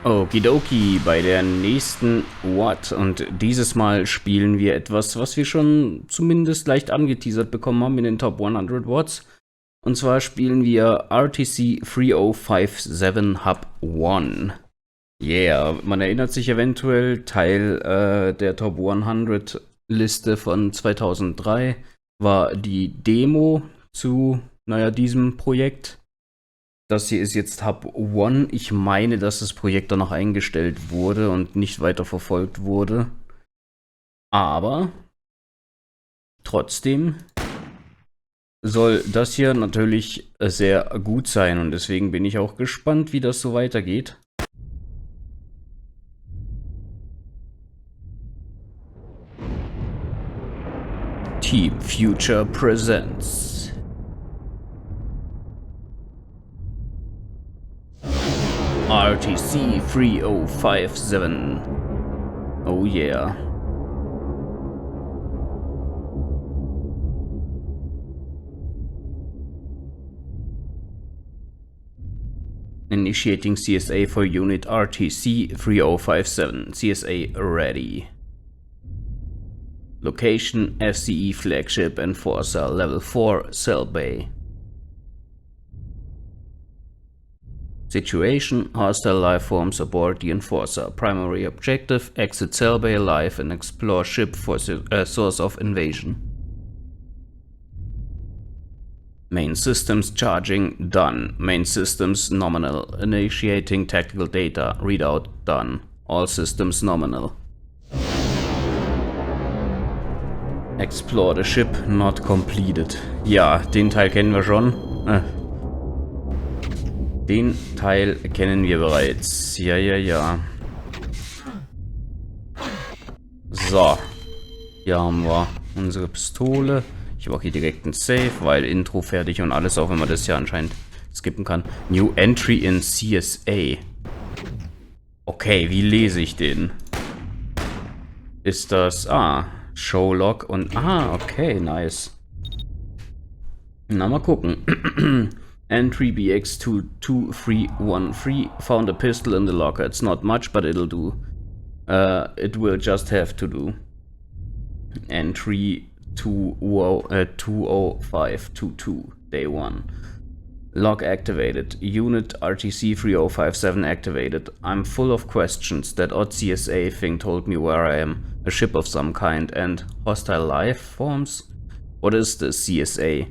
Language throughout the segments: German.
Okidoki, bei der nächsten What, und dieses Mal spielen wir etwas, was wir schon zumindest leicht angeteasert bekommen haben in den Top 100 Watts. Und zwar spielen wir RTC-3057 Hub 1. Yeah, man erinnert sich eventuell, Teil der Top 100 Liste von 2003 war die Demo zu, diesem Projekt. Das hier ist jetzt Hub 1. Ich meine, dass das Projekt danach eingestellt wurde und nicht weiter verfolgt wurde. Aber trotzdem soll das hier natürlich sehr gut sein und deswegen bin ich auch gespannt, wie das so weitergeht. Team Future Presents. RTC-3057. Oh yeah. Initiating CSA for unit RTC-3057. CSA ready. Location FCE flagship enforcer level 4 cell bay. Situation: hostile life forms aboard the Enforcer. Primary objective: exit cell bay alive and explore ship for source of invasion. Main systems charging done. Main systems nominal. Initiating tactical data. Readout done. All systems nominal. Explore the ship not completed. Ja, den Teil kennen wir schon. Den Teil kennen wir bereits. Ja. So. Hier haben wir unsere Pistole. Ich mache hier direkt ein Save, weil Intro fertig und alles, auch wenn man das ja anscheinend skippen kann. New Entry in CSA. Okay, wie lese ich den? Ist das... Show Log und... okay, nice. Na, mal gucken. Entry BX22313 found a pistol in the locker. It's not much, but it'll do. It will just have to do. Entry 20522, day 1. Log activated. Unit RTC-3057 activated. I'm full of questions. That odd CSA thing told me where I am. A ship of some kind and hostile life forms? What is this CSA?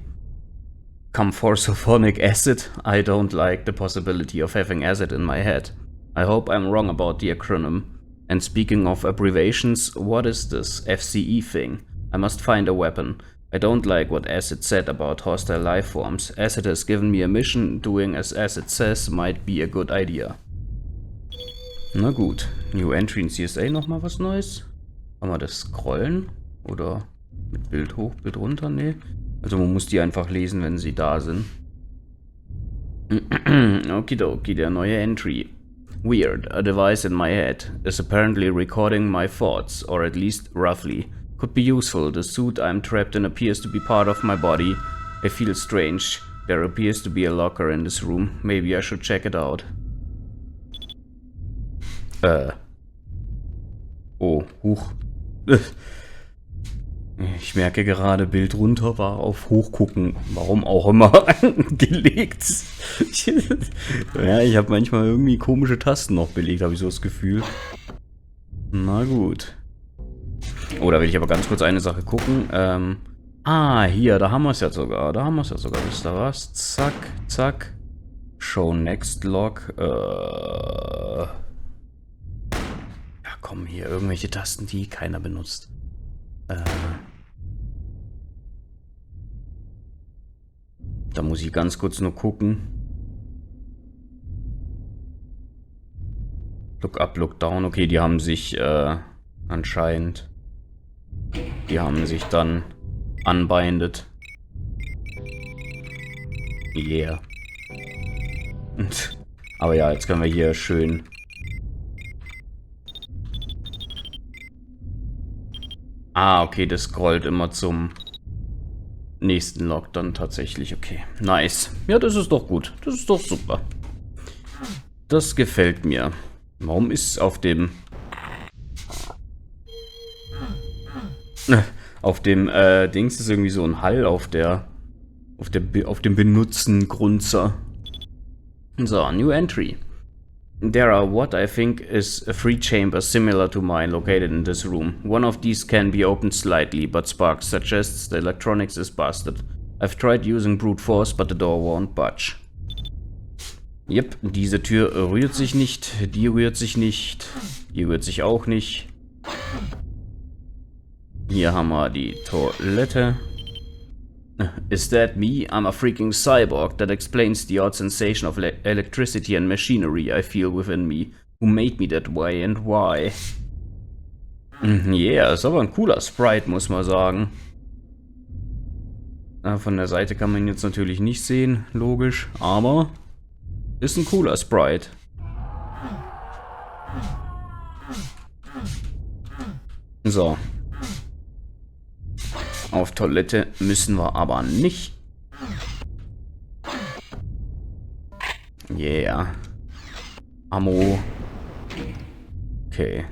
Camphorsophonic acid? I don't like the possibility of having acid in my head. I hope I'm wrong about the acronym. And speaking of abbreviations, what is this FCE thing? I must find a weapon. I don't like what Acid said about hostile life forms. Acid has given me a mission. Doing as Acid says might be a good idea. Na gut. New Entry in CSA, nochmal was Neues? Kann man das scrollen? Oder mit Bild hoch, Bild runter? Nee. Also man muss die einfach lesen, wenn sie da sind. Okidoki, der neue Entry. Weird, a device in my head is apparently recording my thoughts, or at least roughly. Could be useful. The suit I'm trapped in appears to be part of my body. I feel strange. There appears to be a locker in this room. Maybe I should check it out. Oh, huch. Ich merke gerade, Bild runter war auf Hochgucken. Warum auch immer gelegt. Ja, ich habe manchmal irgendwie komische Tasten noch belegt, habe ich so das Gefühl. Na gut. Oh, da will ich aber ganz kurz eine Sache gucken. Hier, da haben wir es ja sogar. Wisst ihr was? Zack, zack. Show Next Log. Ja, komm, hier irgendwelche Tasten, die keiner benutzt. Da muss ich ganz kurz nur gucken. Look up, look down. Okay, die haben sich anscheinend... Die haben sich dann unbindet. Yeah. Aber ja, jetzt können wir hier schön... okay, das scrollt immer zum nächsten Log dann tatsächlich. Okay, nice. Ja, das ist doch gut. Das ist doch super. Das gefällt mir. Warum ist auf dem Dings ist irgendwie so ein Hall auf dem Benutzen-Grunzer. So, new entry. There are what I think is 3 chambers similar to mine located in this room. One of these can be opened slightly, but Sparks suggests the electronics is busted. I've tried using brute force, but the door won't budge. Yep, diese Tür rührt sich nicht, die rührt sich nicht, die rührt sich auch nicht. Hier haben wir die Toilette. Is that me? I'm a freaking cyborg. That explains the odd sensation of electricity and machinery I feel within me. Who made me that way and why? Yeah, ist aber ein cooler Sprite, muss man sagen. Von der Seite kann man ihn jetzt natürlich nicht sehen, logisch, aber ist ein cooler Sprite. So. Auf Toilette müssen wir aber nicht. Yeah. Ammo. Okay.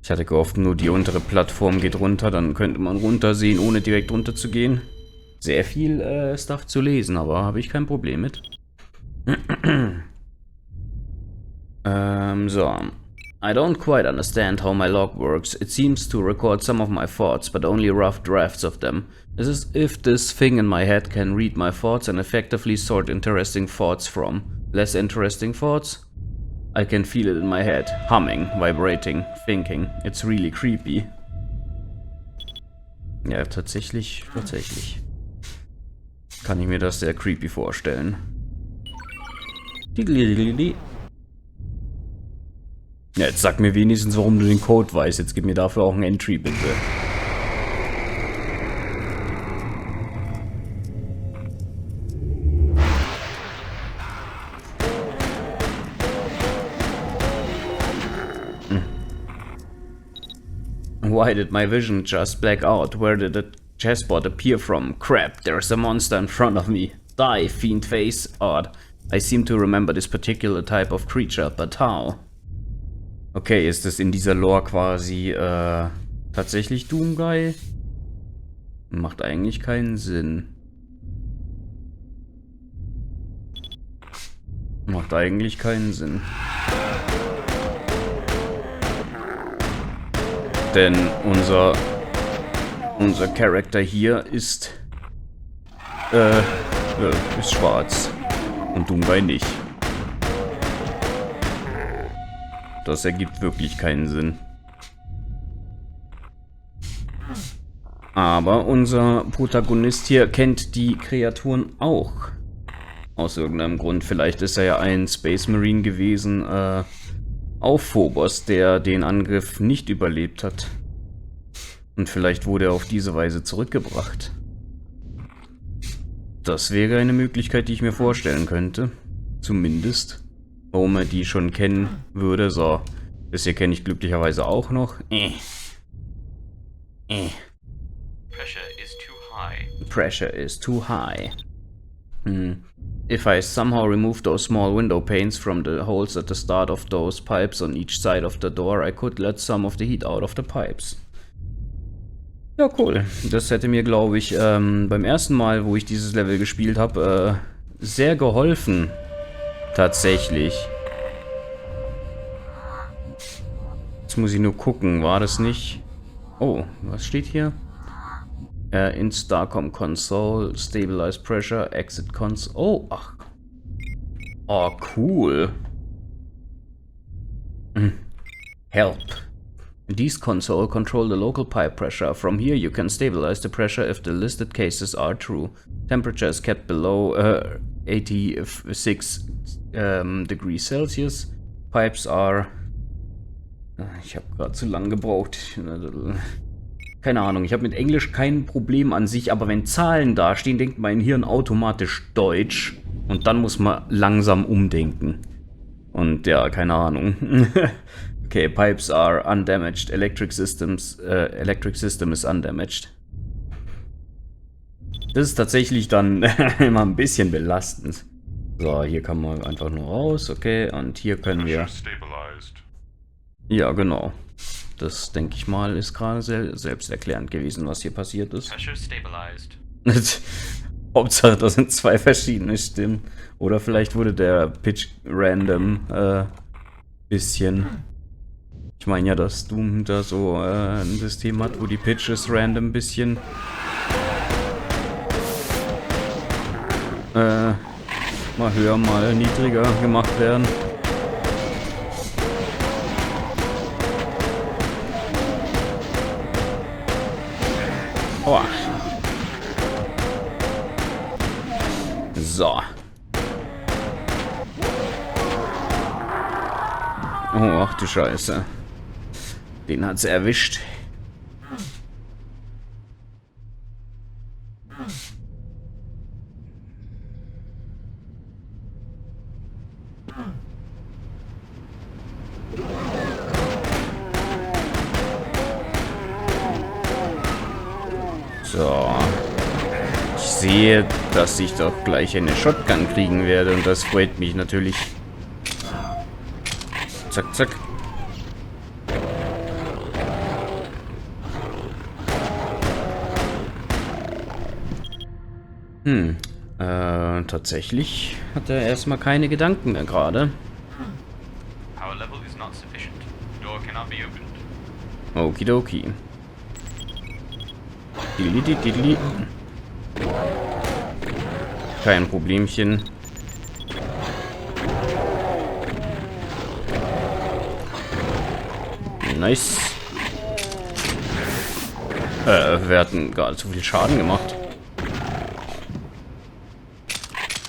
Ich hatte gehofft, nur die untere Plattform geht runter, dann könnte man runtersehen, ohne direkt runter zu gehen. Sehr viel Stuff zu lesen, aber habe ich kein Problem mit. So. I don't quite understand how my log works. It seems to record some of my thoughts, but only rough drafts of them. It's as if this thing in my head can read my thoughts and effectively sort interesting thoughts from less interesting thoughts. I can feel it in my head, humming, vibrating, thinking. It's really creepy. Ja, tatsächlich. Kann ich mir das sehr creepy vorstellen. Ja, jetzt sag mir wenigstens, warum du den Code weißt. Jetzt gib mir dafür auch ein Entry, bitte. Why did my vision just black out? Where did the chessboard appear from? Crap, there's a monster in front of me. Die, fiend face. Odd. I seem to remember this particular type of creature, but how? Okay, ist es in dieser Lore quasi tatsächlich Doomguy? Macht eigentlich keinen Sinn. Macht eigentlich keinen Sinn. Denn unser Charakter hier ist schwarz und Doomguy nicht. Das ergibt wirklich keinen Sinn. Aber unser Protagonist hier kennt die Kreaturen auch. Aus irgendeinem Grund. Vielleicht ist er ja ein Space Marine gewesen auf Phobos, der den Angriff nicht überlebt hat. Und vielleicht wurde er auf diese Weise zurückgebracht. Das wäre eine Möglichkeit, die ich mir vorstellen könnte. Zumindest. Warum er die schon kennen würde. So, das hier kenne ich glücklicherweise auch noch. Pressure is too high. If I somehow remove those small window panes from the holes at the start of those pipes on each side of the door, I could let some of the heat out of the pipes. Ja, cool. Das hätte mir, glaube ich, beim ersten Mal, wo ich dieses Level gespielt habe, sehr geholfen. Tatsächlich. Jetzt muss ich nur gucken, war das nicht... Oh, was steht hier? In Starcom Console, Stabilize Pressure, Exit Console... Oh, ach. Oh, cool. Help. These console control the local pipe pressure. From here you can stabilize the pressure if the listed cases are true. Temperature is kept below 86 degrees Celsius. Pipes are... Ich habe gerade zu lang gebraucht. Keine Ahnung, ich habe mit Englisch kein Problem an sich, aber wenn Zahlen dastehen, denkt mein Hirn automatisch Deutsch. Und dann muss man langsam umdenken. Und ja, keine Ahnung. Okay, pipes are undamaged. Electric system is undamaged. Das ist tatsächlich dann immer ein bisschen belastend. So, hier kann man einfach nur raus, okay, und hier können wir... Ja, genau. Das, denke ich mal, ist gerade selbsterklärend gewesen, was hier passiert ist. Hauptsache, das sind zwei verschiedene Stimmen. Oder vielleicht wurde der Pitch random, bisschen... Ich meine ja, dass Doom da so ein System hat, wo die Pitches random bisschen... mal höher, mal niedriger gemacht werden. Oh. So. Oh, ach du Scheiße. Den hat's erwischt. So. Ich sehe, dass ich doch gleich eine Shotgun kriegen werde und das freut mich natürlich. Zack, zack. Tatsächlich hat er erstmal keine Gedanken mehr gerade. Okidoki. Dili. Kein Problemchen. Nice. Wir hatten gerade zu viel Schaden gemacht.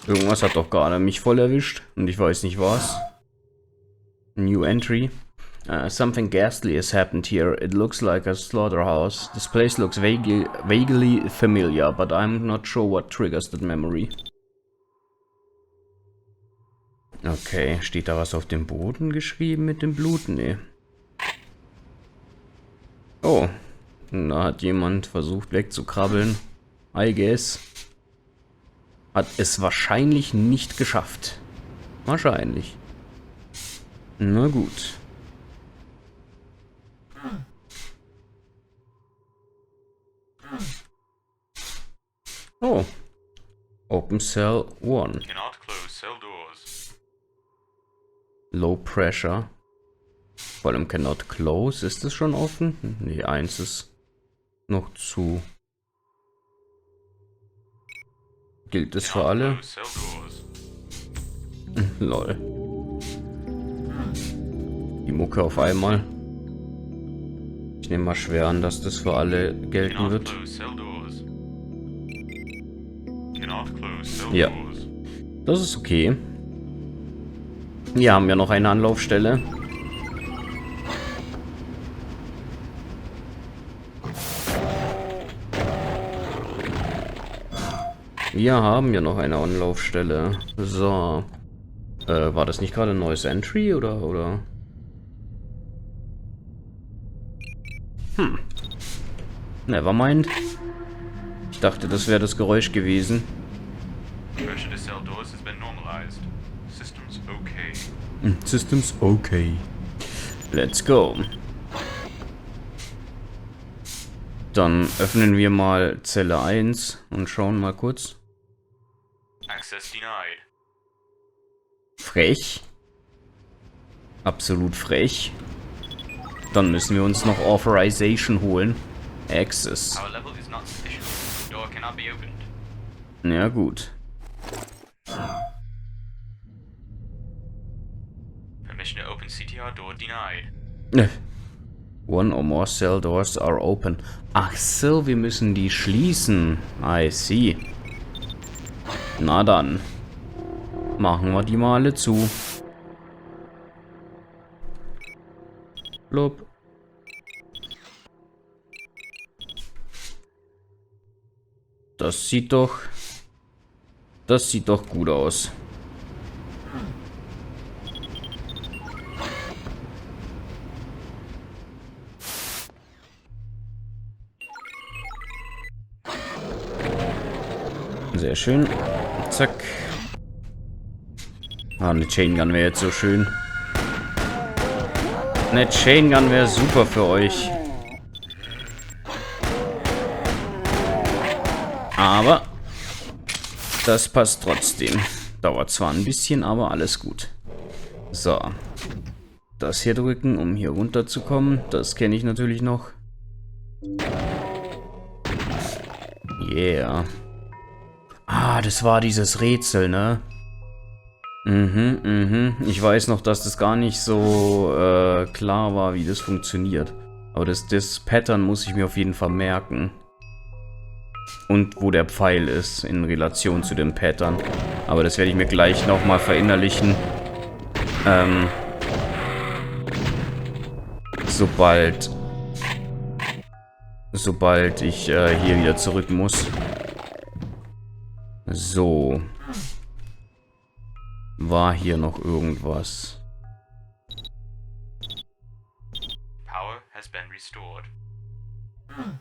Irgendwas hat doch gerade mich voll erwischt. Und ich weiß nicht was. New entry. Something ghastly has happened here. It looks like a slaughterhouse. This place looks vaguely familiar, but I'm not sure what triggers that memory. Okay, steht da was auf dem Boden geschrieben mit dem Blut? Nee. Oh, da hat jemand versucht wegzukrabbeln. I guess. Hat es wahrscheinlich nicht geschafft. Wahrscheinlich. Na gut. Oh. Open Cell 1. Low Pressure. Vor allem cannot close. Ist es schon offen? Nee, 1 ist noch zu. Gilt das für alle? Lol. Die Mucke auf einmal. Ich nehme mal schwer an, dass das für alle gelten wird. Ja. Das ist okay. Wir haben ja noch eine Anlaufstelle. Wir haben ja noch eine Anlaufstelle. So. War das nicht gerade ein neues Entry oder? Nevermind. Ich dachte, das wäre das Geräusch gewesen. Systems okay. Let's go. Dann öffnen wir mal Zelle 1 und schauen mal kurz. Frech. Absolut frech. Dann müssen wir uns noch Authorization holen. Access. Ja gut. Permission to open CTR door denied. One or more cell doors are open. Ach so, wir müssen die schließen. I see. Na dann. Machen wir die mal alle zu. Blub. Das sieht doch gut aus. Sehr schön. Zack. Ah, eine Chain Gun wäre jetzt so schön. Eine Chain Gun wäre super für euch. Aber das passt trotzdem. Dauert zwar ein bisschen, aber alles gut. So. Das hier drücken, um hier runterzukommen. Das kenne ich natürlich noch. Yeah. Ah, das war dieses Rätsel, ne? Ich weiß noch, dass das gar nicht so klar war, wie das funktioniert. Aber das Pattern muss ich mir auf jeden Fall merken. Und wo der Pfeil ist in Relation zu dem Pattern. Aber das werde ich mir gleich nochmal verinnerlichen. Sobald ich hier wieder zurück muss. So. War hier noch irgendwas?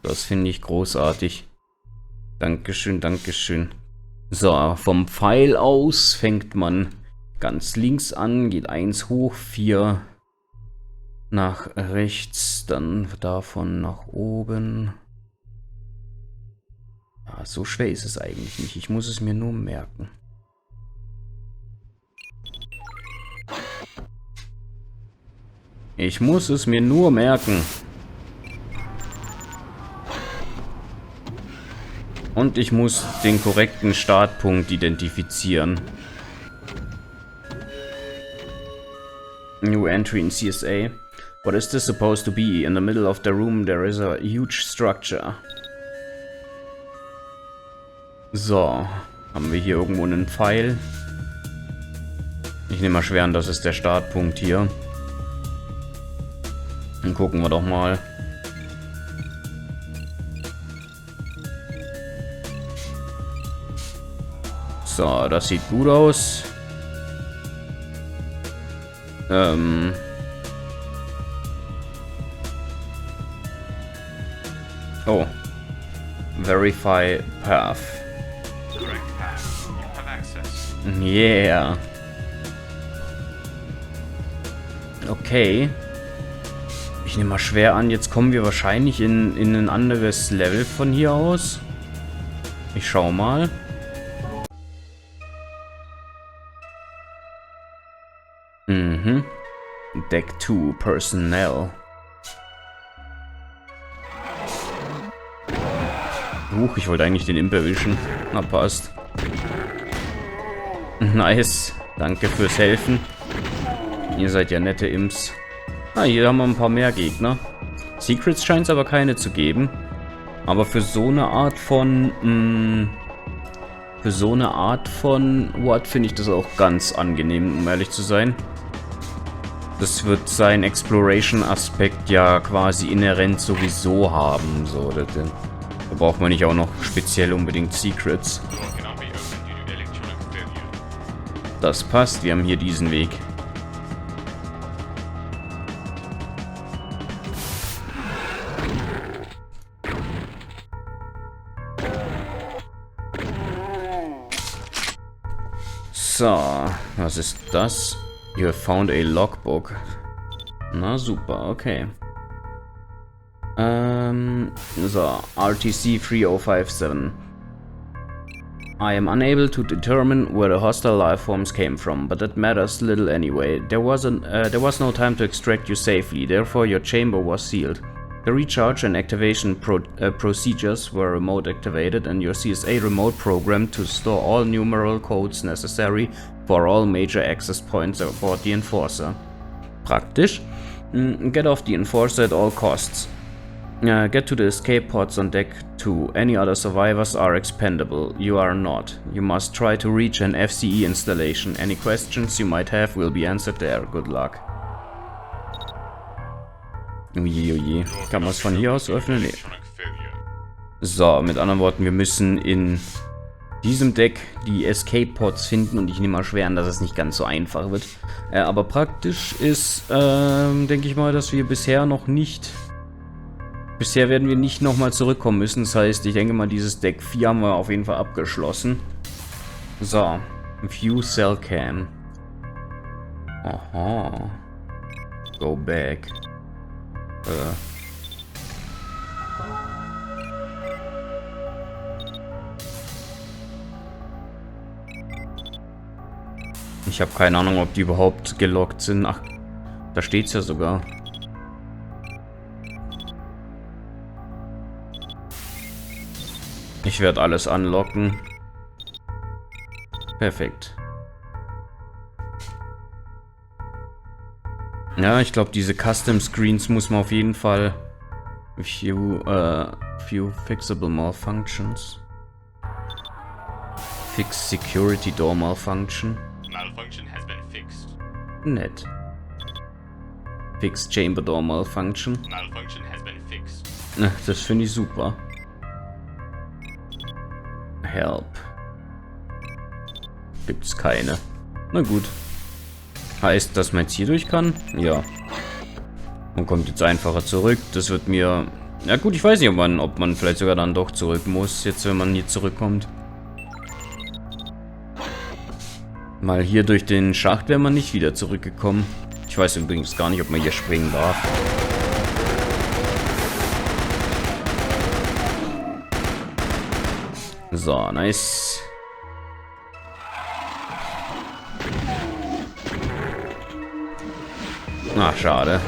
Das finde ich großartig. Dankeschön, Dankeschön. So, vom Pfeil aus fängt man ganz links an, geht 1 hoch, 4 nach rechts, dann davon nach oben. Ja, so schwer ist es eigentlich nicht. Ich muss es mir nur merken. Ich muss es mir nur merken. Und ich muss den korrekten Startpunkt identifizieren. New entry in CSA. What is this supposed to be? In the middle of the room there is a huge structure. So. Haben wir hier irgendwo einen Pfeil? Ich nehme mal schwer an, das ist der Startpunkt hier. Dann gucken wir doch mal. So, das sieht gut aus. Oh. Verify path. Yeah. Okay. Ich nehme mal schwer an, jetzt kommen wir wahrscheinlich in ein anderes Level von hier aus. Ich schau mal. Deck 2, Personnel. Huch, ich wollte eigentlich den Imp erwischen. Na, passt. Nice. Danke fürs Helfen. Ihr seid ja nette Imps. Ah, hier haben wir ein paar mehr Gegner. Secrets scheint es aber keine zu geben. Aber für so eine Art von... What finde ich das auch ganz angenehm, um ehrlich zu sein. Das wird seinen Exploration-Aspekt ja quasi inhärent sowieso haben. So, da braucht man nicht auch noch speziell unbedingt Secrets. Das passt, wir haben hier diesen Weg. So, was ist das? You have found a logbook. Na super, okay. So, RTC-3057. I am unable to determine where the hostile life forms came from, but that matters little anyway. There was no time to extract you safely, therefore your chamber was sealed. The recharge and activation procedures were remote activated and your CSA remote programmed to store all numeral codes necessary for all major access points aboard the Enforcer. Praktisch. Get off the Enforcer at all costs. Get to the escape pods on deck 2. Any other survivors are expendable. You are not. You must try to reach an FCE installation. Any questions you might have will be answered there. Good luck. Uiuiui. Kann man es von hier aus öffnen? Nee. So, mit anderen Worten, wir müssen in diesem Deck die Escape Pods finden und ich nehme mal schwer an, dass es nicht ganz so einfach wird. Aber praktisch ist, denke ich mal, dass wir bisher noch nicht... Bisher werden wir nicht nochmal zurückkommen müssen. Das heißt, ich denke mal, dieses Deck 4 haben wir auf jeden Fall abgeschlossen. So, View Cell Cam. Aha. Go back. Ich habe keine Ahnung, ob die überhaupt gelockt sind. Ach, da steht's ja sogar. Ich werde alles unlocken. Perfekt. Ja, ich glaube, diese Custom Screens muss man auf jeden Fall... Few fixable malfunctions. Fix security door malfunction. Malfunction has been fixed. Nett. Fix chamber door malfunction. Malfunction has been fixed. Das finde ich super. Help. Gibt's keine. Na gut. Heißt, dass man jetzt hier durch kann? Ja. Man kommt jetzt einfacher zurück. Das wird mir... Ja gut, ich weiß nicht, ob man vielleicht sogar dann doch zurück muss, jetzt wenn man hier zurückkommt. Mal hier durch den Schacht wäre man nicht wieder zurückgekommen. Ich weiß übrigens gar nicht, ob man hier springen darf. So, nice. Ach, schade.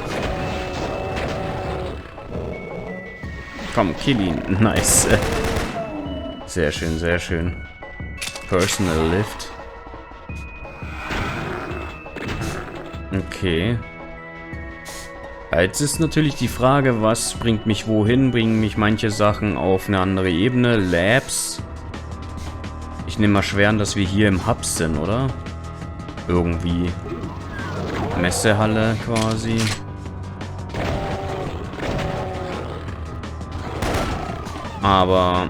Komm, kill ihn. Nice. Sehr schön, sehr schön. Personal Lift. Okay. Jetzt ist natürlich die Frage, was bringt mich wohin? Bringen mich manche Sachen auf eine andere Ebene? Labs? Ich nehme mal schwer an, dass wir hier im Hub sind, oder? Irgendwie. Messehalle quasi. Aber,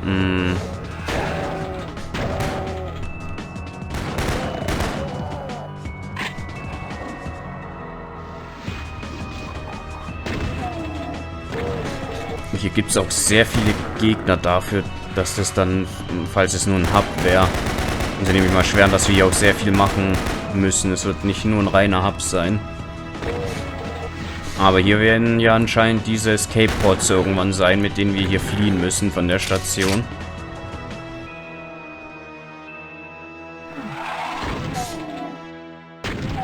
hier gibt es auch sehr viele Gegner dafür, dass das dann, falls es nur ein Hub wäre, also nehme ich mal schwer an, dass wir hier auch sehr viel machen müssen. Es wird nicht nur ein reiner Hub sein. Aber hier werden ja anscheinend diese Escape Pods irgendwann sein, mit denen wir hier fliehen müssen von der Station.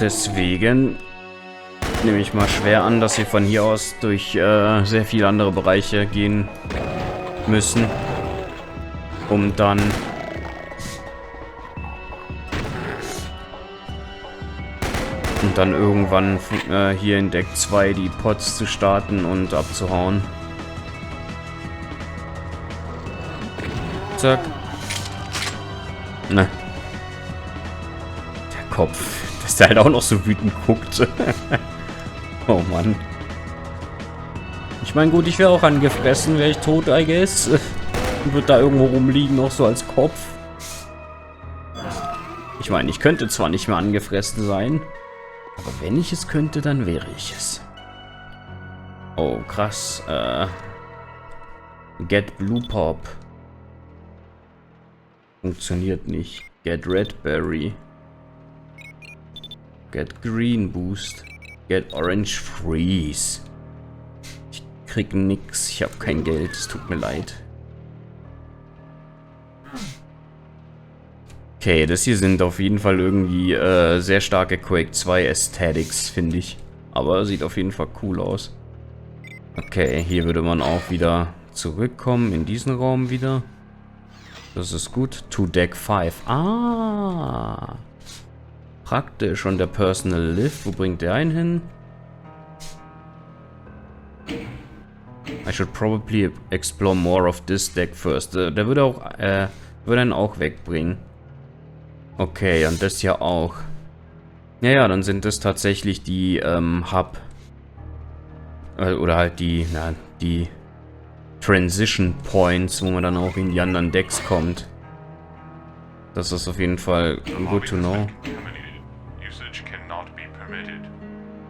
Deswegen nehme ich mal schwer an, dass wir von hier aus durch sehr viele andere Bereiche gehen müssen, um dann irgendwann hier in Deck 2 die Pods zu starten und abzuhauen. Zack. Ne. Der Kopf, dass der halt auch noch so wütend guckt. Oh Mann. Ich meine, gut, ich wäre auch angefressen, wäre ich tot, I guess. Und würde da irgendwo rumliegen, noch so als Kopf. Ich meine, ich könnte zwar nicht mehr angefressen sein, aber wenn ich es könnte, dann wäre ich es. Oh, krass. Get Blue Pop. Funktioniert nicht. Get Red Berry. Get Green Boost. Get Orange Freeze. Ich krieg nix. Ich habe kein Geld. Es tut mir leid. Okay, das hier sind auf jeden Fall irgendwie sehr starke Quake 2 Aesthetics, finde ich. Aber sieht auf jeden Fall cool aus. Okay, hier würde man auch wieder zurückkommen, in diesen Raum wieder. Das ist gut. To Deck 5. Ah! Praktisch. Und der Personal Lift, wo bringt der einen hin? I should probably explore more of this deck first. Der würde auch, würde einen auch wegbringen. Okay, und das hier auch. Ja, dann sind das tatsächlich die Hub. Oder halt die Transition Points, wo man dann auch in die anderen Decks kommt. Das ist auf jeden Fall good to know.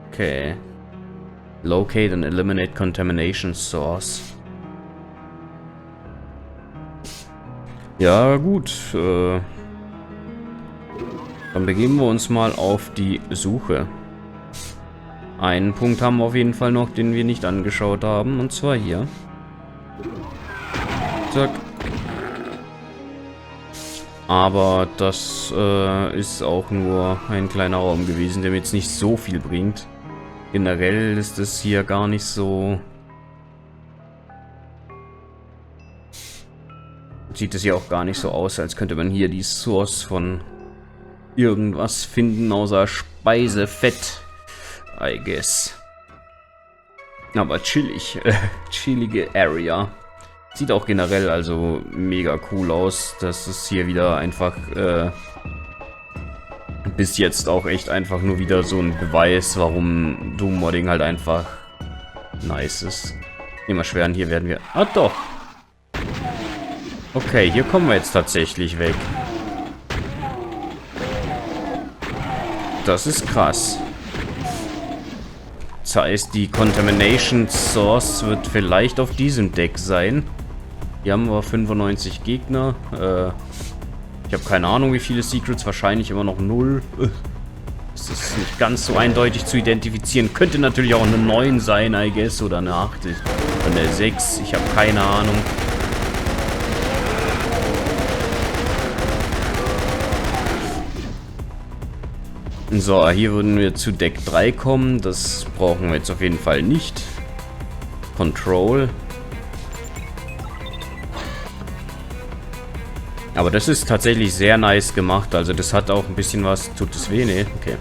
Okay. Locate and eliminate contamination source. Ja, gut. Dann begeben wir uns mal auf die Suche. Einen Punkt haben wir auf jeden Fall noch, den wir nicht angeschaut haben. Und zwar hier. Zack. Aber das ist auch nur ein kleiner Raum gewesen, der mir jetzt nicht so viel bringt. Generell ist es hier gar nicht so... Sieht es hier auch gar nicht so aus, als könnte man hier die Source von irgendwas finden, außer Speisefett. I guess. Aber chillig. Chillige Area. Sieht auch generell also mega cool aus. Das ist hier wieder einfach bis jetzt auch echt einfach nur wieder so ein Beweis, warum Doom-Modding halt einfach nice ist. Immer schwer, und hier werden wir... Ah, doch! Okay, hier kommen wir jetzt tatsächlich weg. Das ist krass. Das heißt, die Contamination Source wird vielleicht auf diesem Deck sein. Hier haben wir 95 Gegner. Ich habe keine Ahnung, wie viele Secrets. Wahrscheinlich immer noch 0. Das ist nicht ganz so eindeutig zu identifizieren. Könnte natürlich auch eine 9 sein, I guess. Oder eine 8. Oder eine 6. Ich habe keine Ahnung. So, hier würden wir zu Deck 3 kommen. Das brauchen wir jetzt auf jeden Fall nicht. Control. Aber das ist tatsächlich sehr nice gemacht. Also das hat auch ein bisschen was... Tut es weh? Nee, okay.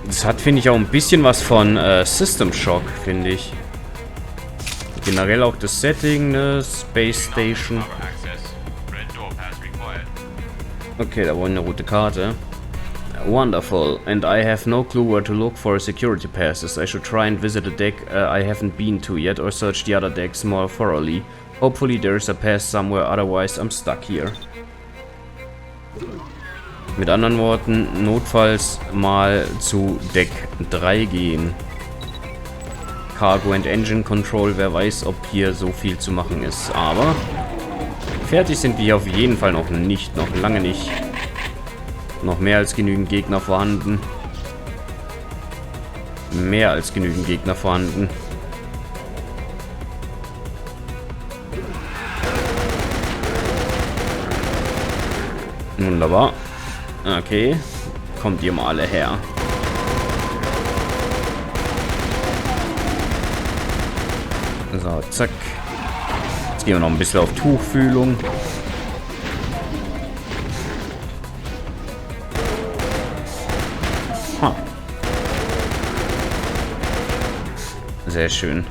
Das hat, finde ich, auch ein bisschen was von System Shock, finde ich. Generell auch das Setting, ne? Space Station. Okay, da wollen wir eine rote Karte. Wonderful, and I have no clue where to look for security passes. I should try and visit a deck I haven't been to yet, or search the other decks more thoroughly. Hopefully there's a pass somewhere, otherwise I'm stuck here. Mit anderen Worten, notfalls mal zu Deck 3 gehen. Cargo and Engine Control, wer weiß, ob hier so viel zu machen ist. Aber fertig sind wir auf jeden Fall noch nicht, noch lange nicht. Noch mehr als genügend Gegner vorhanden. Mehr als genügend Gegner vorhanden. Wunderbar. Okay. Kommt ihr mal alle her. So, zack. Jetzt gehen wir noch ein bisschen auf Tuchfühlung. Sehr schön.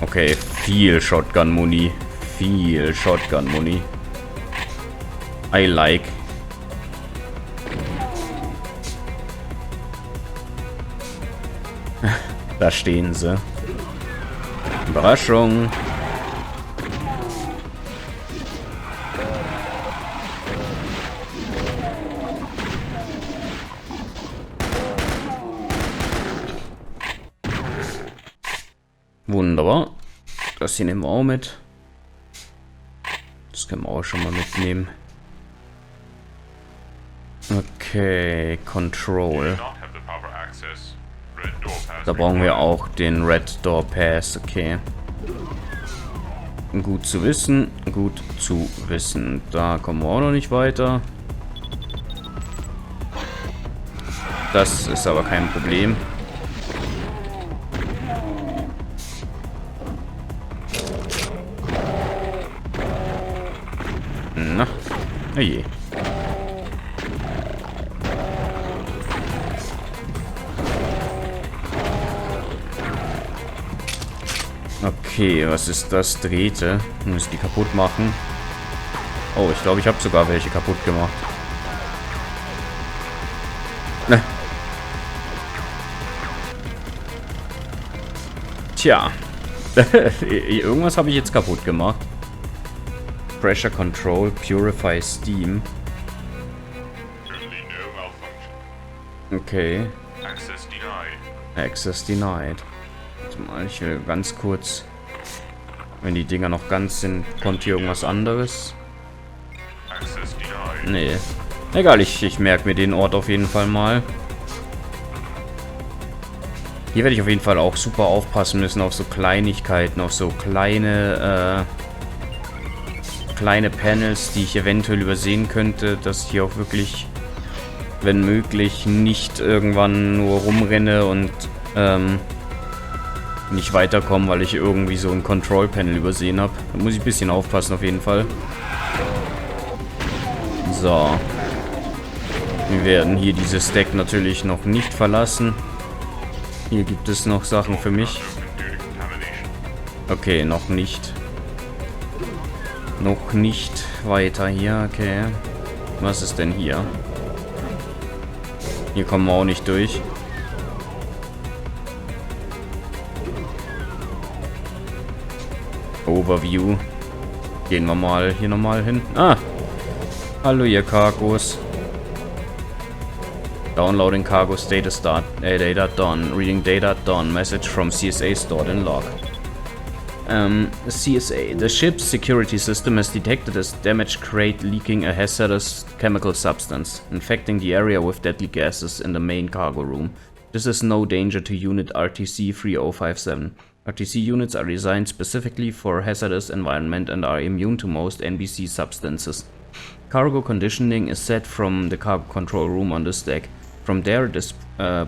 Okay, viel Shotgun-Muni. Viel Shotgun-Muni. I like. Da stehen sie. Überraschung. Wunderbar. Das hier nehmen wir auch mit. Das können wir auch schon mal mitnehmen. Okay, Control. Da brauchen wir auch den Red Door Pass. Okay. Gut zu wissen. Gut zu wissen. Da kommen wir auch noch nicht weiter. Das ist aber kein Problem. Na, oh je. Okay, was ist das? Drähte. Muss die kaputt machen. Oh, ich glaube, ich habe sogar welche kaputt gemacht. Ne. Tja. Irgendwas habe ich jetzt kaputt gemacht. Pressure Control, Purify Steam. Okay. Access denied. Warte mal, ich will ganz kurz, wenn die Dinger noch ganz sind, kommt hier irgendwas anderes? Nee. Egal, ich merke mir den Ort auf jeden Fall mal. Hier werde ich auf jeden Fall auch super aufpassen müssen auf so Kleinigkeiten, auf so kleine Panels, die ich eventuell übersehen könnte, dass ich hier auch wirklich, wenn möglich, nicht irgendwann nur rumrenne und nicht weiterkomme, weil ich irgendwie so ein Control-Panel übersehen habe. Da muss ich ein bisschen aufpassen auf jeden Fall. So. Wir werden hier dieses Deck natürlich noch nicht verlassen. Hier gibt es noch Sachen für mich. Okay, noch nicht. Noch nicht weiter hier, okay. Was ist denn hier? Hier kommen wir auch nicht durch. Overview. Gehen wir mal hier nochmal hin. Ah! Hallo ihr Cargos. Downloading cargo status data done. Reading data done. Message from CSA stored in log. CSA. The ship's security system has detected a damaged crate leaking a hazardous chemical substance, infecting the area with deadly gases in the main cargo room. This is no danger to unit RTC-3057. RTC units are designed specifically for hazardous environment and are immune to most NBC substances. Cargo conditioning is set from the cargo control room on this deck. From there it is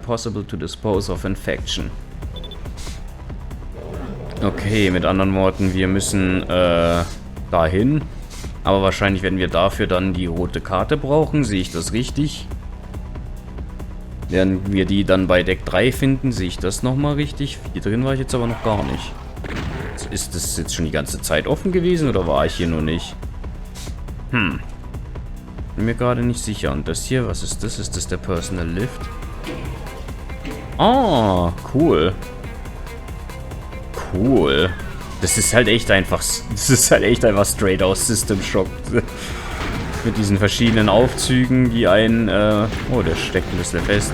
possible to dispose of infection. Okay, mit anderen Worten, wir müssen dahin. Aber wahrscheinlich werden wir dafür dann die rote Karte brauchen. Sehe ich das richtig? Werden wir die dann bei Deck 3 finden? Sehe ich das nochmal richtig? Hier drin war ich jetzt aber noch gar nicht. Ist das jetzt schon die ganze Zeit offen gewesen oder war ich hier nur nicht? Bin mir gerade nicht sicher. Und das hier, was ist das? Ist das der Personal Lift? Oh, cool. Cool. Das ist halt echt einfach straight aus System Shock. Mit diesen verschiedenen Aufzügen, die einen, oh, der steckt ein bisschen fest.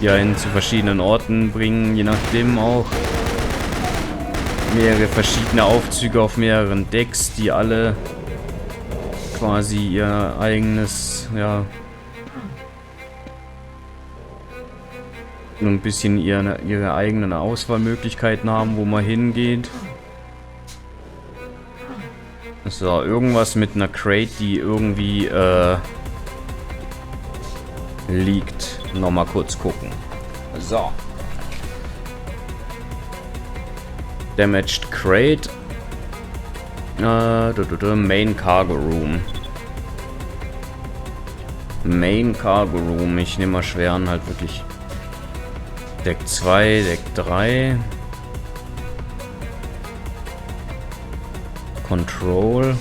Die einen zu verschiedenen Orten bringen, je nachdem auch. Mehrere verschiedene Aufzüge auf mehreren Decks, die alle quasi ihr eigenes, ja, nur ein bisschen ihre eigenen Auswahlmöglichkeiten haben, wo man hingeht. So, irgendwas mit einer Crate, die irgendwie liegt. Nochmal kurz gucken. So. Damaged Crate. Main Cargo Room. Main Cargo Room. Ich nehme mal schwer an, halt wirklich. Deck 2, Deck 3. Control.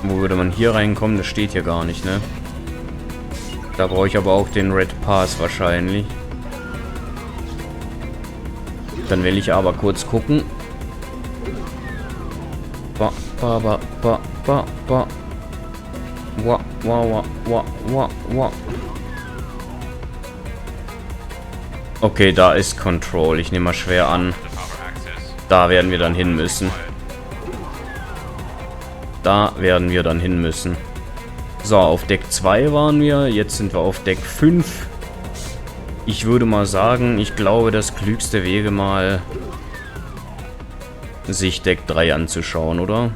Wo würde man hier reinkommen? Das steht hier gar nicht, ne? Da brauche ich aber auch den Red Pass wahrscheinlich. Dann will ich aber kurz gucken. Okay, da ist Control. Ich nehme mal schwer an. Da werden wir dann hin müssen. Da werden wir dann hin müssen. So, auf Deck 2 waren wir. Jetzt sind wir auf Deck 5. Ich würde mal sagen, ich glaube, das Klügste wäre mal, sich Deck 3 anzuschauen, oder?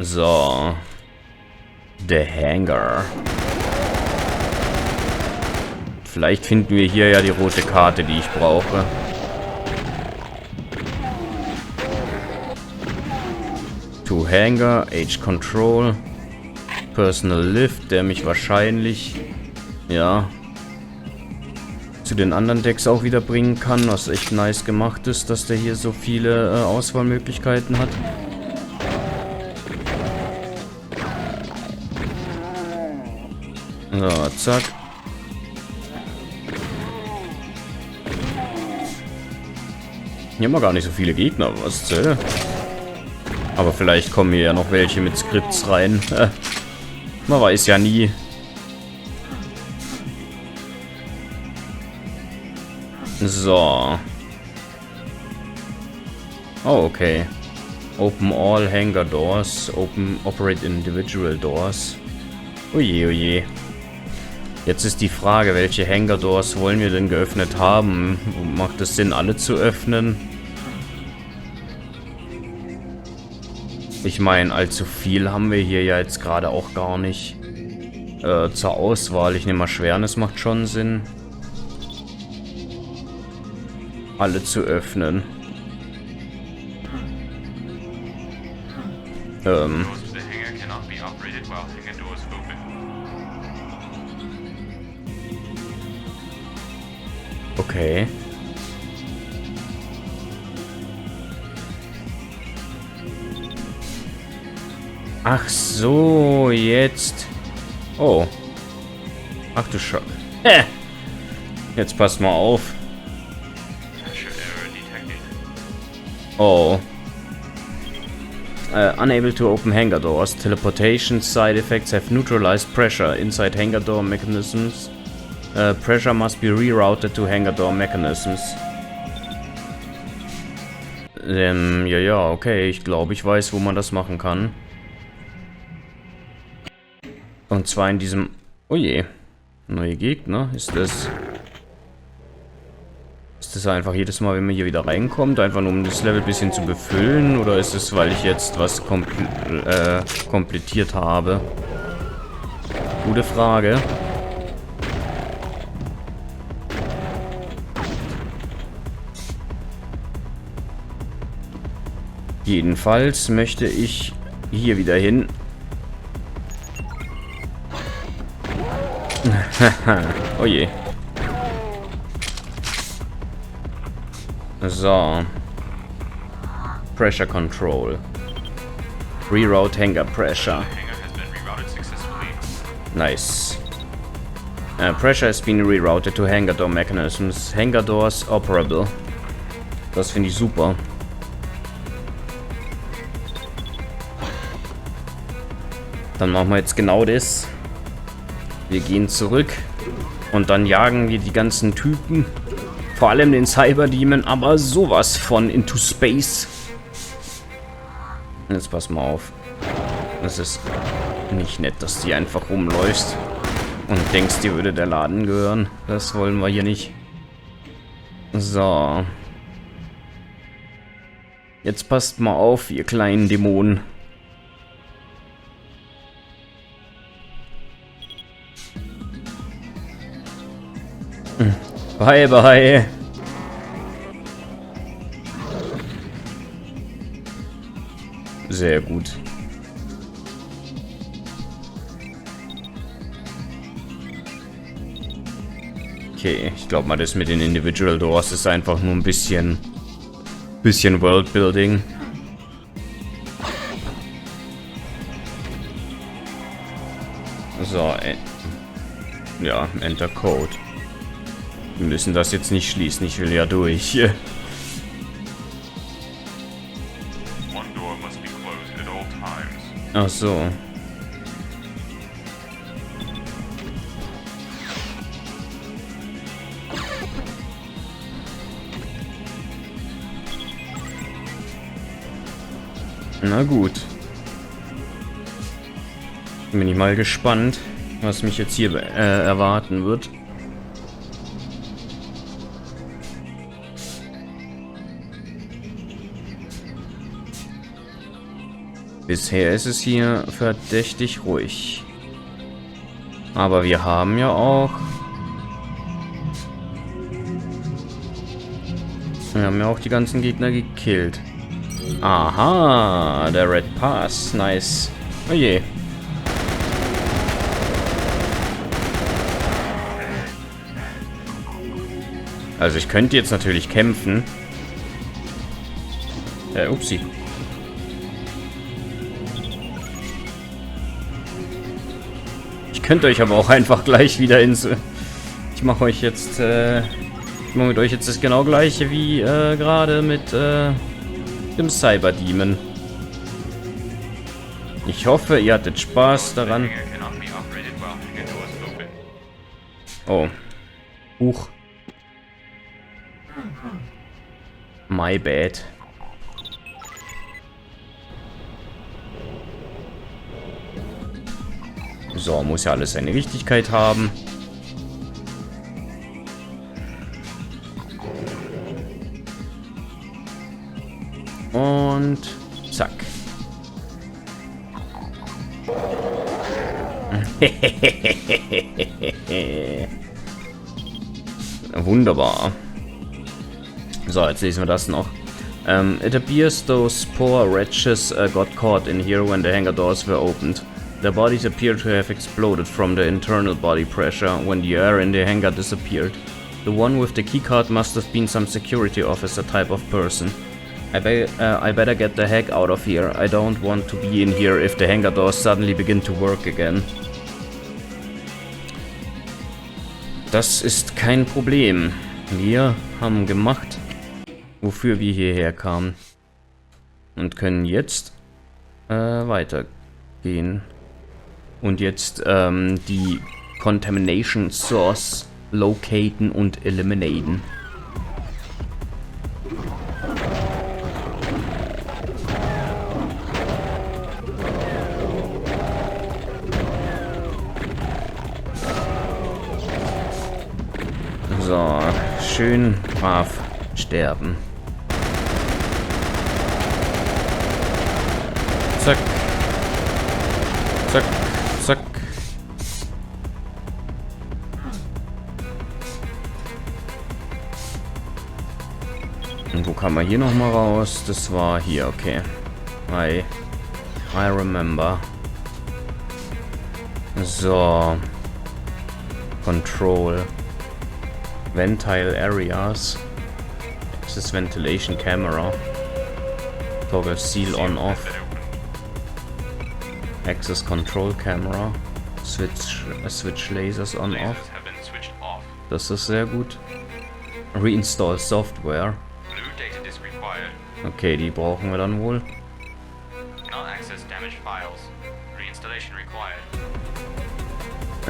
So. Der Hangar. Vielleicht finden wir hier ja die rote Karte, die ich brauche. To Hangar, Age Control, Personal Lift, der mich wahrscheinlich, ja, zu den anderen Decks auch wieder bringen kann, was echt nice gemacht ist, dass der hier so viele Auswahlmöglichkeiten hat. So, zack. Hier haben wir gar nicht so viele Gegner, was zur... Aber vielleicht kommen hier ja noch welche mit Skripts rein. Man weiß ja nie. So. Oh, okay. Open all hangar doors. Operate individual doors. Oje, oje. Jetzt ist die Frage, welche Hangar Doors wollen wir denn geöffnet haben? Macht es Sinn, alle zu öffnen? Ich meine, allzu viel haben wir hier ja jetzt gerade auch gar nicht zur Auswahl. Ich nehme mal Schwernis, macht schon Sinn. Alle zu öffnen. Okay. Ach so, jetzt. Oh. Ach du Schock. Jetzt passt mal auf. Oh. Unable to open hangar doors. Teleportation side effects have neutralized pressure inside hangar door mechanisms. Pressure must be rerouted to hangar door mechanisms. Ja, okay. Ich glaube, ich weiß, wo man das machen kann. Und zwar in diesem... Oh je. Neue Gegner. Ist das einfach jedes Mal, wenn man hier wieder reinkommt, einfach nur um das Level ein bisschen zu befüllen? Oder ist es, weil ich jetzt was komplettiert habe? Gute Frage. Jedenfalls möchte ich hier wieder hin. Oh je. So. Pressure Control. Reroute Hangar Pressure. Nice. Pressure has been rerouted to hangar door mechanisms. Hangar doors operable. Das finde ich super. Dann machen wir jetzt genau das. Wir gehen zurück und dann jagen wir die ganzen Typen. Vor allem den Cyberdemon, aber sowas von into space. Jetzt pass mal auf. Das ist nicht nett, dass die einfach rumläufst und denkst, dir würde der Laden gehören. Das wollen wir hier nicht. So. Jetzt passt mal auf, ihr kleinen Dämonen. Bye, bye. Sehr gut. Okay, ich glaube mal, das mit den Individual Doors ist einfach nur ein bisschen Worldbuilding. So, ja, Enter Code. Wir müssen das jetzt nicht schließen, ich will ja durch. Ach so. Na gut. Bin ich mal gespannt, was mich jetzt hier erwarten wird. Bisher ist es hier verdächtig ruhig. Aber wir haben ja auch... die ganzen Gegner gekillt. Aha, der Red Pass. Nice. Oh je. Also ich könnte jetzt natürlich kämpfen. Upsi. Ich könnte euch aber auch einfach gleich wieder ins... Ich mache euch jetzt... ich mache mit euch jetzt das genau gleiche wie gerade mit dem Cyberdemon. Ich hoffe, ihr hattet Spaß daran. Oh. Huch. My bad. So, muss ja alles seine Richtigkeit haben. Und zack. Wunderbar. So, jetzt lesen wir das noch. It appears those poor wretches got caught in here when the hangar doors were opened. Their bodies appear to have exploded from the internal body pressure when the air in the hangar disappeared. The one with the keycard must have been some security officer type of person. I better get the heck out of here. I don't want to be in here if the hangar doors suddenly begin to work again. Das ist kein Problem. Wir haben gemacht, wofür wir hierher kamen. Und können jetzt weitergehen. Und jetzt die Contamination Source locaten und eliminaten. So, schön brav sterben. Zack. Zack, zack. Und wo kann man hier nochmal raus? Das war hier, okay. I remember. So. Control. Ventile areas. Access ventilation camera. Toggle seal on off. Access control camera. Switch lasers on off. Das ist sehr gut. Reinstall Software. Okay, die brauchen wir dann wohl.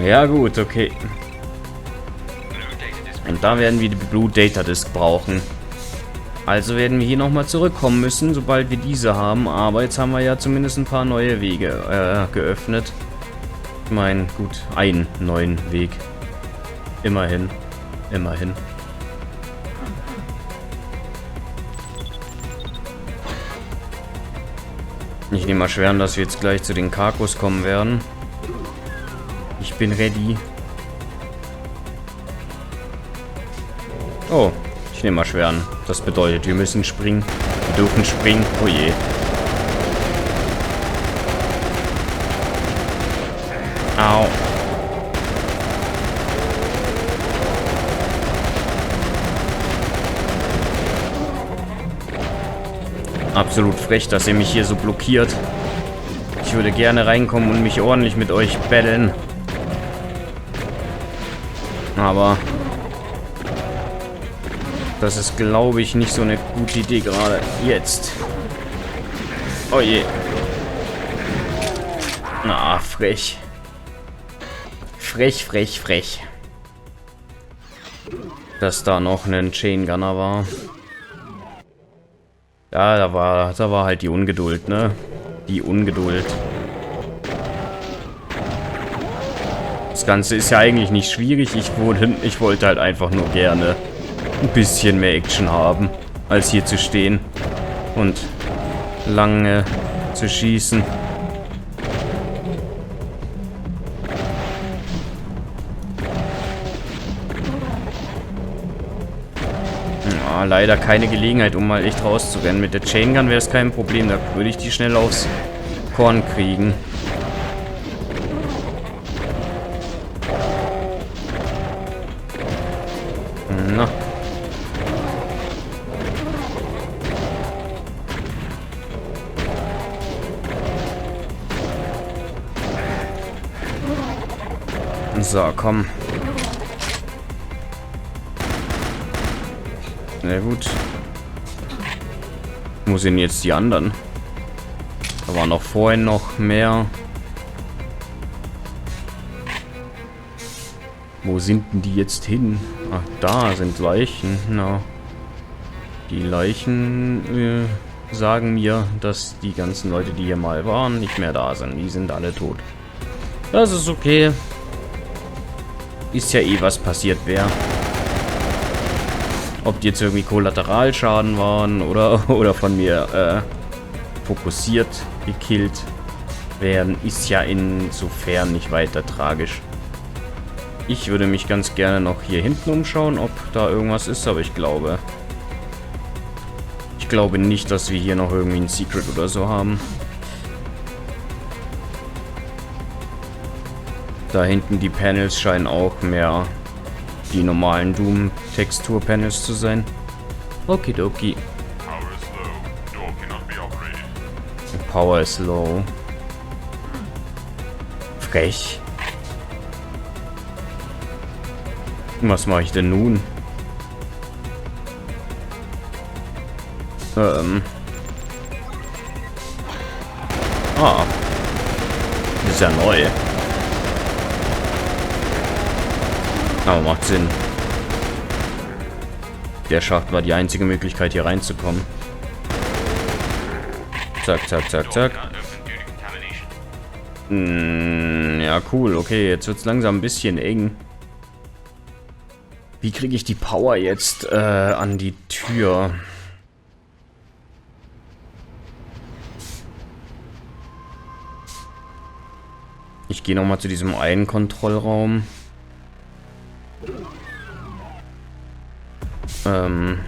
Ja gut, okay. Und da werden wir die Blue Data Disk brauchen. Also werden wir hier nochmal zurückkommen müssen, sobald wir diese haben. Aber jetzt haben wir ja zumindest ein paar neue Wege geöffnet. Ich meine, gut, einen neuen Weg. Immerhin. Immerhin. Ich nehme mal schwer an, dass wir jetzt gleich zu den Karkos kommen werden. Ich bin ready. Oh, ich nehme mal schwer an. Das bedeutet, wir müssen springen. Wir dürfen springen. Oh je. Au. Absolut frech, dass ihr mich hier so blockiert. Ich würde gerne reinkommen und mich ordentlich mit euch battlen. Aber das ist, glaube ich, nicht so eine gute Idee gerade jetzt. Oh je. Na, frech. Frech, frech, frech. Dass da noch ein Chain Gunner war. Ja, da war halt die Ungeduld, ne? Die Ungeduld. Das Ganze ist ja eigentlich nicht schwierig. Ich wollte halt einfach nur gerne ein bisschen mehr Action haben, als hier zu stehen und lange zu schießen. Ja, leider keine Gelegenheit, um mal echt rauszurennen. Mit der Chain Gun wäre es kein Problem, da würde ich die schnell aufs Korn kriegen. Na. So, komm. Na gut. Wo sind jetzt die anderen? Da waren noch vorhin noch mehr. Wo sind denn die jetzt hin? Ach, da sind Leichen. Na. Die Leichen sagen mir, dass die ganzen Leute, die hier mal waren, nicht mehr da sind. Die sind alle tot. Das ist okay. Ist ja eh was passiert wäre. Ob die jetzt irgendwie Kollateralschaden waren oder von mir fokussiert gekillt werden, ist ja insofern nicht weiter tragisch. Ich würde mich ganz gerne noch hier hinten umschauen, ob da irgendwas ist, aber ich glaube nicht, dass wir hier noch irgendwie ein Secret oder so haben. Da hinten die Panels scheinen auch mehr die normalen Doom-Textur-Panels zu sein. Okidoki. Power is low. Frech. Was mache ich denn nun? Ah. Das ist ja neu. Aber macht Sinn. Der Schacht war die einzige Möglichkeit, hier reinzukommen. Zack, zack, zack, zack. Ja, cool. Okay, jetzt wird es langsam ein bisschen eng. Wie kriege ich die Power jetzt an die Tür? Ich gehe nochmal zu diesem einen Kontrollraum. Und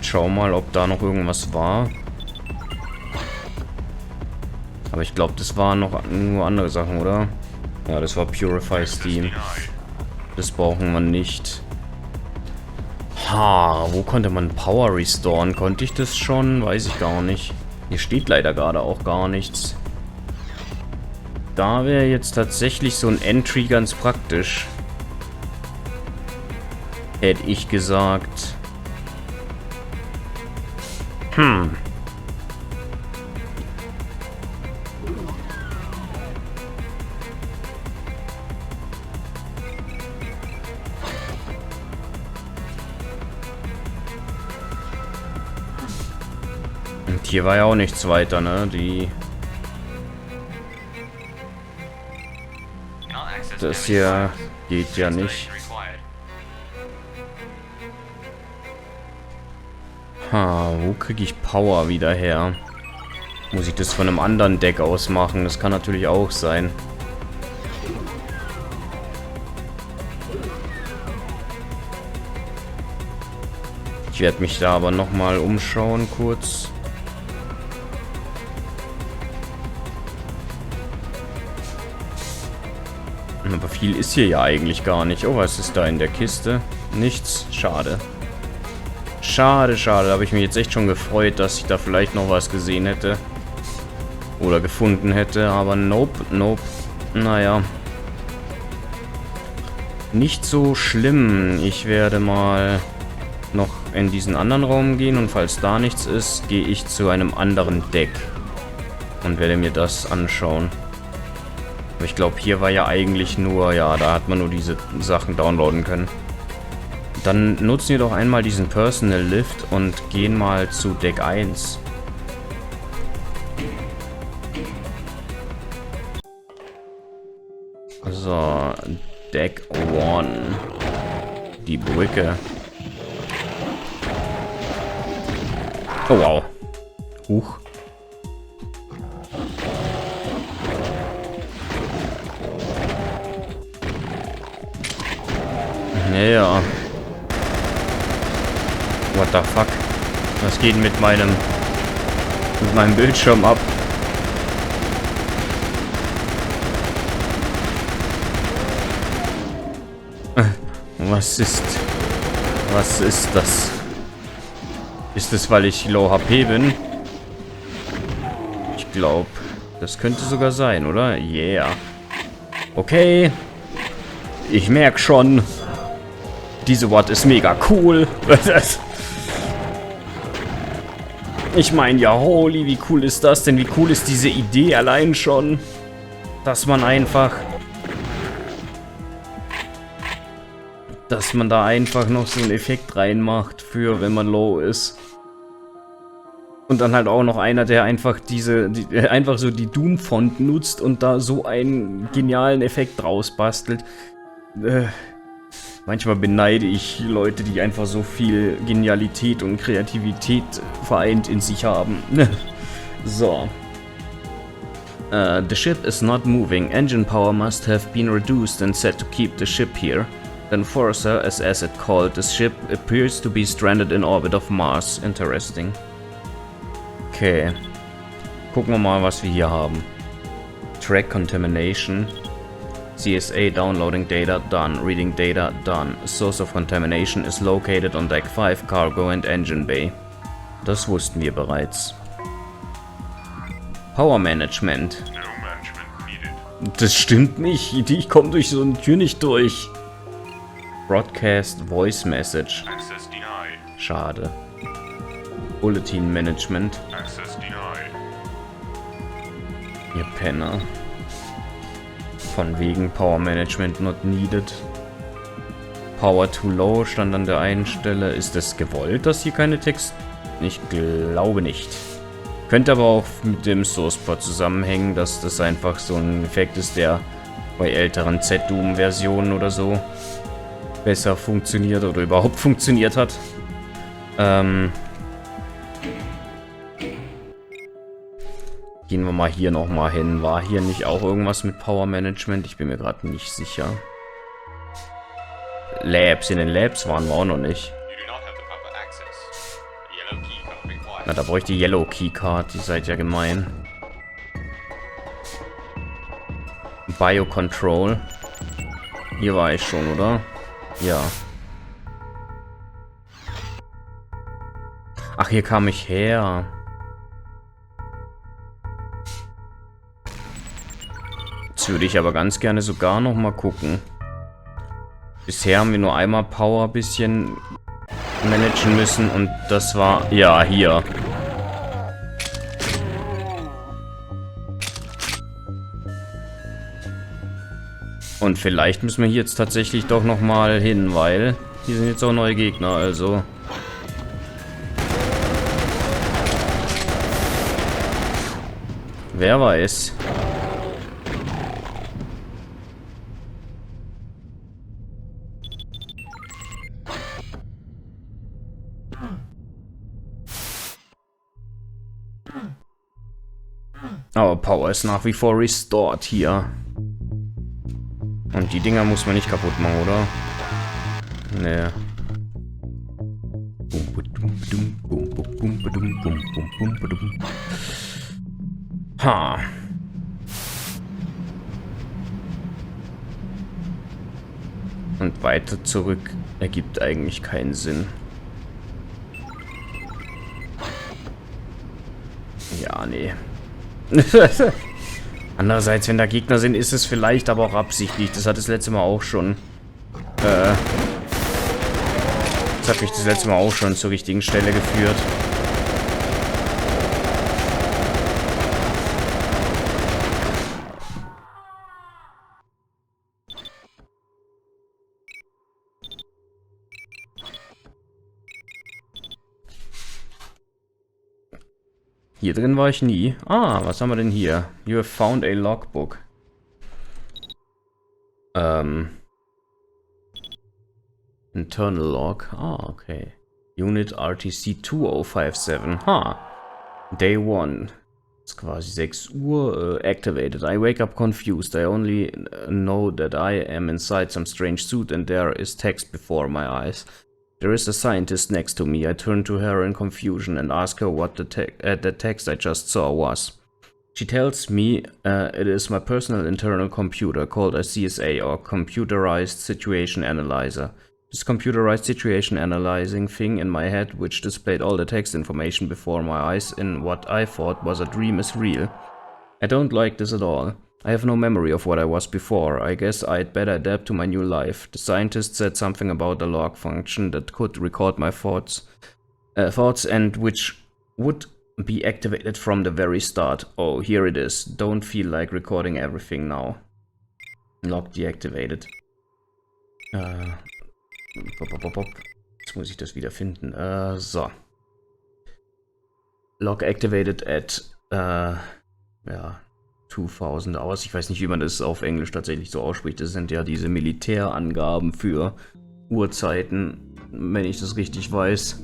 schau mal, ob da noch irgendwas war. Aber ich glaube, das waren noch nur andere Sachen, oder? Ja, das war Purify Steam. Das brauchen wir nicht. Ha, wo konnte man Power restoren? Konnte ich das schon? Weiß ich gar nicht. Hier steht leider gerade auch gar nichts. Da wäre jetzt tatsächlich so ein Entry ganz praktisch. Hätte ich gesagt. Und hier war ja auch nichts weiter, ne? Das hier geht ja nicht. Wo kriege ich Power wieder her? Muss ich das von einem anderen Deck aus machen? Das kann natürlich auch sein. Ich werde mich da aber nochmal umschauen kurz. Aber viel ist hier ja eigentlich gar nicht. Oh, was ist da in der Kiste? Nichts. Schade. Schade, schade. Da habe ich mich jetzt echt schon gefreut, dass ich da vielleicht noch was gesehen hätte. Oder gefunden hätte. Aber nope, nope. Naja. Nicht so schlimm. Ich werde mal noch in diesen anderen Raum gehen. Und falls da nichts ist, gehe ich zu einem anderen Deck. Und werde mir das anschauen. Aber ich glaube, hier war ja eigentlich nur... Ja, da hat man nur diese Sachen downloaden können. Dann nutzen wir doch einmal diesen Personal Lift und gehen mal zu Deck 1. So, Deck 1. Die Brücke. Oh wow. Huch. Ja. What the fuck? Was geht mit meinem Bildschirm ab? Was ist das? Ist es, weil ich Low HP bin? Ich glaube, das könnte sogar sein, oder? Yeah. Okay. Ich merke schon. Diese Watt ist mega cool. Ich meine, ja, holy, wie cool ist das denn? Wie cool ist diese Idee allein schon? Dass man einfach... Dass man da einfach noch so einen Effekt reinmacht für, wenn man low ist. Und dann halt auch noch einer, der einfach einfach so die Doom-Font nutzt und da so einen genialen Effekt draus bastelt. Manchmal beneide ich Leute, die einfach so viel Genialität und Kreativität vereint in sich haben. So. The ship is not moving. Engine power must have been reduced and set to keep the ship here. The Enforcer, as it called, the ship appears to be stranded in orbit of Mars. Interesting. Okay. Gucken wir mal, was wir hier haben. Track Contamination. CSA downloading data done. Reading data done. Source of contamination is located on Deck 5, Cargo and Engine Bay. Das wussten wir bereits. Power Management. No management needed. Das stimmt nicht. Ich komme durch so eine Tür nicht durch. Broadcast Voice Message. Access denied. Schade. Bulletin Management. Access denied. Ihr Penner. Von wegen Power Management not needed. Power too low stand an der einen Stelle. Ist es gewollt, dass hier keine Text... Ich glaube nicht. Könnte aber auch mit dem Source Port zusammenhängen, dass das einfach so ein Effekt ist, der bei älteren Z-Doom-Versionen oder so besser funktioniert oder überhaupt funktioniert hat. Gehen wir mal hier nochmal hin. War hier nicht auch irgendwas mit Power Management? Ich bin mir gerade nicht sicher. Labs. In den Labs waren wir auch noch nicht. You do not have the proper access. A yellow key card required. Na, da bräuchte ich Yellow Keycard. Ihr seid ja gemein. Biocontrol. Hier war ich schon, oder? Ja. Ach, hier kam ich her. Jetzt würde ich aber ganz gerne sogar noch mal gucken. Bisher haben wir nur einmal Power ein bisschen managen müssen und das war... Ja, hier. Und vielleicht müssen wir hier jetzt tatsächlich doch noch mal hin, weil hier sind jetzt auch neue Gegner, also... Wer weiß. Aber Power ist nach wie vor restored hier. Und die Dinger muss man nicht kaputt machen, oder? Nee. Ha. Und weiter zurück ergibt eigentlich keinen Sinn. Ja, nee. Andererseits, wenn da Gegner sind, ist es vielleicht aber auch absichtlich. Das hat das letzte Mal auch schon. Das hat mich das letzte Mal auch schon zur richtigen Stelle geführt. Hier drin war ich nie. Ah, was haben wir denn hier? You have found a logbook. Internal log. Ah, okay. Unit RTC-3057. Ha. Day 1. Ist quasi 6 Uhr. Activated. I wake up confused. I only know that I am inside some strange suit and there is text before my eyes. There is a scientist next to me. I turn to her in confusion and ask her what the text I just saw was. She tells me it is my personal internal computer called a CSA, or Computerized Situation Analyzer. This computerized situation analyzing thing in my head, which displayed all the text information before my eyes in what I thought was a dream, is real. I don't like this at all. I have no memory of what I was before. I guess I'd better adapt to my new life. The scientist said something about a log function that could record my thoughts and which would be activated from the very start. Oh, here it is. Don't feel like recording everything now. Log deactivated. Jetzt muss ich das wieder finden. So. Log activated at, ja, 2000 hours. Ich weiß nicht, wie man das auf Englisch tatsächlich so ausspricht. Das sind ja diese Militärangaben für Uhrzeiten, wenn ich das richtig weiß.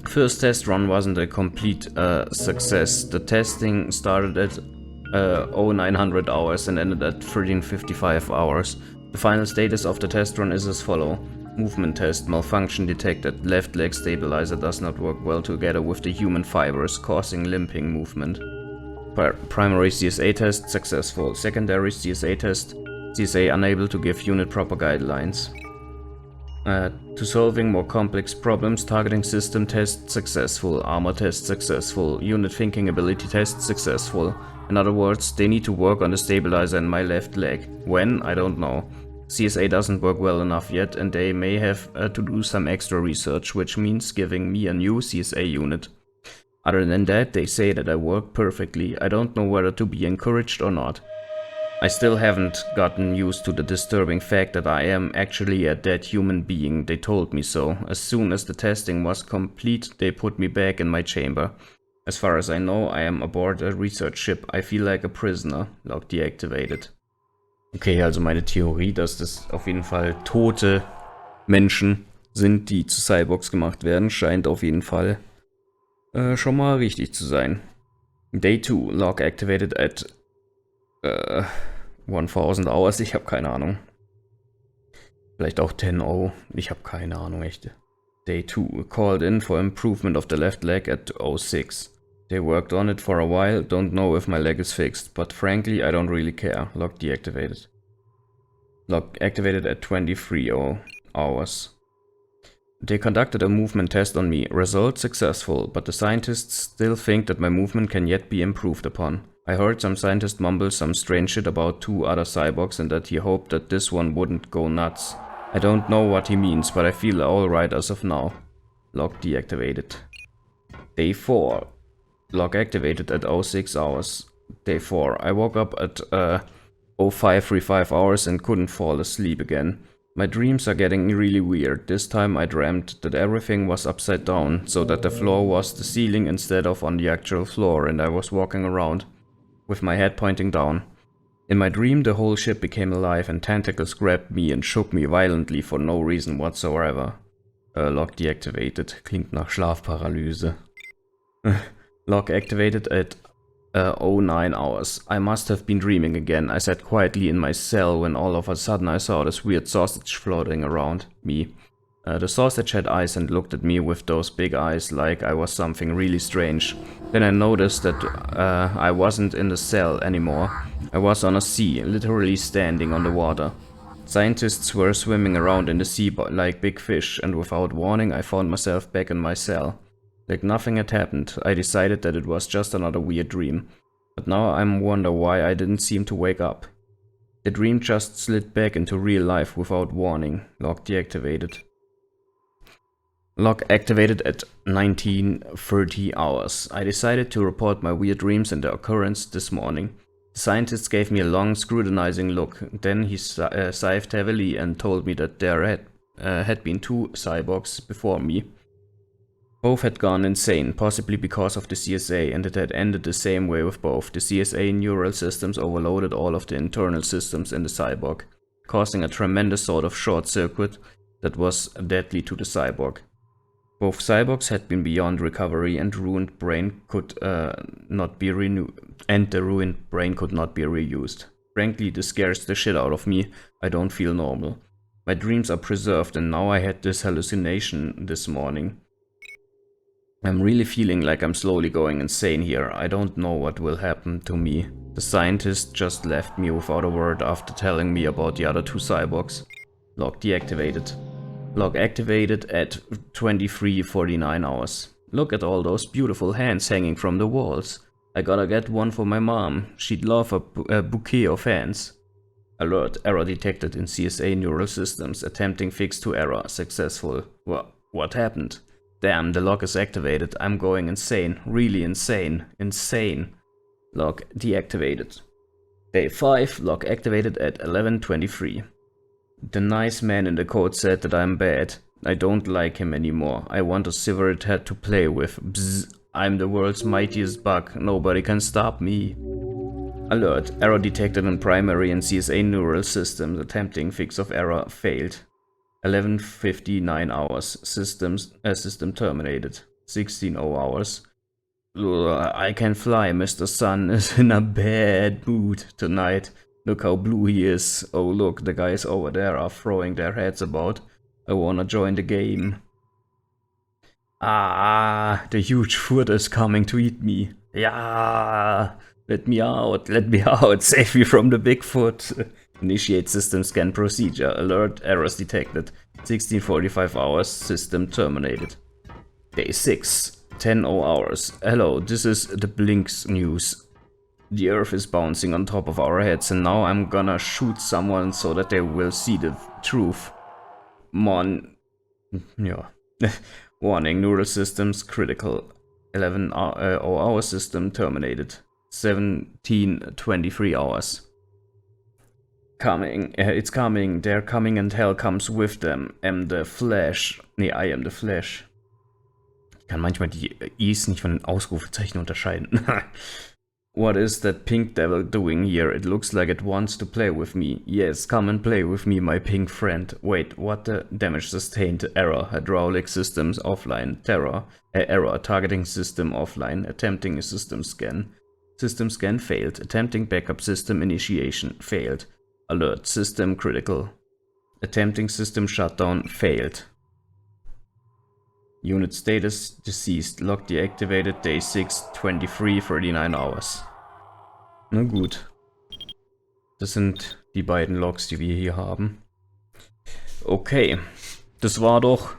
First test run wasn't a complete success. The testing started at 0900 hours and ended at 1355 hours. The final status of the test run is as follows. Movement test, malfunction detected. Left leg stabilizer does not work well together with the human fibers, causing limping movement. Primary CSA test successful. Secondary CSA test, CSA unable to give unit proper guidelines. To solving more complex problems, targeting system test successful, armor test successful, unit thinking ability test successful. In other words, they need to work on the stabilizer in my left leg. When? I don't know. CSA doesn't work well enough yet, and they may have to do some extra research, which means giving me a new CSA unit. Other than that, they say that I work perfectly. I don't know whether to be encouraged or not. I still haven't gotten used to the disturbing fact that I am actually a dead human being. They told me so. As soon as the testing was complete, they put me back in my chamber. As far as I know, I am aboard a research ship. I feel like a prisoner. Log deactivated. Okay, also meine Theorie, dass das auf jeden Fall tote Menschen sind, die zu Cyborgs gemacht werden, scheint auf jeden Fall schon mal richtig zu sein. Day 2, log activated at 1000 hours, ich habe keine Ahnung. Vielleicht auch 10:0, ich habe keine Ahnung, echt. Day 2, called in for improvement of the left leg at 06. They worked on it for a while, don't know if my leg is fixed, but frankly I don't really care. Log deactivated. Log activated at 23:0 hours. They conducted a movement test on me, result successful, but the scientists still think that my movement can yet be improved upon. I heard some scientist mumble some strange shit about 2 other cyborgs and that he hoped that this one wouldn't go nuts. I don't know what he means, but I feel alright as of now. Log deactivated. Day 4. Log activated at 06 hours. Day 4. I woke up at 0535 hours and couldn't fall asleep again. My dreams are getting really weird. This time I dreamt that everything was upside down, so that the floor was the ceiling instead of on the actual floor, and I was walking around with my head pointing down. In my dream the whole ship became alive and tentacles grabbed me and shook me violently for no reason whatsoever. Log deactivated. Klingt nach Schlafparalyse. Log activated at 09 hours. I must have been dreaming again. I sat quietly in my cell when all of a sudden I saw this weird sausage floating around me. The sausage had eyes and looked at me with those big eyes like I was something really strange. Then I noticed that I wasn't in the cell anymore. I was on a sea, literally standing on the water. Scientists were swimming around in the sea like big fish, and without warning I found myself back in my cell. Like nothing had happened. I decided that it was just another weird dream. But now I'm wonder why I didn't seem to wake up. The dream just slid back into real life without warning. Log deactivated. Log activated at 19:30 hours. I decided to report my weird dreams and their occurrence this morning. The scientist gave me a long, scrutinizing look. Then he sighed heavily and told me that there had been 2 cyborgs before me. Both had gone insane, possibly because of the CSA, and it had ended the same way with both. The CSA neural systems overloaded all of the internal systems in the cyborg, causing a tremendous sort of short circuit that was deadly to the cyborg. Both cyborgs had been beyond recovery, and the ruined brain could not be reused. Frankly, this scares the shit out of me. I don't feel normal. My dreams are preserved, and now I had this hallucination this morning. I'm really feeling like I'm slowly going insane here. I don't know what will happen to me. The scientist just left me without a word after telling me about the other 2 cyborgs. Log deactivated. Log activated at 23:49 hours. Look at all those beautiful hands hanging from the walls. I gotta get one for my mom. She'd love a bouquet of hands. Alert, error detected in CSA neural systems. Attempting fix to error. Successful. What happened? Damn, the log is activated. I'm going insane. Really insane. Insane. Log deactivated. Day 5, log activated at 11:23. The nice man in the code said that I'm bad. I don't like him anymore. I want a severed head to play with. Bzz. I'm the world's mightiest bug. Nobody can stop me. Alert. Error detected in primary and CSA neural systems. Attempting fix of error failed. 11:59 hours. System terminated. 16:00 hours. I can fly. Mr. Sun is in a bad mood tonight. Look how blue he is. Oh look, the guys over there are throwing their heads about. I wanna join the game. Ah, the huge foot is coming to eat me. Yeah, let me out, save me from the Bigfoot. Initiate system scan procedure. Alert, errors detected. 16:45 hours, system terminated. Day 6, 10:00 hours. Hello, this is the Blinks news. The earth is bouncing on top of our heads and now I'm gonna shoot someone so that they will see the truth. Yeah. Warning, neural systems critical. 11:00 hour system terminated. 17:23 hours. Coming, it's coming, they're coming and hell comes with them. Am the Flash. Nee, I am the Flash. Ich kann manchmal die I's nicht von den Ausrufezeichen unterscheiden. What is that pink devil doing here? It looks like it wants to play with me. Yes, come and play with me, my pink friend. Wait, what the? Damage sustained. Error. Hydraulic systems offline. Error. Targeting system offline. Attempting a system scan. System scan failed. Attempting backup system initiation. Failed. Alert. System critical. Attempting system shutdown. Failed. Unit status deceased. Log deactivated. Day 6, 23, 39 hours. Na gut. Das sind die beiden Logs, die wir hier haben. Okay. Das war doch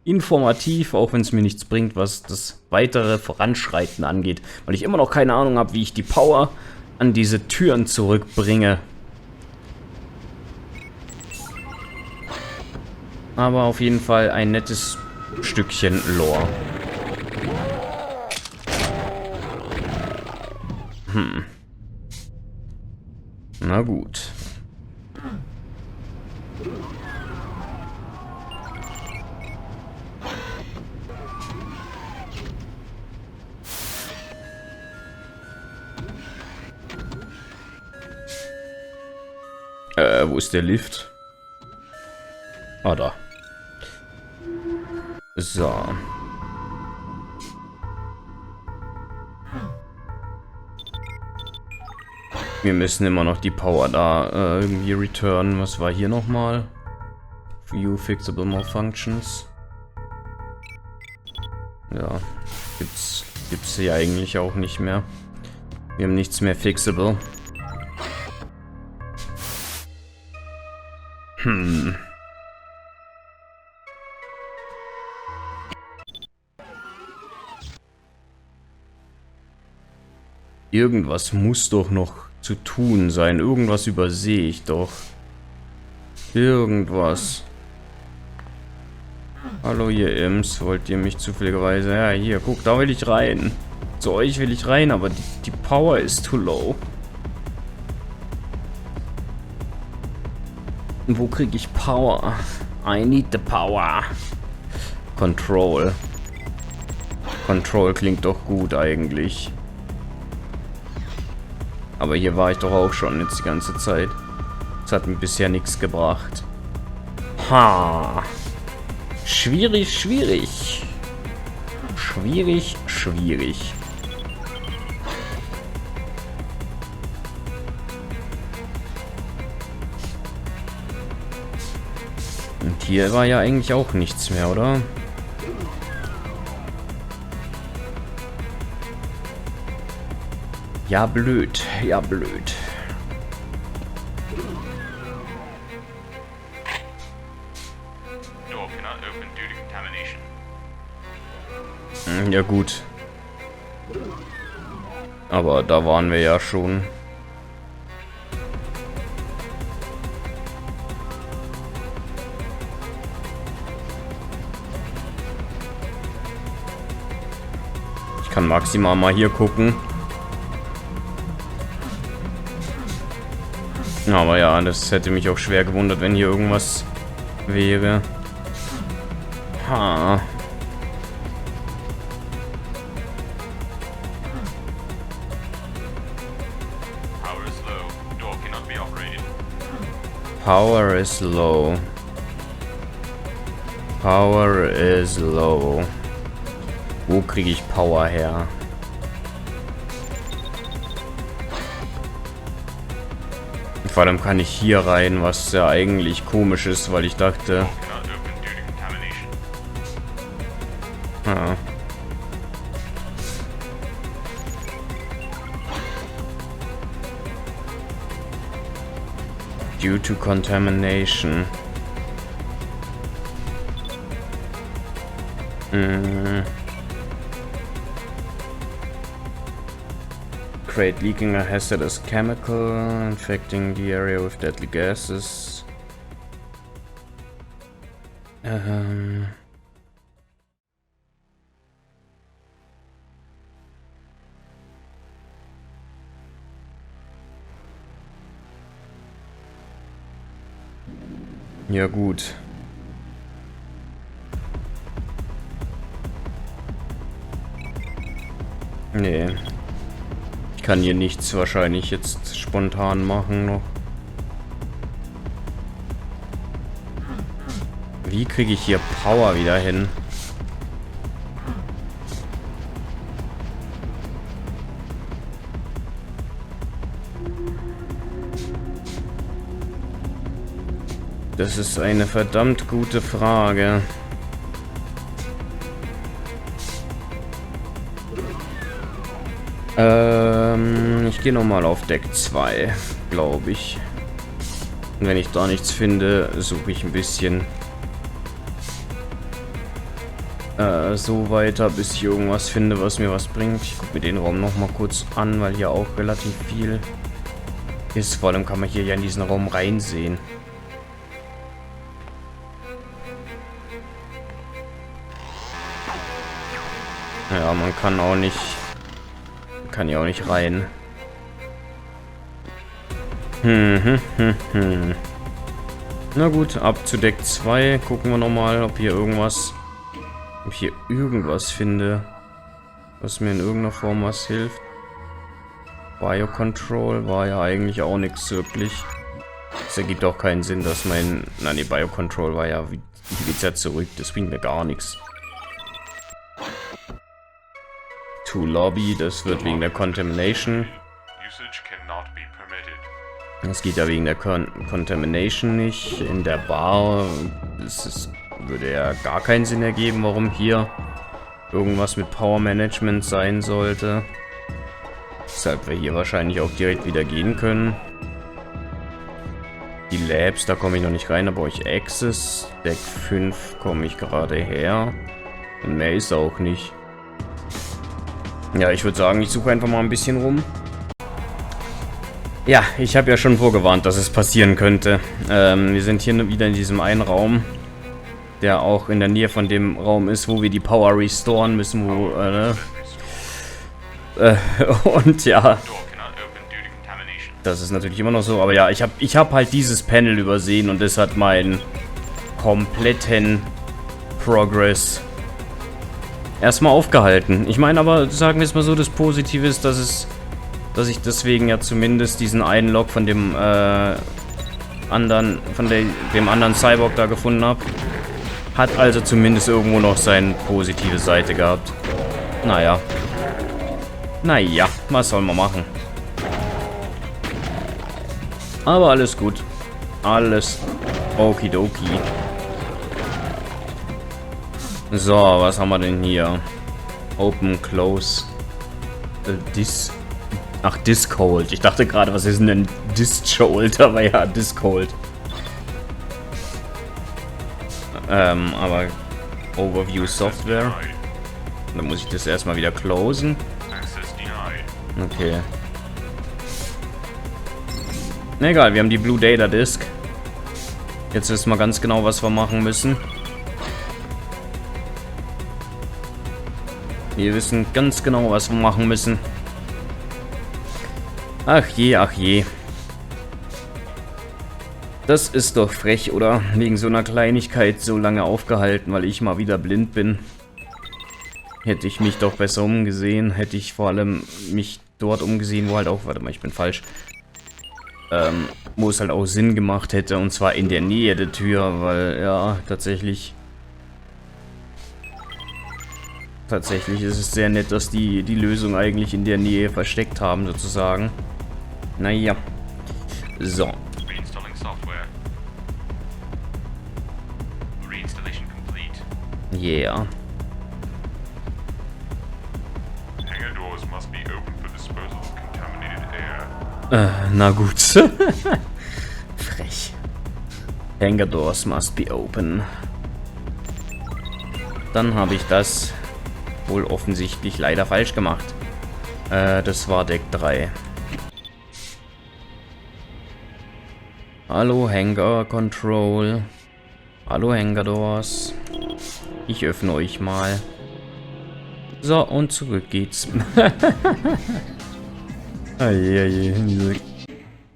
informativ, auch wenn es mir nichts bringt, was das weitere Voranschreiten angeht. Weil ich immer noch keine Ahnung habe, wie ich die Power an diese Türen zurückbringe. Aber auf jeden Fall ein nettes Stückchen Lore. Na gut. Wo ist der Lift? Ah, da. So. Wir müssen immer noch die Power da irgendwie returnen. Was war hier nochmal? View fixable malfunctions. Ja, gibt's hier eigentlich auch nicht mehr. Wir haben nichts mehr fixable. Irgendwas muss doch noch zu tun sein. Irgendwas übersehe ich doch. Irgendwas. Hallo ihr Imps, wollt ihr mich zufälligerweise... Ja, hier, guck, da will ich rein. Zu euch will ich rein, aber die Power ist too low. Und wo kriege ich Power? I need the power. Control. Control klingt doch gut eigentlich. Aber hier war ich doch auch schon jetzt die ganze Zeit. Das hat mir bisher nichts gebracht. Ha. Schwierig, schwierig. Schwierig, schwierig. Und hier war ja eigentlich auch nichts mehr, oder? Ja, blöd. Ja, blöd. Door cannot open due to contamination. Ja, gut. Aber da waren wir ja schon. Ich kann maximal mal hier gucken. Aber ja, das hätte mich auch schwer gewundert, wenn hier irgendwas wäre. Ha. Power is low. Power is low. Wo kriege ich Power her? Vor allem kann ich hier rein, was ja eigentlich komisch ist, weil ich dachte... Ah. Due to contamination. Create leaking a hazardous chemical, infecting the area with deadly gases. Ja gut. Nee. Ich kann hier nichts wahrscheinlich jetzt spontan machen noch. Wie kriege ich hier Power wieder hin? Das ist eine verdammt gute Frage. Ich gehe nochmal auf Deck 2, glaube ich. Und wenn ich da nichts finde, suche ich ein bisschen so weiter, bis ich irgendwas finde, was mir was bringt. Ich gucke mir den Raum nochmal kurz an, weil hier auch relativ viel ist. Vor allem kann man hier ja in diesen Raum reinsehen. Ja, man kann auch nicht... Kann ja auch nicht rein. Na gut, ab zu Deck 2. Gucken wir nochmal, ob hier irgendwas... Ob ich hier irgendwas finde, was mir in irgendeiner Form was hilft. Biocontrol war ja eigentlich auch nichts wirklich. Es ergibt auch keinen Sinn, dass mein... Nein, die Biocontrol war ja... Hier geht's ja zurück, das bringt mir gar nichts. To Lobby, das wird wegen der Contamination. Das geht ja wegen der Contamination nicht. In der Bar würde ja gar keinen Sinn ergeben, warum hier irgendwas mit Power Management sein sollte. Deshalb wir hier wahrscheinlich auch direkt wieder gehen können. Die Labs, da komme ich noch nicht rein, da brauche ich Access. Deck 5 komme ich gerade her. Und mehr ist auch nicht. Ja, ich würde sagen, ich suche einfach mal ein bisschen rum. Ja, ich habe ja schon vorgewarnt, dass es passieren könnte. Wir sind hier wieder in diesem einen Raum, der auch in der Nähe von dem Raum ist, wo wir die Power restoren müssen, wo, und ja, das ist natürlich immer noch so, aber ja, ich hab halt dieses Panel übersehen und das hat meinen kompletten Progress erstmal aufgehalten. Ich meine aber, sagen wir es mal so, das Positive ist, dass ich deswegen ja zumindest diesen einen Log von dem anderen, dem anderen Cyborg da gefunden habe. Hat also zumindest irgendwo noch seine positive Seite gehabt. Naja. Naja, was soll man machen? Aber alles gut. Alles okidoki. So, was haben wir denn hier? Open, Close. Dischold. Ich dachte gerade, was ist denn Dischold? Aber ja, Dischold. Aber Overview Software. Dann muss ich das erstmal wieder closen. Okay. Na egal, wir haben die Blue Data Disk. Jetzt wissen wir ganz genau, was wir machen müssen. Wir wissen ganz genau, was wir machen müssen. Ach je, ach je. Das ist doch frech, oder? Wegen so einer Kleinigkeit so lange aufgehalten, weil ich mal wieder blind bin. Hätte ich mich doch besser umgesehen. Hätte ich vor allem mich dort umgesehen, wo halt auch... Warte mal, ich bin falsch. wo es halt auch Sinn gemacht hätte, und zwar in der Nähe der Tür, weil, ja, tatsächlich ist es sehr nett, dass die Lösung eigentlich in der Nähe versteckt haben, sozusagen. Naja. So. Reinstalling software. Reinstallation complete. Yeah. Hangar doors must be open for disposal of contaminated air. Na gut. Frech. Hangar doors must be open. Dann habe ich das wohl offensichtlich leider falsch gemacht. Das war Deck 3. Hallo Hangar Control. Hallo Hangar Doors. Ich öffne euch mal. So, und zurück geht's.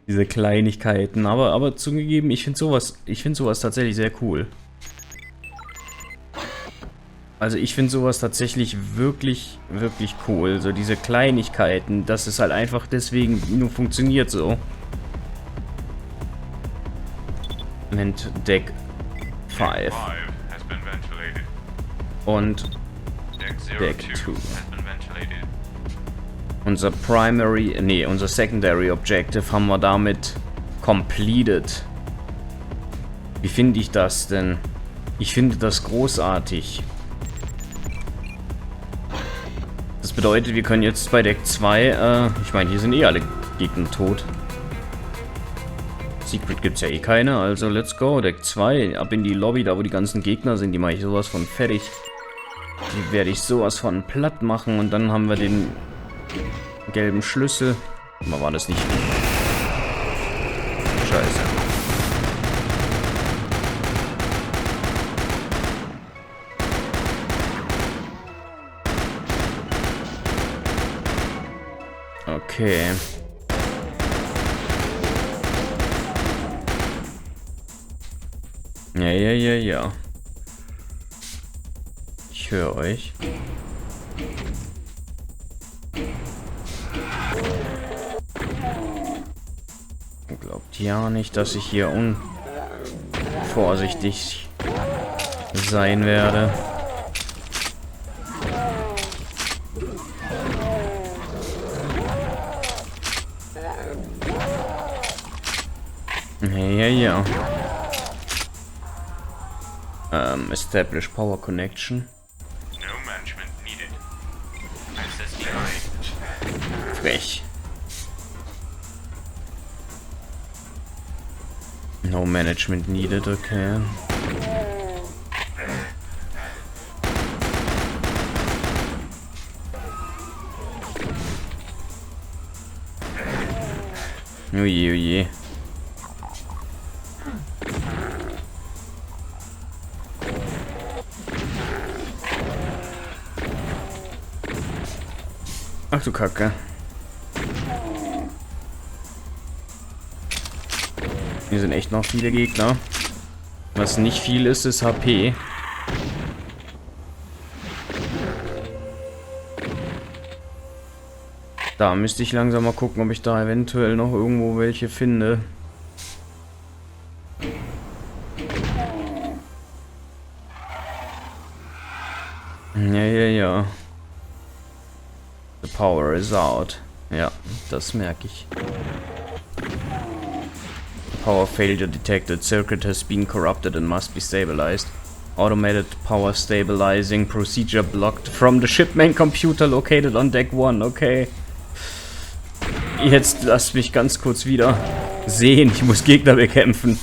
Diese Kleinigkeiten. Aber zugegeben, ich finde sowas tatsächlich sehr cool. Also ich finde sowas tatsächlich wirklich, wirklich cool. So diese Kleinigkeiten, dass es halt einfach deswegen nur funktioniert so. Moment, Deck 5. Und Deck 2. Unser Secondary Objective haben wir damit completed. Wie finde ich das denn? Ich finde das großartig. Das bedeutet, wir können jetzt bei Deck 2, ich meine, hier sind eh alle Gegner tot. Secret gibt's ja eh keine, also let's go. Deck 2, ab in die Lobby, da wo die ganzen Gegner sind, die mache ich sowas von fertig. Die werde ich sowas von platt machen und dann haben wir den gelben Schlüssel. Mal war das nicht. Scheiße. Okay. Ja. Ich höre euch. Glaubt ja nicht, dass ich hier unvorsichtig sein werde. Ja. Establish power connection. No management needed. Access denied. Frech. No management needed, okay. Oje. Ach du Kacke. Hier sind echt noch viele Gegner. Was nicht viel ist, ist HP. Da müsste ich langsam mal gucken, ob ich da eventuell noch irgendwo welche finde. Ja. The power is out. Ja, das merke ich. Power failure detected. Circuit has been corrupted and must be stabilized. Automated power stabilizing procedure blocked from the shipment computer located on deck 1. Okay. Jetzt lasst mich ganz kurz wieder sehen. Ich muss Gegner bekämpfen.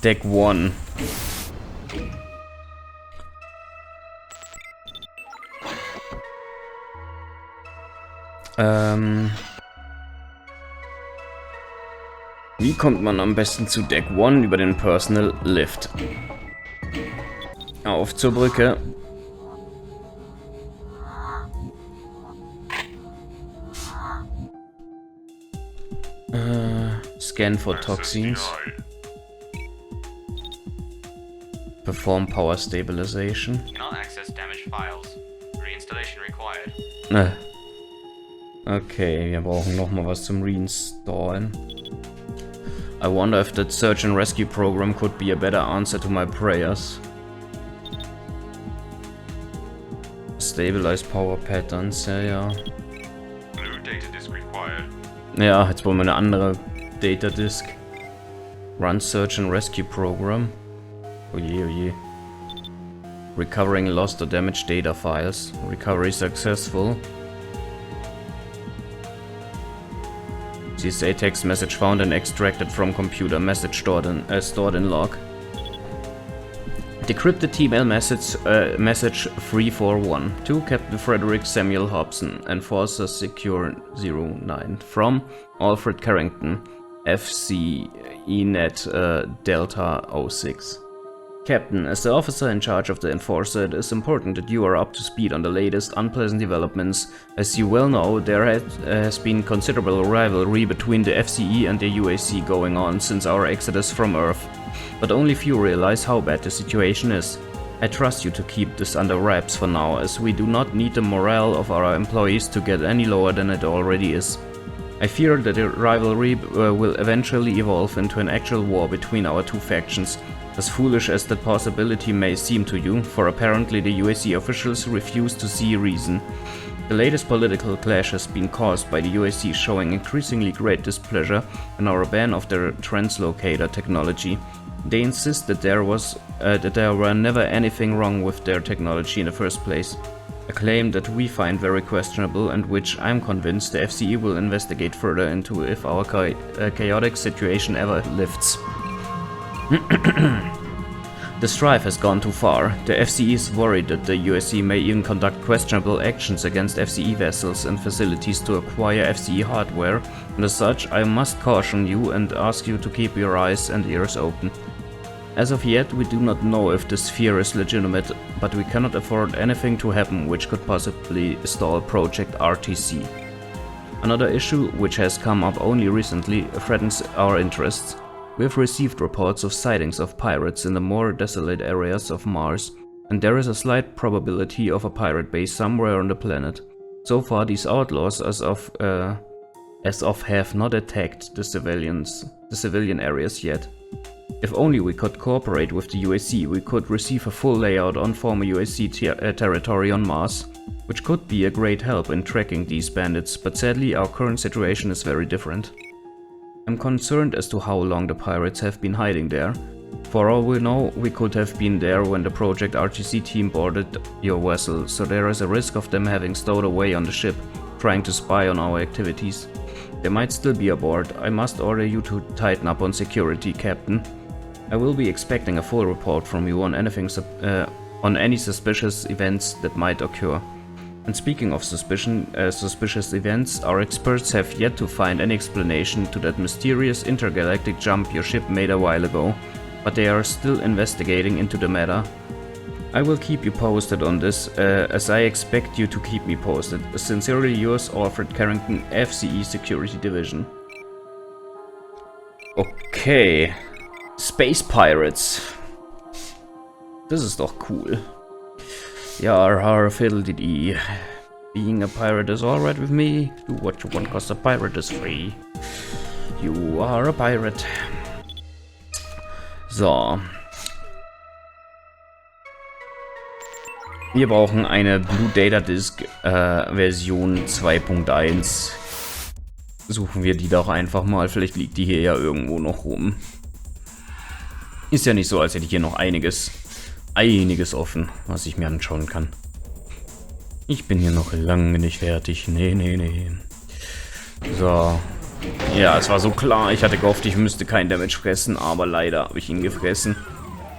Deck 1. Wie kommt man am besten zu Deck 1 über den Personal Lift? Auf zur Brücke. Scan for toxins. Perform power stabilization. Cannot access damaged files. Reinstallation required. Okay, wir brauchen noch mal was zum Reinstallen. I wonder if that search and rescue program could be a better answer to my prayers. Stabilize power patterns, ja. New data disk required. Ja, jetzt wollen wir eine andere Data Disk. Run search and rescue program. Oh je, oh je. Recovering lost or damaged data files. Recovery successful. CSA text message found and extracted from computer. Message stored in log. Decrypted email message 341 to Captain Frederick Samuel Hobson, Enforcer Secure 09 from Alfred Carrington, FCENet Delta 06. Captain, as the officer in charge of the Enforcer, it is important that you are up to speed on the latest unpleasant developments. As you well know, there has been considerable rivalry between the FCE and the UAC going on since our exodus from Earth. But only few realize how bad the situation is. I trust you to keep this under wraps for now, as we do not need the morale of our employees to get any lower than it already is. I fear that the rivalry will eventually evolve into an actual war between our two factions. As foolish as that possibility may seem to you, for apparently the UAC officials refuse to see reason. The latest political clash has been caused by the UAC showing increasingly great displeasure in our ban of their translocator technology. They insist that there were never anything wrong with their technology in the first place. A claim that we find very questionable and which I'm convinced the FCE will investigate further into if our chaotic situation ever lifts. The strife has gone too far. The FCE is worried that the USC may even conduct questionable actions against FCE vessels and facilities to acquire FCE hardware, and as such, I must caution you and ask you to keep your eyes and ears open. As of yet, we do not know if this fear is legitimate, but we cannot afford anything to happen which could possibly stall Project RTC. Another issue, which has come up only recently, threatens our interests. We have received reports of sightings of pirates in the more desolate areas of Mars, and there is a slight probability of a pirate base somewhere on the planet. So far, these outlaws as of have not attacked the civilian areas yet. If only we could cooperate with the UAC, we could receive a full layout on former UAC territory on Mars, which could be a great help in tracking these bandits, but sadly our current situation is very different. I'm concerned as to how long the pirates have been hiding there. For all we know, we could have been there when the Project RTC team boarded your vessel, so there is a risk of them having stowed away on the ship, trying to spy on our activities. They might still be aboard. I must order you to tighten up on security, Captain. I will be expecting a full report from you on on any suspicious events that might occur. And speaking of suspicious events, our experts have yet to find any explanation to that mysterious intergalactic jump your ship made a while ago, but they are still investigating into the matter. I will keep you posted on this, as I expect you to keep me posted. Sincerely yours, Alfred Carrington, FCE Security Division. Okay. Space Pirates. Das ist doch cool. Yar, fiddle-dee-dee. Being a pirate is alright with me. Do what you want, cause a pirate is free. You are a pirate. So. Wir brauchen eine Blue Data Disk Version 2.1. Suchen wir die doch einfach mal. Vielleicht liegt die hier ja irgendwo noch rum. Ist ja nicht so, als hätte ich hier noch einiges offen, was ich mir anschauen kann. Ich bin hier noch lange nicht fertig. Nee. So. Ja, es war so klar. Ich hatte gehofft, ich müsste kein Damage fressen, aber leider habe ich ihn gefressen.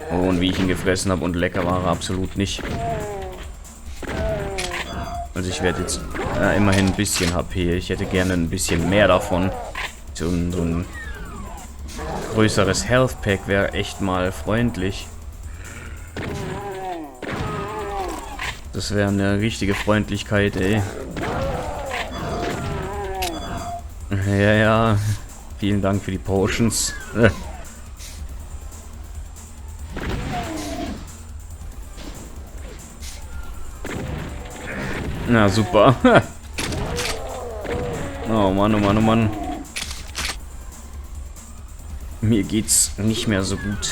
Und wie ich ihn gefressen habe und lecker war er absolut nicht. Also ich werde jetzt immerhin ein bisschen HP. Ich hätte gerne ein bisschen mehr davon. So ein größeres Health Pack wäre echt mal freundlich. Das wäre eine richtige Freundlichkeit, ey. Ja. Vielen Dank für die Potions. Na super. Oh Mann. Mir geht's nicht mehr so gut.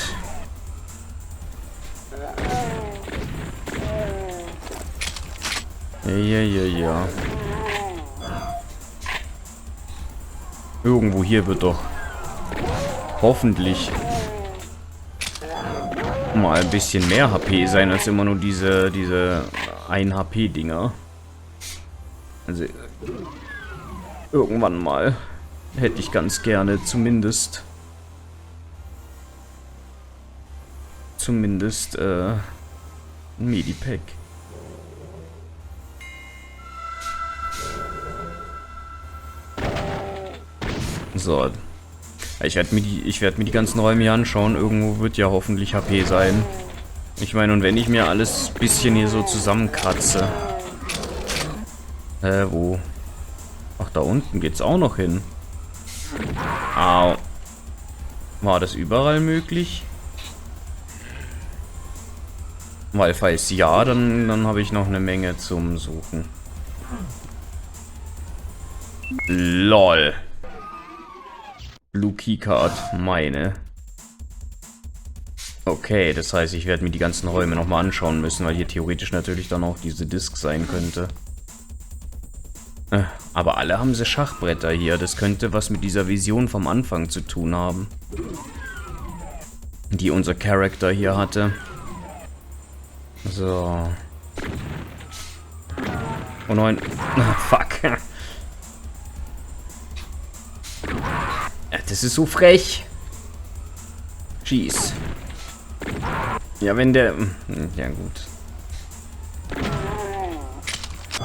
Ja. Irgendwo hier wird doch hoffentlich mal ein bisschen mehr HP sein, als immer nur diese 1 HP-Dinger. Also irgendwann mal hätte ich ganz gerne zumindest ein Medipack. So. Ich werde mir die ganzen Räume hier anschauen. Irgendwo wird ja hoffentlich HP sein. Ich meine, und wenn ich mir alles ein bisschen hier so zusammenkratze. Wo? Ach, da unten geht's auch noch hin. Au. War das überall möglich? Weil falls ja, dann habe ich noch eine Menge zum Suchen. LOL. Blue Keycard, meine. Okay, das heißt, ich werde mir die ganzen Räume nochmal anschauen müssen, weil hier theoretisch natürlich dann auch diese Disk sein könnte. Aber alle haben sie Schachbretter hier. Das könnte was mit dieser Vision vom Anfang zu tun haben. Die unser Charakter hier hatte. So. Oh nein. Fuck. Das ist so frech. Jeez. Ja, wenn der... Ja, gut.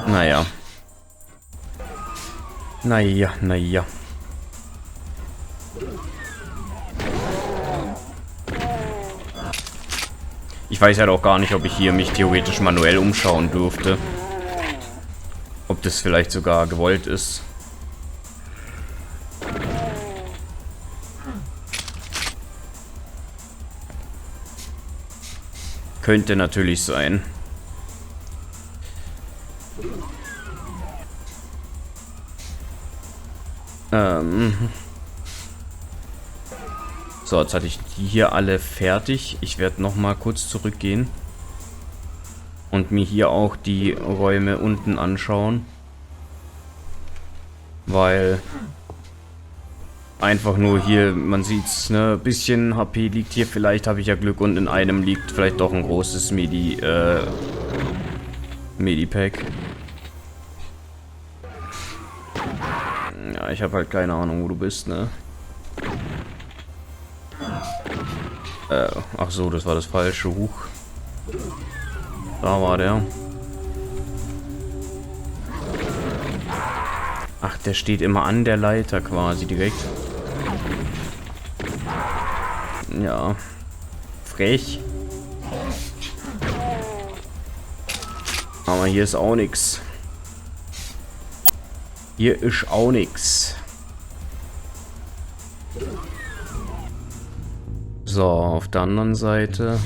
Naja. Naja. Ich weiß halt auch gar nicht, ob ich hier mich theoretisch manuell umschauen dürfte. Ob das vielleicht sogar gewollt ist. Könnte natürlich sein. So, jetzt hatte ich die hier alle fertig. Ich werde noch mal kurz zurückgehen und mir hier auch die Räume unten anschauen. Weil einfach nur hier, man sieht's, ne, ein bisschen HP liegt hier, vielleicht habe ich ja Glück und in einem liegt vielleicht doch ein großes Medipack. Ja, ich habe halt keine Ahnung, wo du bist, ne? Ach so, das war das falsche. Huch. Da war der. Ach, der steht immer an der Leiter quasi direkt. Ja. Frech. Aber hier ist auch nix. Hier ist auch nix. So, auf der anderen Seite.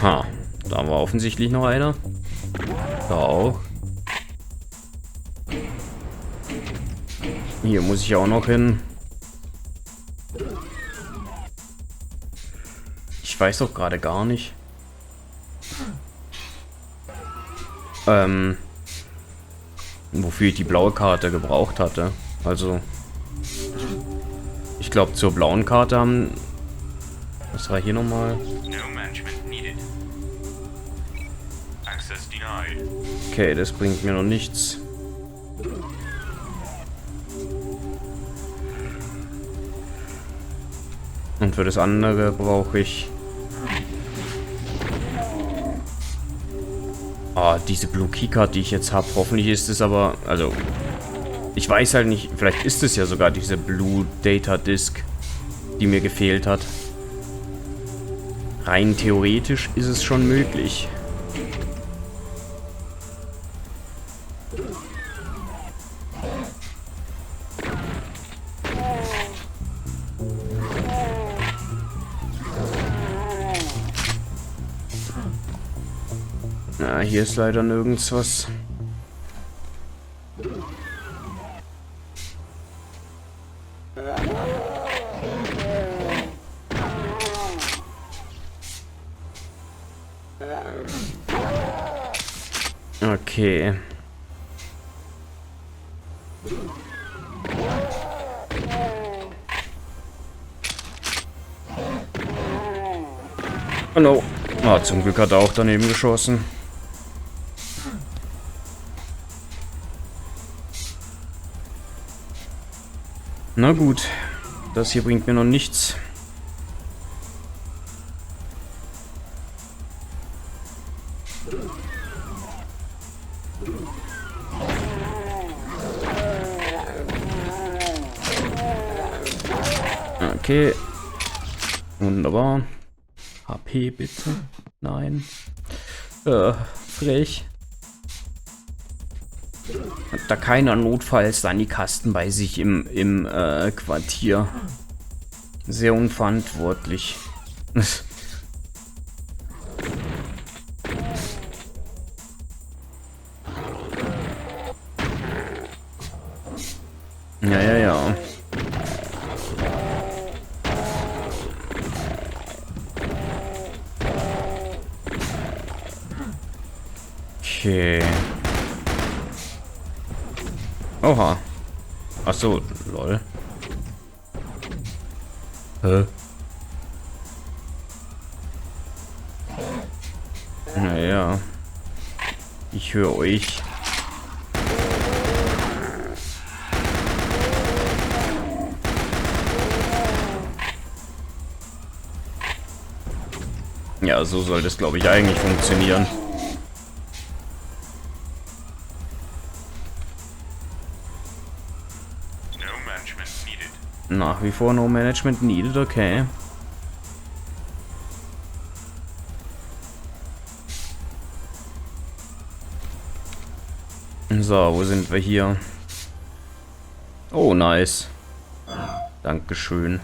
Ha, da war offensichtlich noch einer. Da auch. Hier muss ich auch noch hin. Ich weiß doch gerade gar nicht. Wofür ich die blaue Karte gebraucht hatte. Also, ich glaube, zur blauen Karte haben... Was war hier nochmal? Okay, das bringt mir noch nichts. Und für das andere brauche ich... Ah, diese Blue Keycard, die ich jetzt habe. Hoffentlich ist es aber... Also, ich weiß halt nicht... Vielleicht ist es ja sogar diese Blue Data Disk, die mir gefehlt hat. Rein theoretisch ist es schon möglich. Ja, hier ist leider nirgends was. Okay. Oh no. Ah, zum Glück hat er auch daneben geschossen. Na gut. Das hier bringt mir noch nichts. Okay. Wunderbar. HP bitte. Nein. Frech. Hat da keiner notfalls Sanikasten bei sich im Quartier. Sehr unverantwortlich. Ja, ja, ja. Okay. Oha. Ach so, lol. Hä? Naja. Ich höre euch. Ja, so soll das, glaube ich, eigentlich funktionieren. Nach wie vor no management needed, okay. So, wo sind wir hier? Oh, nice. Dankeschön.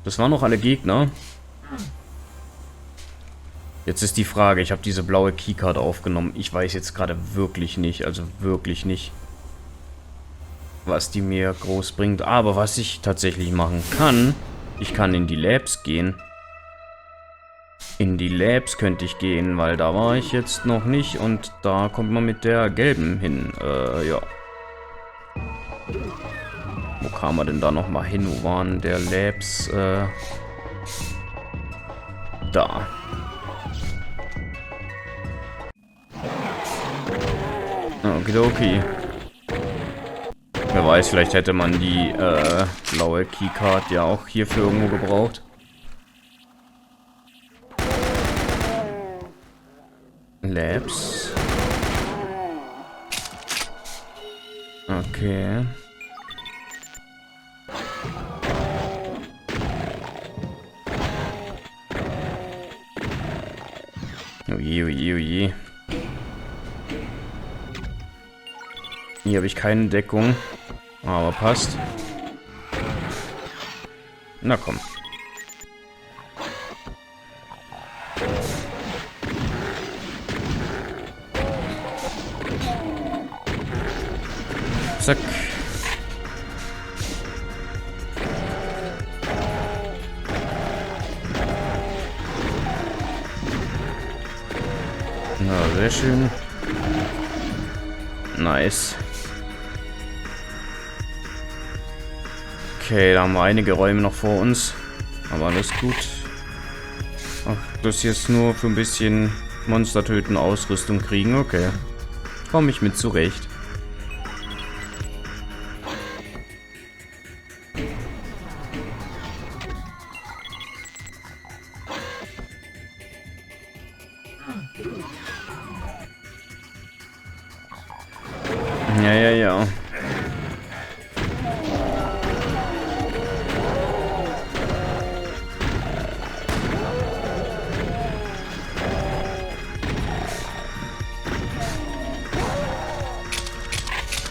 Das waren noch alle Gegner. Jetzt ist die Frage, ich habe diese blaue Keycard aufgenommen. Ich weiß jetzt gerade wirklich nicht, also wirklich nicht, was die mir groß bringt. Aber was ich tatsächlich machen kann, ich kann in die Labs gehen. In die Labs könnte ich gehen, weil da war ich jetzt noch nicht und da kommt man mit der gelben hin. Ja. Wo kam man denn da nochmal hin? Wo waren der Labs? Da. Okidoki. Wer weiß, vielleicht hätte man die blaue Keycard ja auch hierfür irgendwo gebraucht. Labs. Okay. Oje, oje, oje. Hier habe ich keine Deckung. Aber passt. Na komm. Zack. Na, sehr schön. Nice. Okay, da haben wir einige Räume noch vor uns. Aber alles gut. Ach, das hier ist nur für ein bisschen Monster töten, Ausrüstung kriegen. Okay. Komme ich mit zurecht. Ja, ja, ja.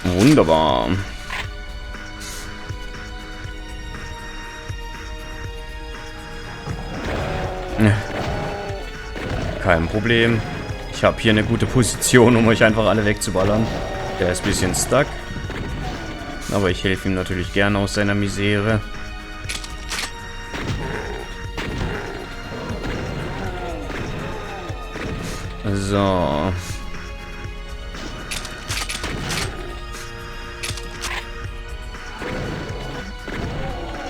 Wunderbar. Kein Problem. Ich habe hier eine gute Position, um euch einfach alle wegzuballern. Der ist ein bisschen stuck. Aber ich helfe ihm natürlich gerne aus seiner Misere. So.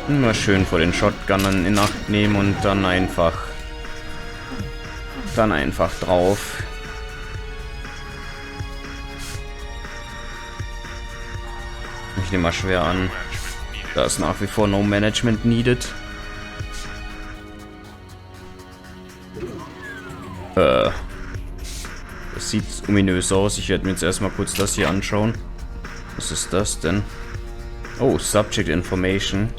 Immer schön vor den Shotgunnern in Acht nehmen und dann einfach drauf. Ich nehme mal schwer an, da ist nach wie vor No Management needed. Das sieht ominös aus. Ich werde mir jetzt erstmal kurz das hier anschauen. Was ist das denn? Oh, Subject Information.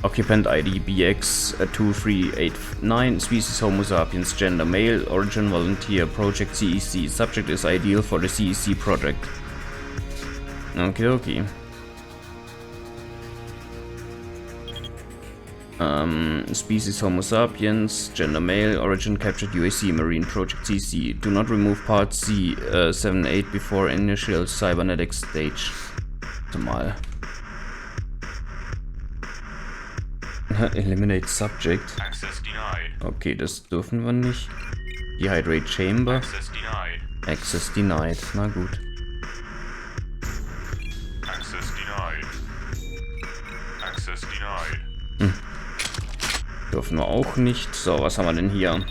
Occupant ID BX 2389, Species Homo sapiens, Gender Male, Origin Volunteer, Project CEC. Subject is ideal for the CEC project. Okay, okay. Species Homo sapiens, Gender Male, Origin captured UAC, Marine Project CC. Do not remove part C78 before initial cybernetic stage. Mal. Eliminate Subject. Access denied. Okay, das dürfen wir nicht. Dehydrate Chamber. Access denied. Access denied. Na gut. Access denied. Access denied. Dürfen wir auch nicht. So, was haben wir denn hier?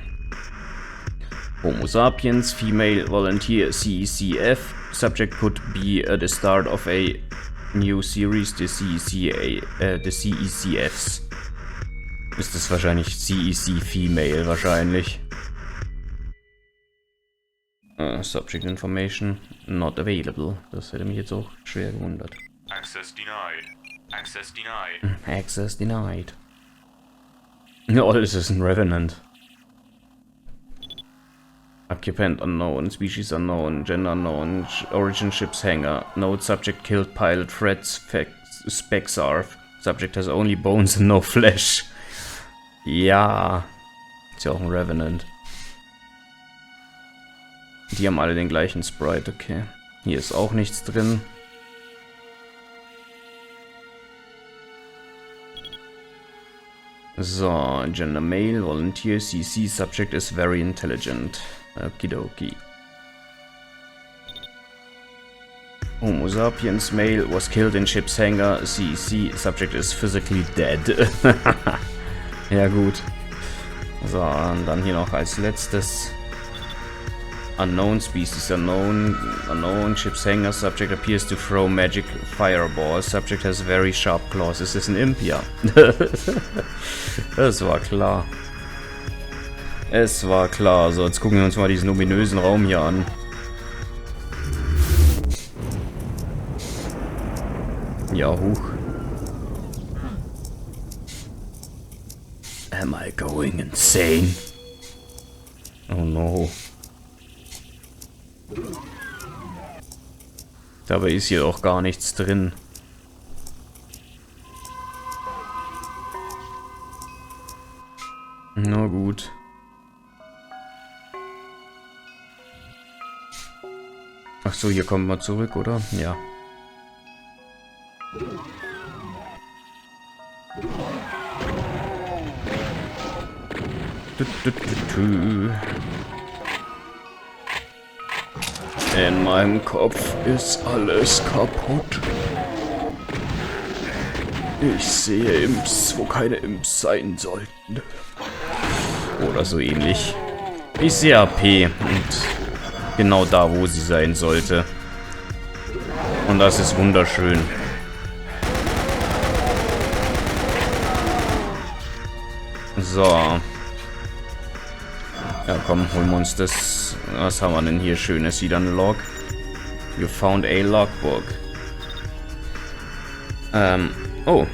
Homo sapiens, Female Volunteer CECF. Subject could be the start of a new series, the CECFs. Ist das wahrscheinlich CEC Female wahrscheinlich. Subject Information not available. Das hätte mich jetzt auch schwer gewundert. Access denied. Access denied. Access denied. Oh, das ist ein Revenant. Occupant unknown, species unknown, gender unknown, origin ship's hangar. Note subject killed pilot threats, specs are. Subject has only bones and no flesh. Ja. Ist ja auch ein Revenant. Die haben alle den gleichen Sprite, okay. Hier ist auch nichts drin. So, Gender Male, Volunteer, CC, Subject is very intelligent. Okidoki. Homo sapiens Male was killed in ship's hangar, CC, Subject is physically dead. Ja gut. So, und dann hier noch als letztes. Unknown species, unknown ship's hangar, subject appears to throw magic fireballs, subject has very sharp claws. Ist das ein Imp? Ja. Das war klar. Es war klar. So, jetzt gucken wir uns mal diesen ominösen Raum hier an. Ja, huch. Am I going insane? Oh no. Dabei ist hier auch gar nichts drin. Na gut. Ach so, hier kommen wir zurück, oder? Ja. In meinem Kopf ist alles kaputt. Ich sehe Imps, wo keine Imps sein sollten. Oder so ähnlich. Ich sehe AP und genau da, wo sie sein sollte. Und das ist wunderschön. So. Ja, komm, holen wir uns das. Was haben wir denn hier Schönes? Wieder ein Log. You found a logbook. Oh.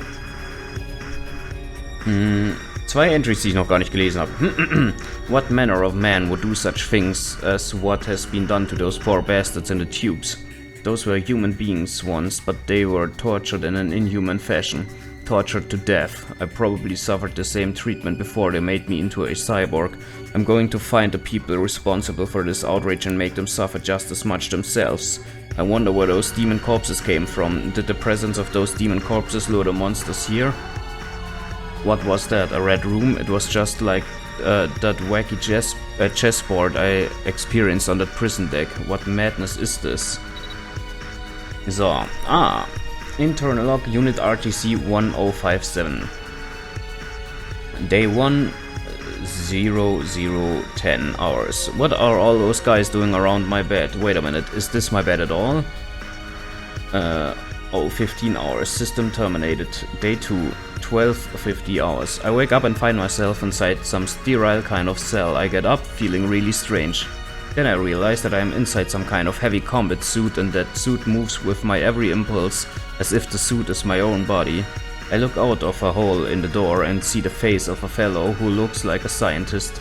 Zwei Entries, die ich noch gar nicht gelesen habe. What manner of man would do such things as what has been done to those poor bastards in the tubes? Those were human beings once, but they were tortured in an inhuman fashion. tortured to death. I probably suffered the same treatment before they made me into a cyborg. I'm going to find the people responsible for this outrage and make them suffer just as much themselves. I wonder where those demon corpses came from. Did the presence of those demon corpses lure the monsters here? What was that? A red room? It was just like that wacky chessboard I experienced on that prison deck. What madness is this? So, internal log, unit RTC-3057. Day 1, 0010 hours. What are all those guys doing around my bed? Wait a minute, is this my bed at all? 15 hours. System terminated. Day 2, 12:50 hours. I wake up and find myself inside some sterile kind of cell. I get up feeling really strange. Then I realize that I am inside some kind of heavy combat suit and that suit moves with my every impulse as if the suit is my own body. I look out of a hole in the door and see the face of a fellow who looks like a scientist.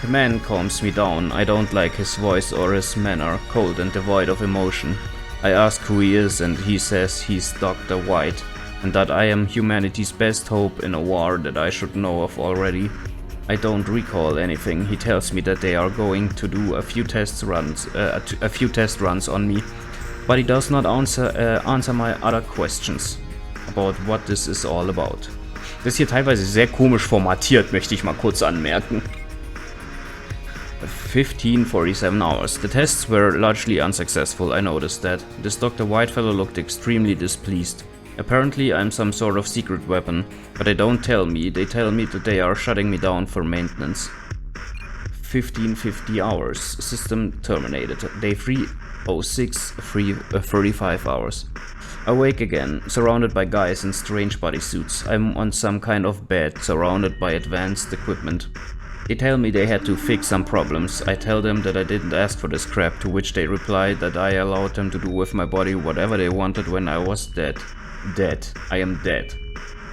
The man calms me down. I don't like his voice or his manner, cold and devoid of emotion. I ask who he is and he says he's Dr. White and that I am humanity's best hope in a war that I should know of already. I don't recall anything. He tells me that they are going to do a few test runs on me, but he does not answer my other questions about what this is all about. Das ist hier teilweise sehr komisch formatiert, möchte ich mal kurz anmerken. 15:47 hours. The tests were largely unsuccessful, I noticed that. This Dr. White fellow looked extremely displeased. Apparently I'm some sort of secret weapon, but they don't tell me. They tell me that they are shutting me down for maintenance. 15:50 hours. System terminated. Day 3, 35 hours. Awake again, surrounded by guys in strange bodysuits. I'm on some kind of bed, surrounded by advanced equipment. They tell me they had to fix some problems. I tell them that I didn't ask for this crap, to which they reply that I allowed them to do with my body whatever they wanted when I was dead. Dead. I am dead.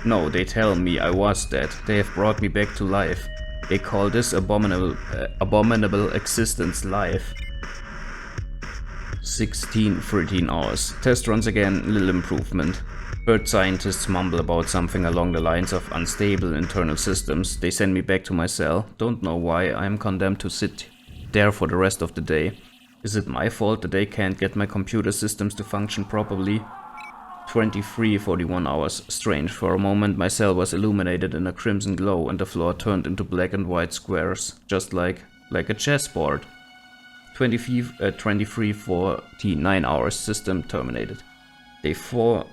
No, they tell me I was dead. They have brought me back to life. They call this abominable existence life. 13 hours. Test runs again, little improvement. Bird scientists mumble about something along the lines of unstable internal systems. They send me back to my cell. Don't know why I am condemned to sit there for the rest of the day. Is it my fault that they can't get my computer systems to function properly? 23:41 hours. Strange. For a moment my cell was illuminated in a crimson glow and the floor turned into black and white squares, just like a chessboard. 23:49 hours. System terminated. Day 4,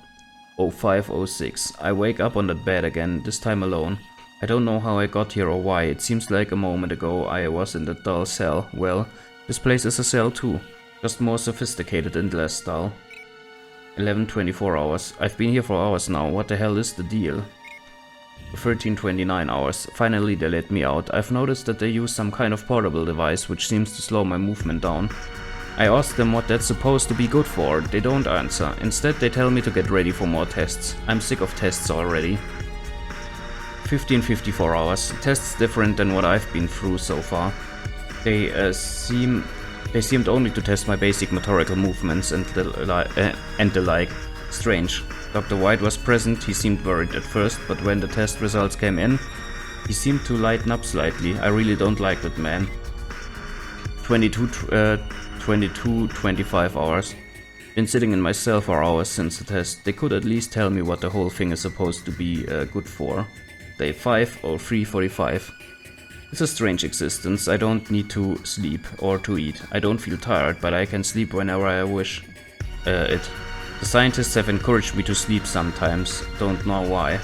05:06. I wake up on that bed again, this time alone. I don't know how I got here or why. It seems like a moment ago I was in that dull cell. Well, this place is a cell too, just more sophisticated and less dull. 11:24 hours. I've been here for hours now. What the hell is the deal? 13:29 hours. Finally they let me out. I've noticed that they use some kind of portable device which seems to slow my movement down. I asked them what that's supposed to be good for. They don't answer. Instead they tell me to get ready for more tests. I'm sick of tests already. 15:54 hours. Tests different than what I've been through so far. They seemed only to test my basic motorical movements and the like. Strange. Dr. White was present. He seemed worried at first, but when the test results came in, he seemed to lighten up slightly. I really don't like that man. 22:25 hours. Been sitting in my cell for hours since the test. They could at least tell me what the whole thing is supposed to be good for. Day 5, 03:45. It's a strange existence. I don't need to sleep or to eat. I don't feel tired, but I can sleep whenever I wish. The scientists have encouraged me to sleep sometimes. Don't know why.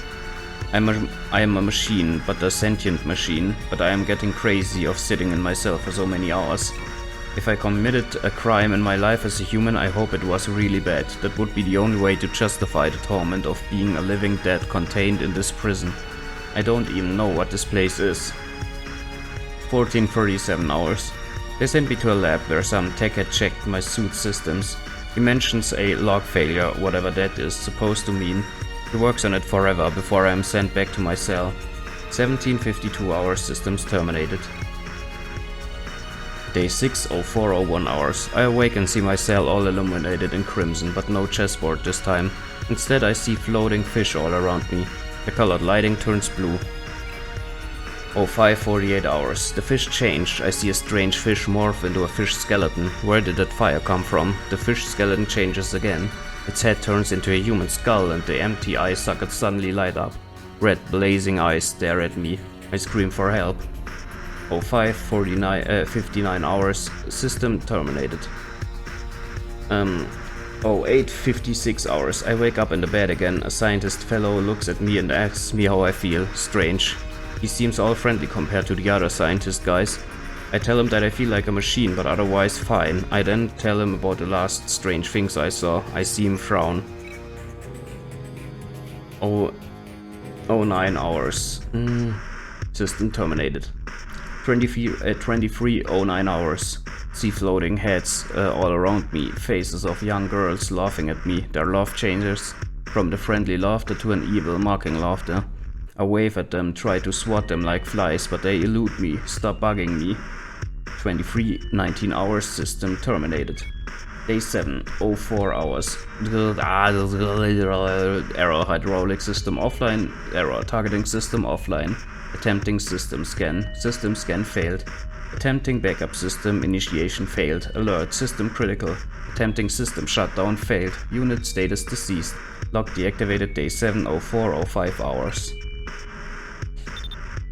I am a machine, but a sentient machine. But I am getting crazy of sitting in my cell for so many hours. If I committed a crime in my life as a human, I hope it was really bad. That would be the only way to justify the torment of being a living dead contained in this prison. I don't even know what this place is. 14:37 hours. They sent me to a lab where some tech had checked my suit systems. He mentions a log failure, whatever that is supposed to mean. He works on it forever before I am sent back to my cell. 17:52 hours. Systems terminated. Day 6, 04:01 hours. I awake and see my cell all illuminated in crimson, but no chessboard this time. Instead I see floating fish all around me. The colored lighting turns blue. 05:48 hours. The fish changed. I see a strange fish morph into a fish skeleton. Where did that fire come from? The fish skeleton changes again. Its head turns into a human skull and the empty eye sockets suddenly light up. Red blazing eyes stare at me. I scream for help. 59 hours. System terminated. 08:56 hours. I wake up in the bed again. A scientist fellow looks at me and asks me how I feel. Strange. He seems all friendly compared to the other scientist guys. I tell him that I feel like a machine, but otherwise fine. I then tell him about the last strange things I saw. I see him frown. 09 hours. System terminated. 23:09 hours. See floating heads all around me. Faces of young girls laughing at me. Their laugh changes from the friendly laughter to an evil, mocking laughter. I wave at them, try to swat them like flies, but they elude me. Stop bugging me. 23:19 hours. System terminated. Day 7, 04 hours. Error hydraulic system offline. Error targeting system offline. Attempting system scan. System scan failed. Attempting backup system initiation failed. Alert system critical. Attempting system shutdown failed. Unit status deceased. Log deactivated day 7, 04, 05 hours.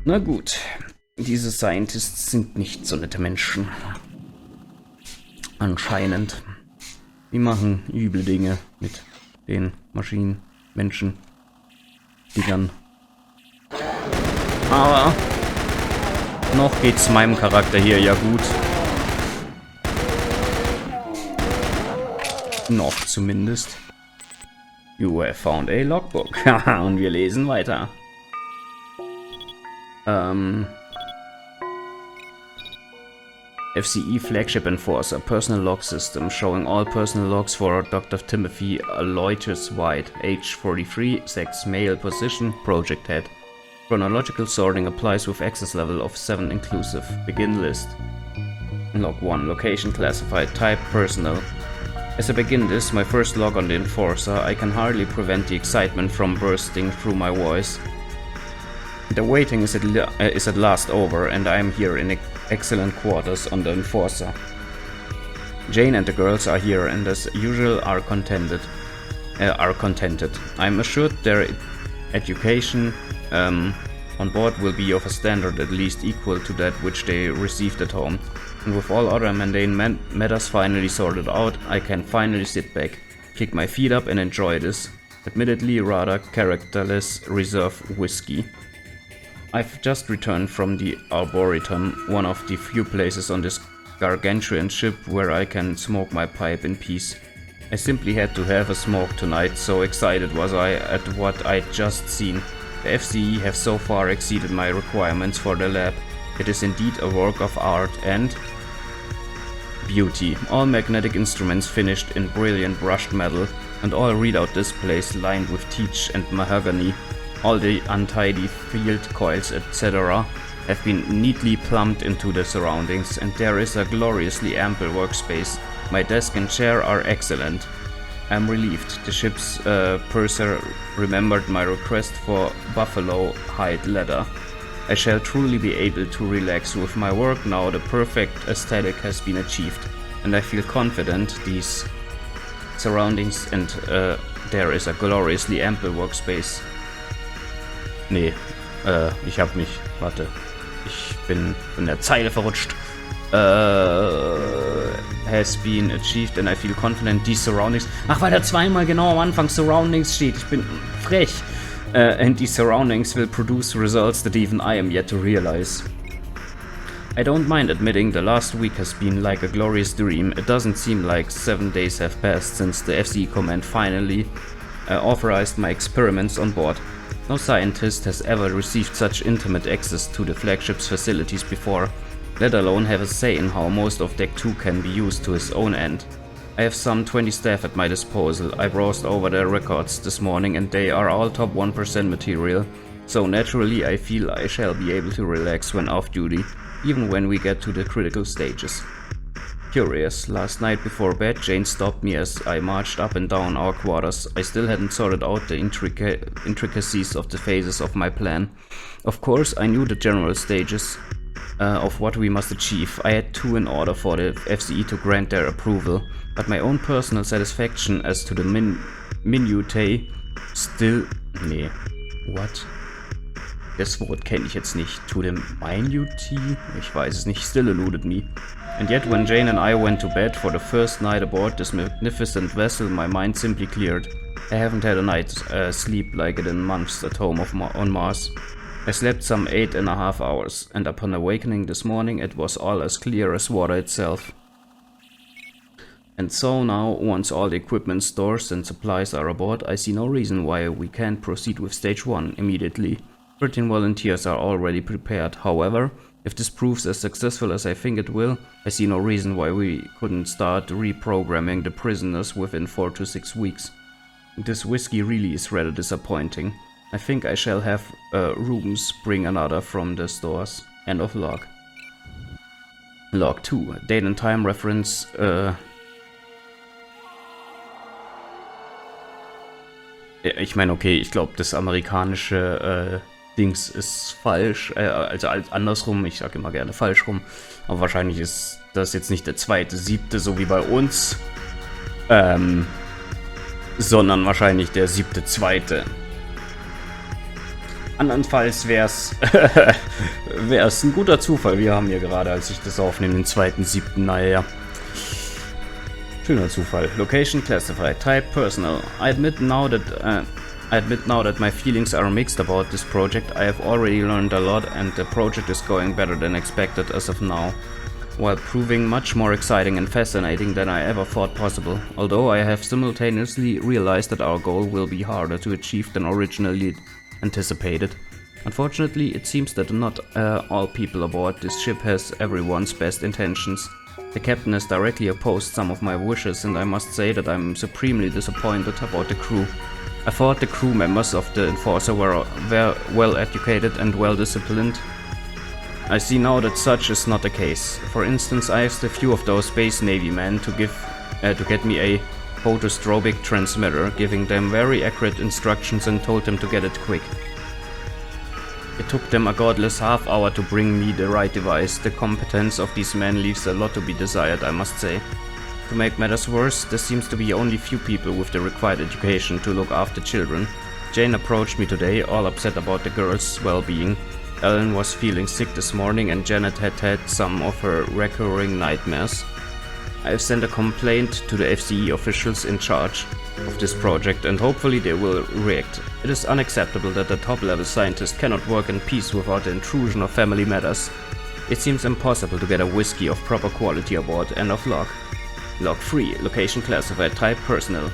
Na gut, diese Scientists sind nicht so nette Menschen. Anscheinend. Die machen üble Dinge mit den Maschinen, Menschen, Dingern. Aber noch geht's meinem Charakter hier ja gut. Noch zumindest. You have found a logbook. Und wir lesen weiter. FCE Flagship Enforcer, Personal Log System, showing all personal logs for Dr. Timothy Aloysius White, age 43, sex male, position, project head. Chronological sorting applies with access level of 7 inclusive. Begin list. Log 1, location classified, type personal. As I begin this, my first log on the Enforcer, I can hardly prevent the excitement from bursting through my voice. The waiting is at last over, and I am here in excellent quarters on the Enforcer. Jane and the girls are here, and as usual are contented. I am assured their education on board will be of a standard at least equal to that which they received at home. And with all other mundane matters finally sorted out, I can finally sit back, kick my feet up and enjoy this, admittedly rather characterless reserve whiskey. I've just returned from the Arboretum, one of the few places on this gargantuan ship where I can smoke my pipe in peace. I simply had to have a smoke tonight, so excited was I at what I'd just seen. The FCE have so far exceeded my requirements for the lab. It is indeed a work of art and beauty. All magnetic instruments finished in brilliant brushed metal, and all readout displays lined with teak and mahogany. All the untidy field coils, etc. have been neatly plumbed into the surroundings, and there is a gloriously ample workspace. My desk and chair are excellent. I'm relieved. The ship's purser remembered my request for buffalo hide leather. I shall truly be able to relax with my work now. The perfect aesthetic has been achieved, and I feel confident these surroundings and there is a gloriously ample workspace. Nee, ich hab mich, warte, ich bin in der Zeile verrutscht. Has been achieved and I feel confident these surroundings. Ach, weil da zweimal genau am Anfang Surroundings steht. Ich bin frech. And these surroundings will produce results that even I am yet to realize. I don't mind admitting the last week has been like a glorious dream. It doesn't seem like 7 days have passed since the FCE command finally authorized my experiments on board. No scientist has ever received such intimate access to the flagship's facilities before, let alone have a say in how most of Deck 2 can be used to his own end. I have some 20 staff at my disposal. I browsed over their records this morning and they are all top 1% material, so naturally I feel I shall be able to relax when off duty, even when we get to the critical stages. Curious, last night before bed Jane stopped me as I marched up and down our quarters. I still hadn't sorted out the intricacies of the phases of my plan. Of course, I knew the general stages of what we must achieve. I had two in order for the FCE to grant their approval, but my own personal satisfaction as to the minutiae still... Nee, what? Das Wort kenne ich jetzt nicht. To the minutiae? Ich weiß es nicht. Still eluded me. And yet when Jane and I went to bed for the first night aboard this magnificent vessel, my mind simply cleared. I haven't had a night's sleep like it in months at home on Mars. I slept some 8.5 hours, and upon awakening this morning it was all as clear as water itself. And so now, once all the equipment, stores and supplies are aboard, I see no reason why we can't proceed with Stage 1 immediately. 13 volunteers are already prepared. However, if this proves as successful as I think it will, I see no reason why we couldn't start reprogramming the prisoners within 4 to 6 weeks. This whiskey really is rather disappointing. I think I shall have rooms bring another from the stores. End of log. Log 2. Date and time reference. Ich meine, okay, ich glaube, das amerikanische Dings ist falsch. Also andersrum, ich sage immer gerne falsch rum. Aber wahrscheinlich ist das jetzt nicht der 2.7., so wie bei uns. Sondern wahrscheinlich der 7.2. Andernfalls wäre es ein guter Zufall. Wir haben hier gerade, als ich das aufnehme, den 2.7. Naja. Schöner Zufall. Location classified. Type personal. I admit now that my feelings are mixed about this project. I have already learned a lot and the project is going better than expected as of now, while proving much more exciting and fascinating than I ever thought possible, although I have simultaneously realized that our goal will be harder to achieve than originally anticipated. Unfortunately, it seems that not all people aboard this ship has everyone's best intentions. The captain has directly opposed some of my wishes, and I must say that I'm supremely disappointed about the crew. I thought the crew members of the Enforcer were well educated and well disciplined. I see now that such is not the case. For instance, I asked a few of those Space Navy men to get me a photostrobic transmitter, giving them very accurate instructions and told them to get it quick. It took them a godless half hour to bring me the right device. The competence of these men leaves a lot to be desired, I must say. To make matters worse, there seems to be only few people with the required education to look after children. Jane approached me today, all upset about the girls' well-being. Ellen was feeling sick this morning and Janet had some of her recurring nightmares. I have sent a complaint to the FCE officials in charge of this project and hopefully they will react. It is unacceptable that a top-level scientist cannot work in peace without the intrusion of family matters. It seems impossible to get a whiskey of proper quality aboard. End of log. Log 3. Location classified. Type personal.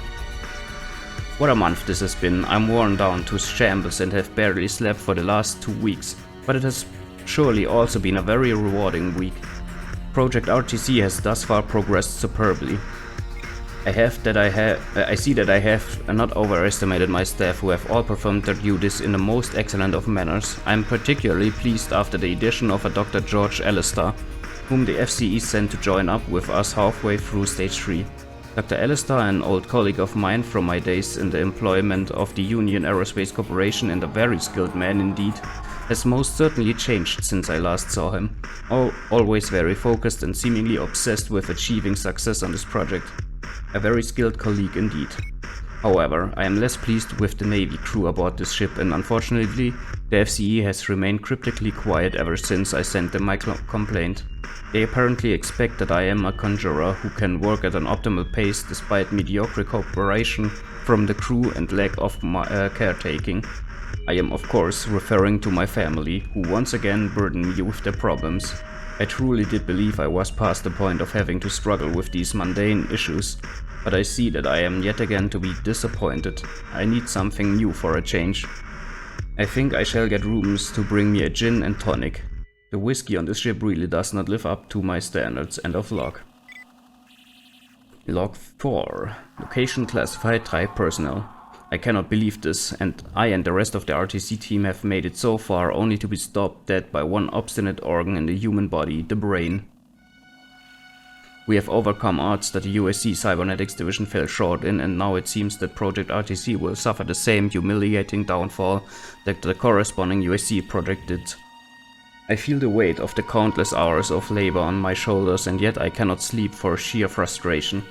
What a month this has been. I'm worn down to shambles and have barely slept for the last 2 weeks. But it has surely also been a very rewarding week. Project RTC has thus far progressed superbly. I see that I have not overestimated my staff, who have all performed their duties in the most excellent of manners. I am particularly pleased after the addition of a Dr. George Alistair, whom the FCE sent to join up with us halfway through Stage 3. Dr. Alistair, an old colleague of mine from my days in the employment of the Union Aerospace Corporation and a very skilled man indeed, has most certainly changed since I last saw him. Always very focused and seemingly obsessed with achieving success on this project. A very skilled colleague indeed. However, I am less pleased with the Navy crew aboard this ship, and unfortunately, the FCE has remained cryptically quiet ever since I sent them my complaint. They apparently expect that I am a conjurer who can work at an optimal pace despite mediocre cooperation from the crew and lack of caretaking. I am of course referring to my family, who once again burden me with their problems. I truly did believe I was past the point of having to struggle with these mundane issues, but I see that I am yet again to be disappointed. I need something new for a change. I think I shall get rooms to bring me a gin and tonic. The whiskey on this ship really does not live up to my standards. End of log. Log 4. Location classified. Type personnel. I cannot believe this, and I and the rest of the RTC team have made it so far only to be stopped dead by one obstinate organ in the human body, the brain. We have overcome odds that the UAC Cybernetics Division fell short in, and now it seems that Project RTC will suffer the same humiliating downfall that the corresponding UAC project did. I feel the weight of the countless hours of labor on my shoulders, and yet I cannot sleep for sheer frustration.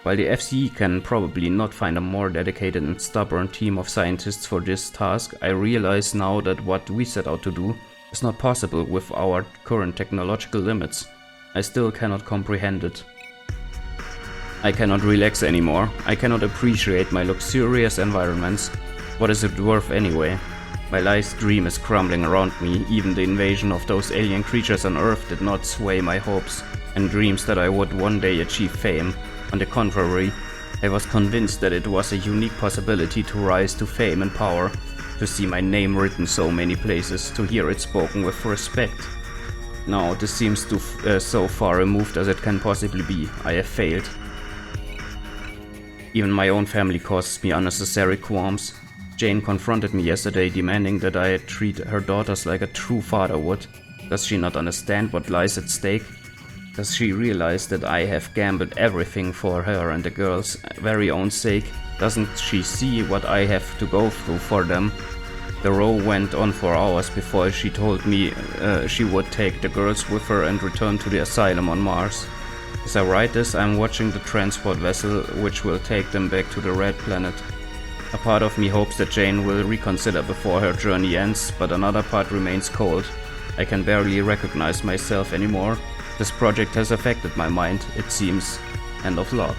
While the FCE can probably not find a more dedicated and stubborn team of scientists for this task, I realize now that what we set out to do is not possible with our current technological limits. I still cannot comprehend it. I cannot relax anymore. I cannot appreciate my luxurious environments. What is it worth anyway? My life's dream is crumbling around me. Even the invasion of those alien creatures on Earth did not sway my hopes and dreams that I would one day achieve fame. On the contrary, I was convinced that it was a unique possibility to rise to fame and power, to see my name written so many places, to hear it spoken with respect. Now, this seems so far removed as it can possibly be. I have failed. Even my own family causes me unnecessary qualms. Jane confronted me yesterday, demanding that I treat her daughters like a true father would. Does she not understand what lies at stake? Does she realize that I have gambled everything for her and the girls' very own sake? Doesn't she see what I have to go through for them? The row went on for hours before she told me she would take the girls with her and return to the asylum on Mars. As I write this, I'm watching the transport vessel which will take them back to the Red Planet. A part of me hopes that Jane will reconsider before her journey ends, but another part remains cold. I can barely recognize myself anymore. This project has affected my mind, it seems. End of log.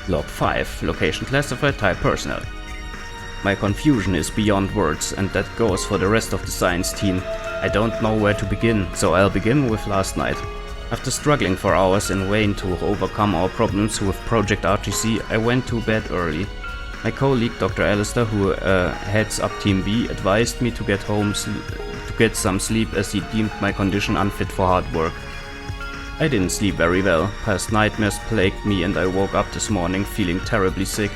Log 5. Location classified, type personnel. My confusion is beyond words, and that goes for the rest of the science team. I don't know where to begin, so I'll begin with last night. After struggling for hours in vain to overcome our problems with Project RTC, I went to bed early. My colleague Dr. Alistair, who heads up Team B, advised me to get some sleep as he deemed my condition unfit for hard work. I didn't sleep very well. Past nightmares plagued me and I woke up this morning feeling terribly sick.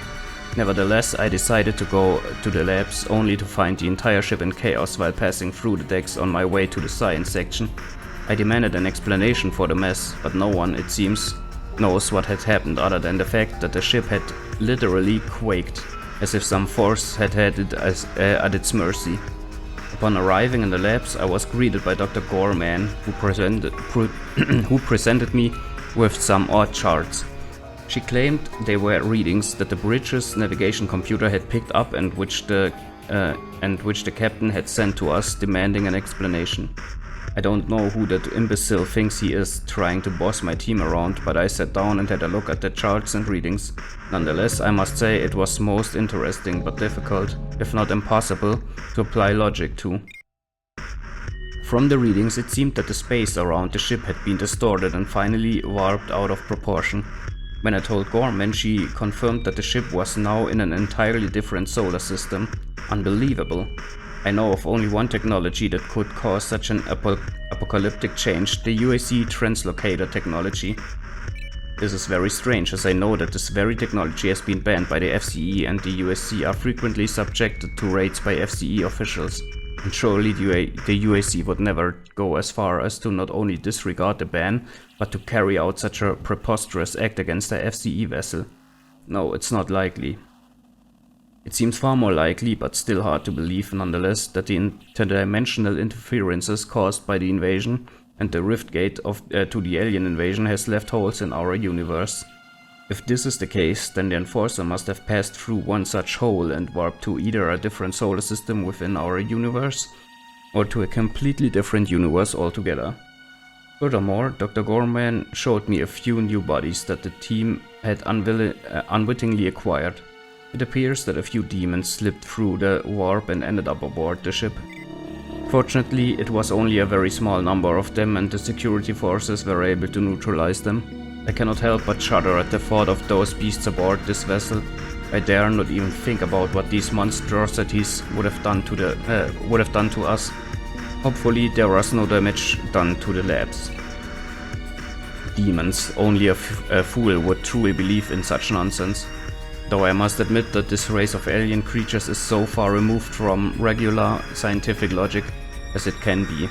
Nevertheless, I decided to go to the labs, only to find the entire ship in chaos while passing through the decks on my way to the science section. I demanded an explanation for the mess, but no one, it seems, knows what had happened other than the fact that the ship had literally quaked, as if some force had it at its mercy. Upon arriving in the labs, I was greeted by Dr. Gorman, who presented me with some odd charts. She claimed they were readings that the bridge's navigation computer had picked up and which the captain had sent to us, demanding an explanation. I don't know who that imbecile thinks he is, trying to boss my team around, but I sat down and had a look at the charts and readings. Nonetheless, I must say it was most interesting but difficult, if not impossible, to apply logic to. From the readings, it seemed that the space around the ship had been distorted and finally warped out of proportion. When I told Gorman, she confirmed that the ship was now in an entirely different solar system. Unbelievable. I know of only one technology that could cause such an apocalyptic change, the UAC translocator technology. This is very strange, as I know that this very technology has been banned by the FCE and the USC are frequently subjected to raids by FCE officials. And surely the UAC would never go as far as to not only disregard the ban, but to carry out such a preposterous act against a FCE vessel. No, it's not likely. It seems far more likely, but still hard to believe nonetheless, that the interdimensional interferences caused by the invasion and the rift gate to the alien invasion has left holes in our universe. If this is the case, then the Enforcer must have passed through one such hole and warped to either a different solar system within our universe, or to a completely different universe altogether. Furthermore, Dr. Gorman showed me a few new bodies that the team had unwittingly acquired. It appears that a few demons slipped through the warp and ended up aboard the ship. Fortunately, it was only a very small number of them and the security forces were able to neutralize them. I cannot help but shudder at the thought of those beasts aboard this vessel. I dare not even think about what these monstrosities would have done to us. Hopefully there was no damage done to the labs. Demons, only a fool would truly believe in such nonsense. Though I must admit that this race of alien creatures is so far removed from regular scientific logic as it can be.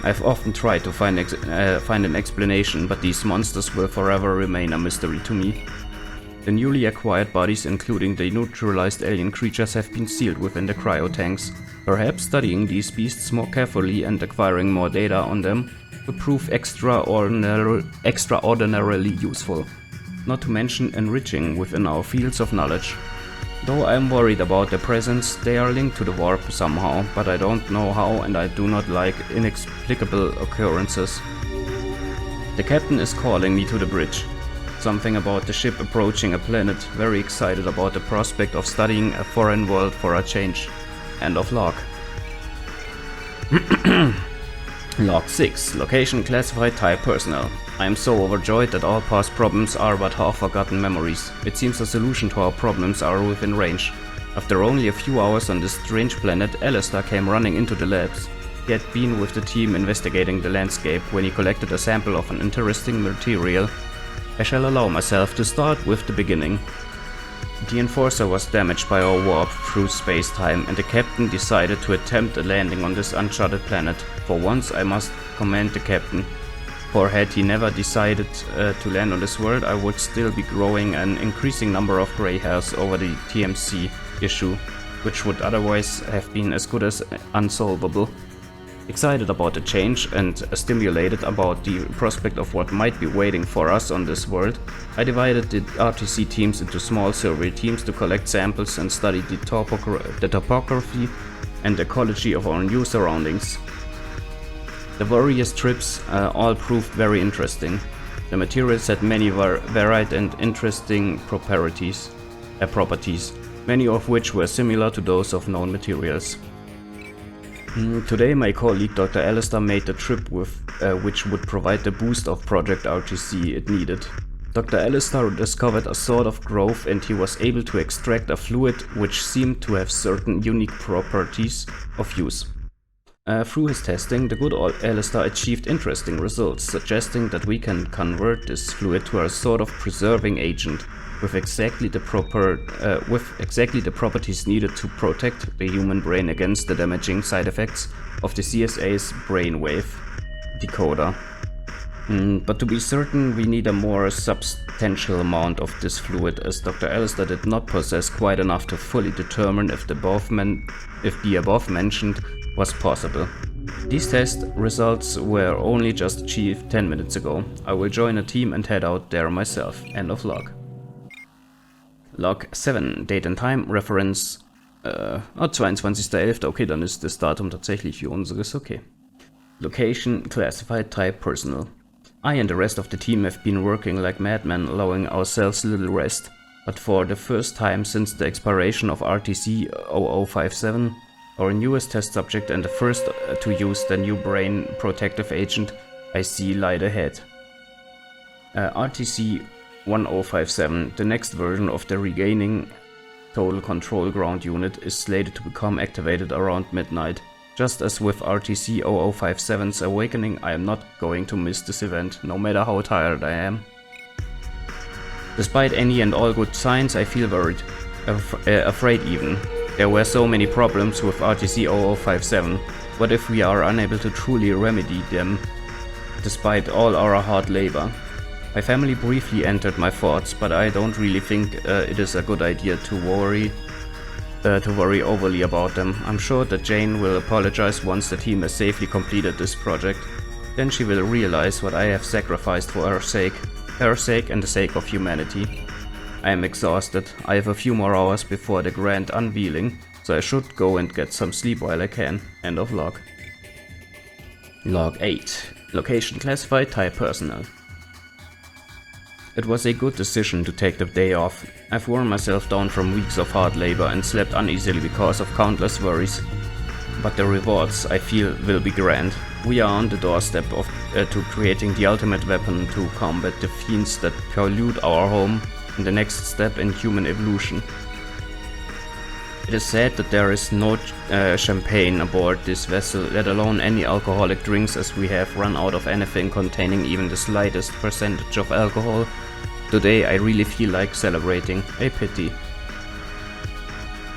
I've often tried to find an explanation, but these monsters will forever remain a mystery to me. The newly acquired bodies, including the neutralized alien creatures, have been sealed within the cryotanks. Perhaps studying these beasts more carefully and acquiring more data on them will prove extraordinarily useful, not to mention enriching within our fields of knowledge. Though I am worried about their presence, they are linked to the warp somehow, but I don't know how, and I do not like inexplicable occurrences. The captain is calling me to the bridge. Something about the ship approaching a planet, very excited about the prospect of studying a foreign world for a change. End of log. Log 6. Location classified, type personal. I am so overjoyed that all past problems are but half-forgotten memories. It seems a solution to our problems are within range. After only a few hours on this strange planet, Alistair came running into the labs. He had been with the team investigating the landscape when he collected a sample of an interesting material. I shall allow myself to start with the beginning. The Enforcer was damaged by our warp through space-time, and the captain decided to attempt a landing on this uncharted planet. For once I must commend the captain, for had he never decided to land on this world, I would still be growing an increasing number of grey hairs over the TMC issue, which would otherwise have been as good as unsolvable. Excited about the change and stimulated about the prospect of what might be waiting for us on this world, I divided the RTC teams into small survey teams to collect samples and study the topography and ecology of our new surroundings. The various trips all proved very interesting. The materials had many varied and interesting properties, many of which were similar to those of known materials. Today my colleague Dr. Alistair made the trip with which would provide the boost of Project RTC it needed. Dr. Alistair discovered a sort of growth, and he was able to extract a fluid which seemed to have certain unique properties of use. Through his testing, the good old Alistair achieved interesting results, suggesting that we can convert this fluid to a sort of preserving agent with exactly the properties needed to protect the human brain against the damaging side effects of the CSA's brainwave decoder. But to be certain, we need a more substantial amount of this fluid, as Dr. Alistair did not possess quite enough to fully determine if the above mentioned was possible. These test results were only just achieved 10 minutes ago. I will join a team and head out there myself. End of log. Log 7, Date and Time, Reference 22.11. Okay, dann ist das Datum tatsächlich für unseres, okay. Location, Classified, Type, Personal. I and the rest of the team have been working like madmen, allowing ourselves little rest. But for the first time since the expiration of RTC-3057, our newest test subject and the first to use the new brain protective agent, I see light ahead. RTC-1057, the next version of the regaining total control ground unit, is slated to become activated around midnight. Just as with RTC-0057's awakening, I am not going to miss this event, no matter how tired I am. Despite any and all good signs, I feel worried, afraid even. There were so many problems with RTC-0057. What if we are unable to truly remedy them, despite all our hard labor? My family briefly entered my thoughts, but I don't really think it is a good idea to worry overly about them. I'm sure that Jane will apologize once the team has safely completed this project. Then she will realize what I have sacrificed for her sake and the sake of humanity. I am exhausted. I have a few more hours before the grand unveiling, so I should go and get some sleep while I can. End of log. Log 8. Location classified, type personal. It was a good decision to take the day off. I've worn myself down from weeks of hard labor and slept uneasily because of countless worries. But the rewards, I feel, will be grand. We are on the doorstep to creating the ultimate weapon to combat the fiends that pollute our home, and the next step in human evolution. It is said that there is no champagne aboard this vessel, let alone any alcoholic drinks, as we have run out of anything containing even the slightest percentage of alcohol. Today I really feel like celebrating. A pity.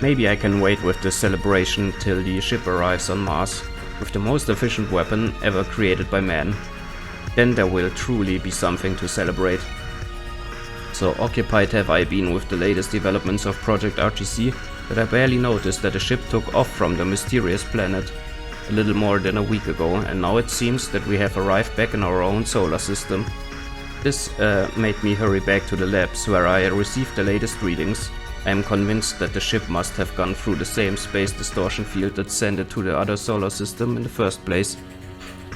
Maybe I can wait with this celebration till the ship arrives on Mars. with the most efficient weapon ever created by man. Then there will truly be something to celebrate. So occupied have I been with the latest developments of Project RTC that I barely noticed that a ship took off from the mysterious planet a little more than a week ago, and now it seems that we have arrived back in our own solar system. This made me hurry back to the labs where I received the latest readings. I am convinced that the ship must have gone through the same space distortion field that sent it to the other solar system in the first place.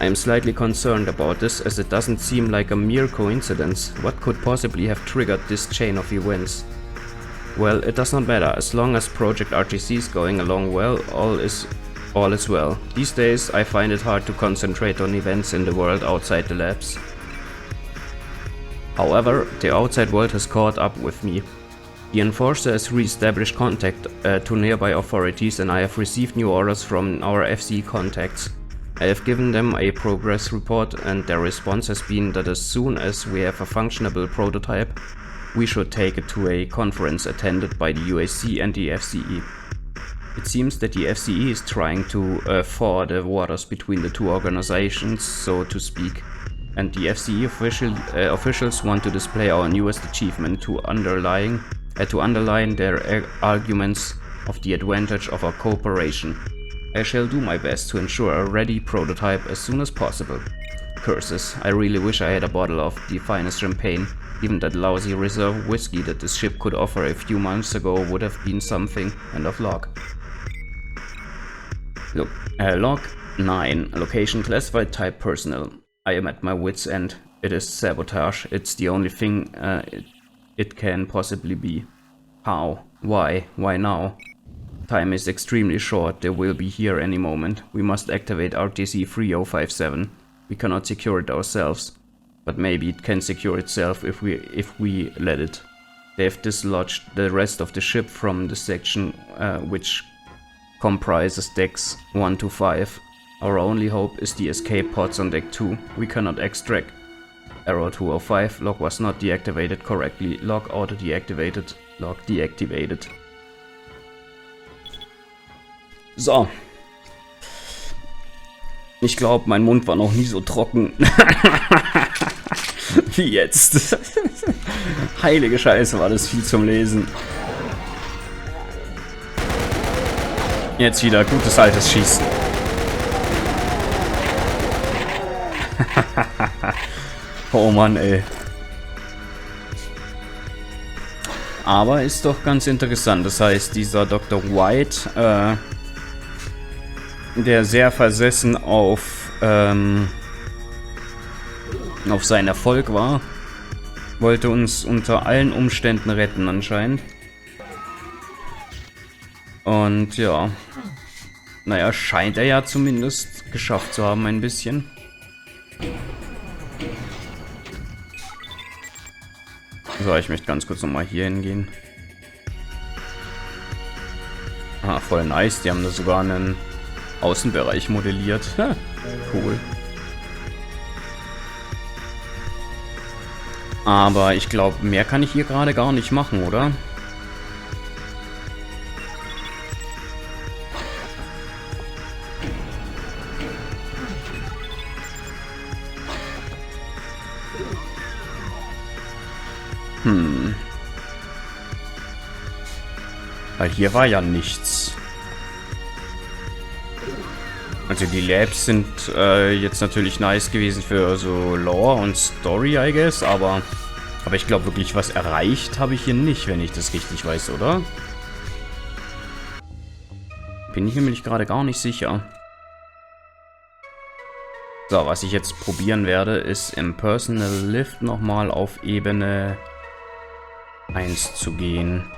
I am slightly concerned about this, as it doesn't seem like a mere coincidence. What could possibly have triggered this chain of events? Well, it does not matter. As long as Project RTC is going along well, all is well. These days I find it hard to concentrate on events in the world outside the labs. However, the outside world has caught up with me. The Enforcer has re-established contact to nearby authorities, and I have received new orders from our FCE contacts. I have given them a progress report, and their response has been that as soon as we have a functionable prototype, we should take it to a conference attended by the UAC and the FCE. It seems that the FCE is trying to thaw the waters between the two organizations, so to speak, and the FCE officials want to display our newest achievement to underline their arguments of the advantage of our cooperation. I shall do my best to ensure a ready prototype as soon as possible. Curses, I really wish I had a bottle of the finest champagne. Even that lousy reserve whiskey that this ship could offer a few months ago would have been something. End of log. Look, log 9. Location classified, type personnel. I am at my wit's end. It is sabotage. It's the only thing it can possibly be. How? Why? Why now? Time is extremely short. They will be here any moment. We must activate RTC-3057. We cannot secure it ourselves, but maybe it can secure itself if we let it. They have dislodged the rest of the ship from the section which comprises decks 1 to 5. Our only hope is the escape pods on deck 2. We cannot extract. Error 205. Log was not deactivated correctly. Log auto deactivated. Log deactivated. So. Ich glaube, mein Mund war noch nie so trocken wie jetzt. Heilige Scheiße, war das viel zum Lesen. Jetzt wieder gutes altes Schießen. Oh Mann, ey. Aber ist doch ganz interessant. Das heißt, dieser Dr. White, der sehr versessen auf seinen Erfolg war, wollte uns unter allen Umständen retten anscheinend. Und ja, naja, scheint er ja zumindest geschafft zu haben ein bisschen. So, ich möchte ganz kurz nochmal hier hingehen. Ah, voll nice, die haben da sogar einen Außenbereich modelliert. Ha, cool. Aber ich glaube, mehr kann ich hier gerade gar nicht machen, oder? Weil hier war ja nichts. Also die Labs sind jetzt natürlich nice gewesen für so Lore und Story, I guess, aber ich glaube wirklich, was erreicht habe ich hier nicht, wenn ich das richtig weiß, oder? Bin ich nämlich gerade gar nicht sicher. So, was ich jetzt probieren werde, ist im Personal Lift nochmal auf Ebene 1 zu gehen.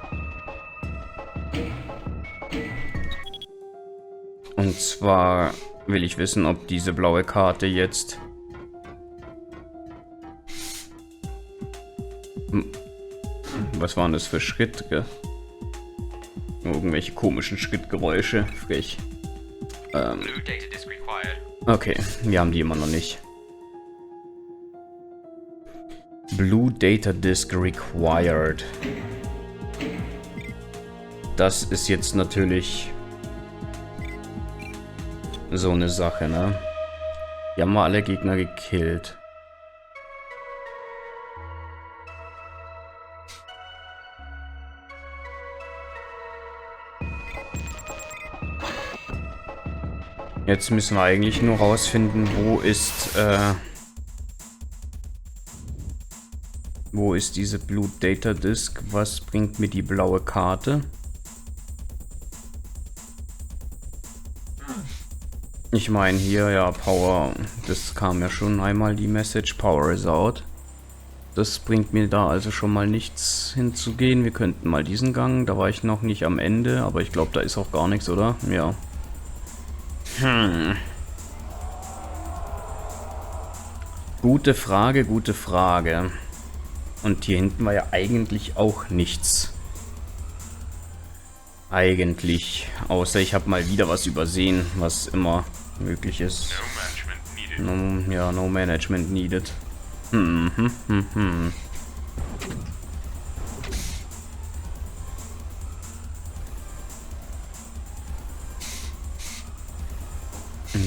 Und zwar will ich wissen, ob diese blaue Karte jetzt... Was waren das für Schritte? Irgendwelche komischen Schrittgeräusche. Frech. Okay, wir haben die immer noch nicht. Blue Data Disk Required. Das ist jetzt natürlich so eine Sache, ne? Die haben wir alle Gegner gekillt. Jetzt müssen wir eigentlich nur rausfinden, wo ist diese Blue Data Disk? Was bringt mir die blaue Karte? Ich meine hier, ja, Power, das kam ja schon einmal die Message, Power is out. Das bringt mir da also schon mal nichts hinzugehen. Wir könnten mal diesen Gang, da war ich noch nicht am Ende, aber ich glaube, da ist auch gar nichts, oder? Ja. Gute Frage, gute Frage. Und hier hinten war ja eigentlich auch nichts. Eigentlich. Außer ich habe mal wieder was übersehen, was immer möglich ist. No management needed. Und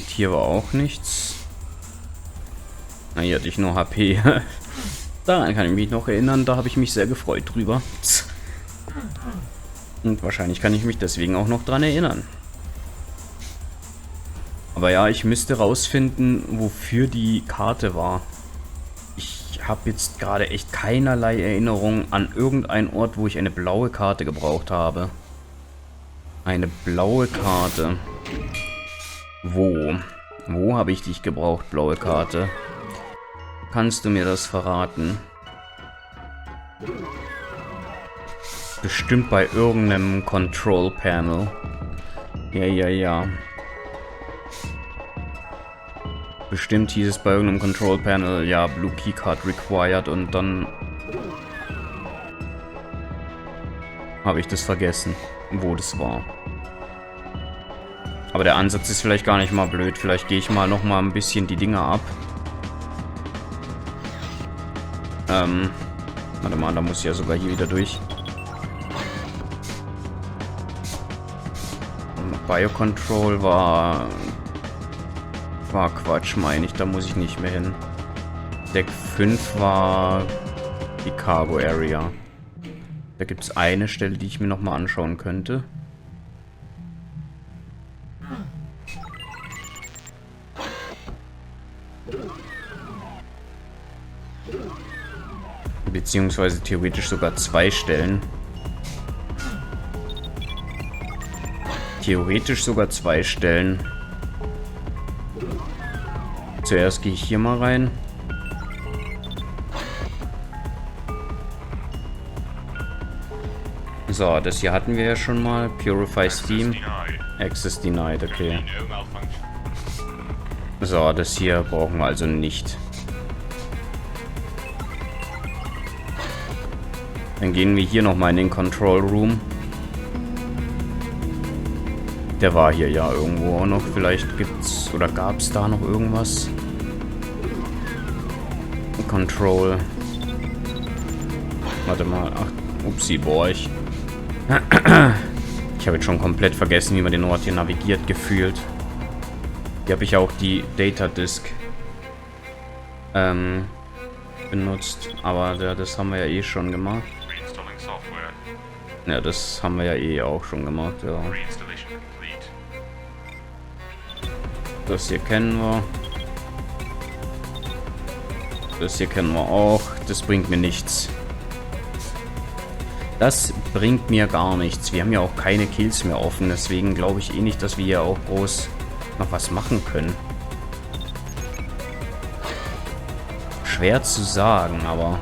hier war auch nichts. Na, hier hatte ich nur HP. Daran kann ich mich noch erinnern, da habe ich mich sehr gefreut drüber. Und wahrscheinlich kann ich mich deswegen auch noch dran erinnern. Aber ja, ich müsste rausfinden, wofür die Karte war. Ich habe jetzt gerade echt keinerlei Erinnerung an irgendeinen Ort, wo ich eine blaue Karte gebraucht habe. Eine blaue Karte. Wo? Wo habe ich dich gebraucht, blaue Karte? Kannst du mir das verraten? Bestimmt bei irgendeinem Control Panel. Ja. Bestimmt hieß es bei irgendeinem Control Panel, ja, Blue Keycard required und dann habe ich das vergessen, wo das war. Aber der Ansatz ist vielleicht gar nicht mal blöd. Vielleicht gehe ich mal noch mal ein bisschen die Dinger ab. Warte mal, da muss ich ja sogar hier wieder durch. Biocontrol war Quatsch, meine ich. Da muss ich nicht mehr hin. Deck 5 war die Cargo Area. Da gibt es eine Stelle, die ich mir noch mal anschauen könnte. Beziehungsweise theoretisch sogar zwei Stellen. Theoretisch sogar zwei Stellen. Zuerst gehe ich hier mal rein. So, das hier hatten wir ja schon mal. Purify Steam. Access denied, okay. So, das hier brauchen wir also nicht. Dann gehen wir hier nochmal in den Control Room. Der war hier ja irgendwo auch noch. Vielleicht gibt's oder gab's da noch irgendwas? Control. Warte mal. Ach, upsie, boah, ich habe jetzt schon komplett vergessen, wie man den Ort hier navigiert, gefühlt. Hier habe ich auch die Data Disk benutzt. Aber das haben wir ja eh schon gemacht. Ja, das haben wir ja eh auch schon gemacht, ja. Das hier kennen wir. Das hier kennen wir auch. Das bringt mir nichts. Das bringt mir gar nichts. Wir haben ja auch keine Kills mehr offen. Deswegen glaube ich eh nicht, dass wir hier auch groß noch was machen können. Schwer zu sagen, aber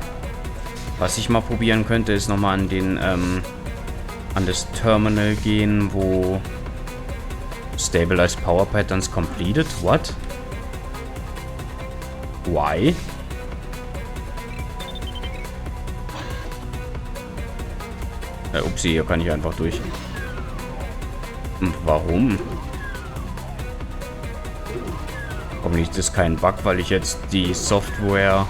was ich mal probieren könnte, ist nochmal an den an das Terminal gehen, wo Stabilized Power Patterns completed. What? Why? Upsi, hier kann ich einfach durch. Warum? Hoffentlich ist das kein Bug, weil ich jetzt die Software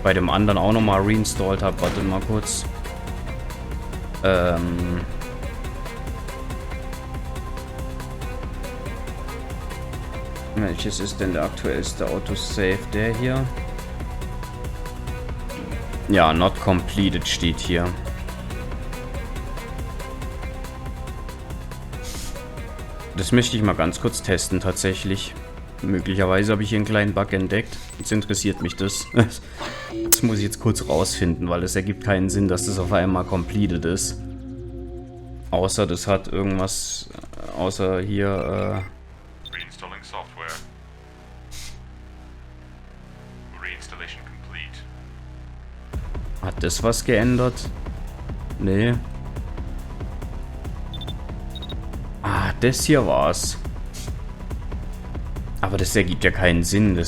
bei dem anderen auch nochmal reinstalled habe. Warte mal kurz. Warte, 1 Welches ist denn der aktuellste Autosave? Der hier? Ja, not completed steht hier. Das möchte ich mal ganz kurz testen tatsächlich. Möglicherweise habe ich hier einen kleinen Bug entdeckt. Jetzt interessiert mich das. Das muss ich jetzt kurz rausfinden, weil es ergibt keinen Sinn, dass das auf einmal completed ist. Außer das hat irgendwas, außer hier, Reinstalling software. Reinstallation complete. hat das was geändert? Nee. Ah, das hier war's. Aber das ergibt ja keinen Sinn,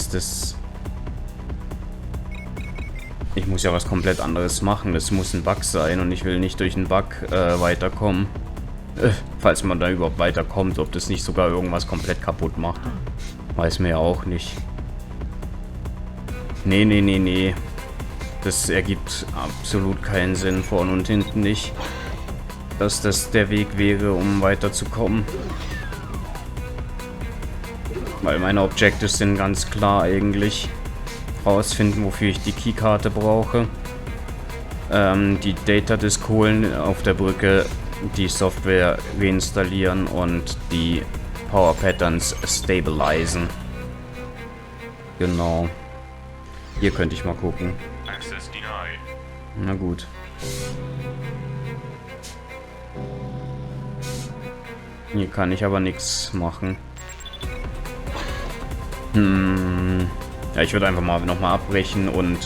ich muss ja was komplett anderes machen. Das muss ein Bug sein und ich will nicht durch einen Bug weiterkommen. Falls man da überhaupt weiterkommt, ob das nicht sogar irgendwas komplett kaputt macht. Weiß mir ja auch nicht. Nee. Das ergibt absolut keinen Sinn, vorne und hinten nicht. Dass das der Weg wäre, um weiterzukommen. Weil meine Objectives sind ganz klar eigentlich. Rausfinden, wofür ich die Keykarte brauche. Die Data Disk holen auf der Brücke, die Software reinstallieren und die Power Patterns stabilisieren. Genau. Hier könnte ich mal gucken. Access denied. Na gut. Hier kann ich aber nichts machen. Ja, ich würde einfach mal nochmal abbrechen und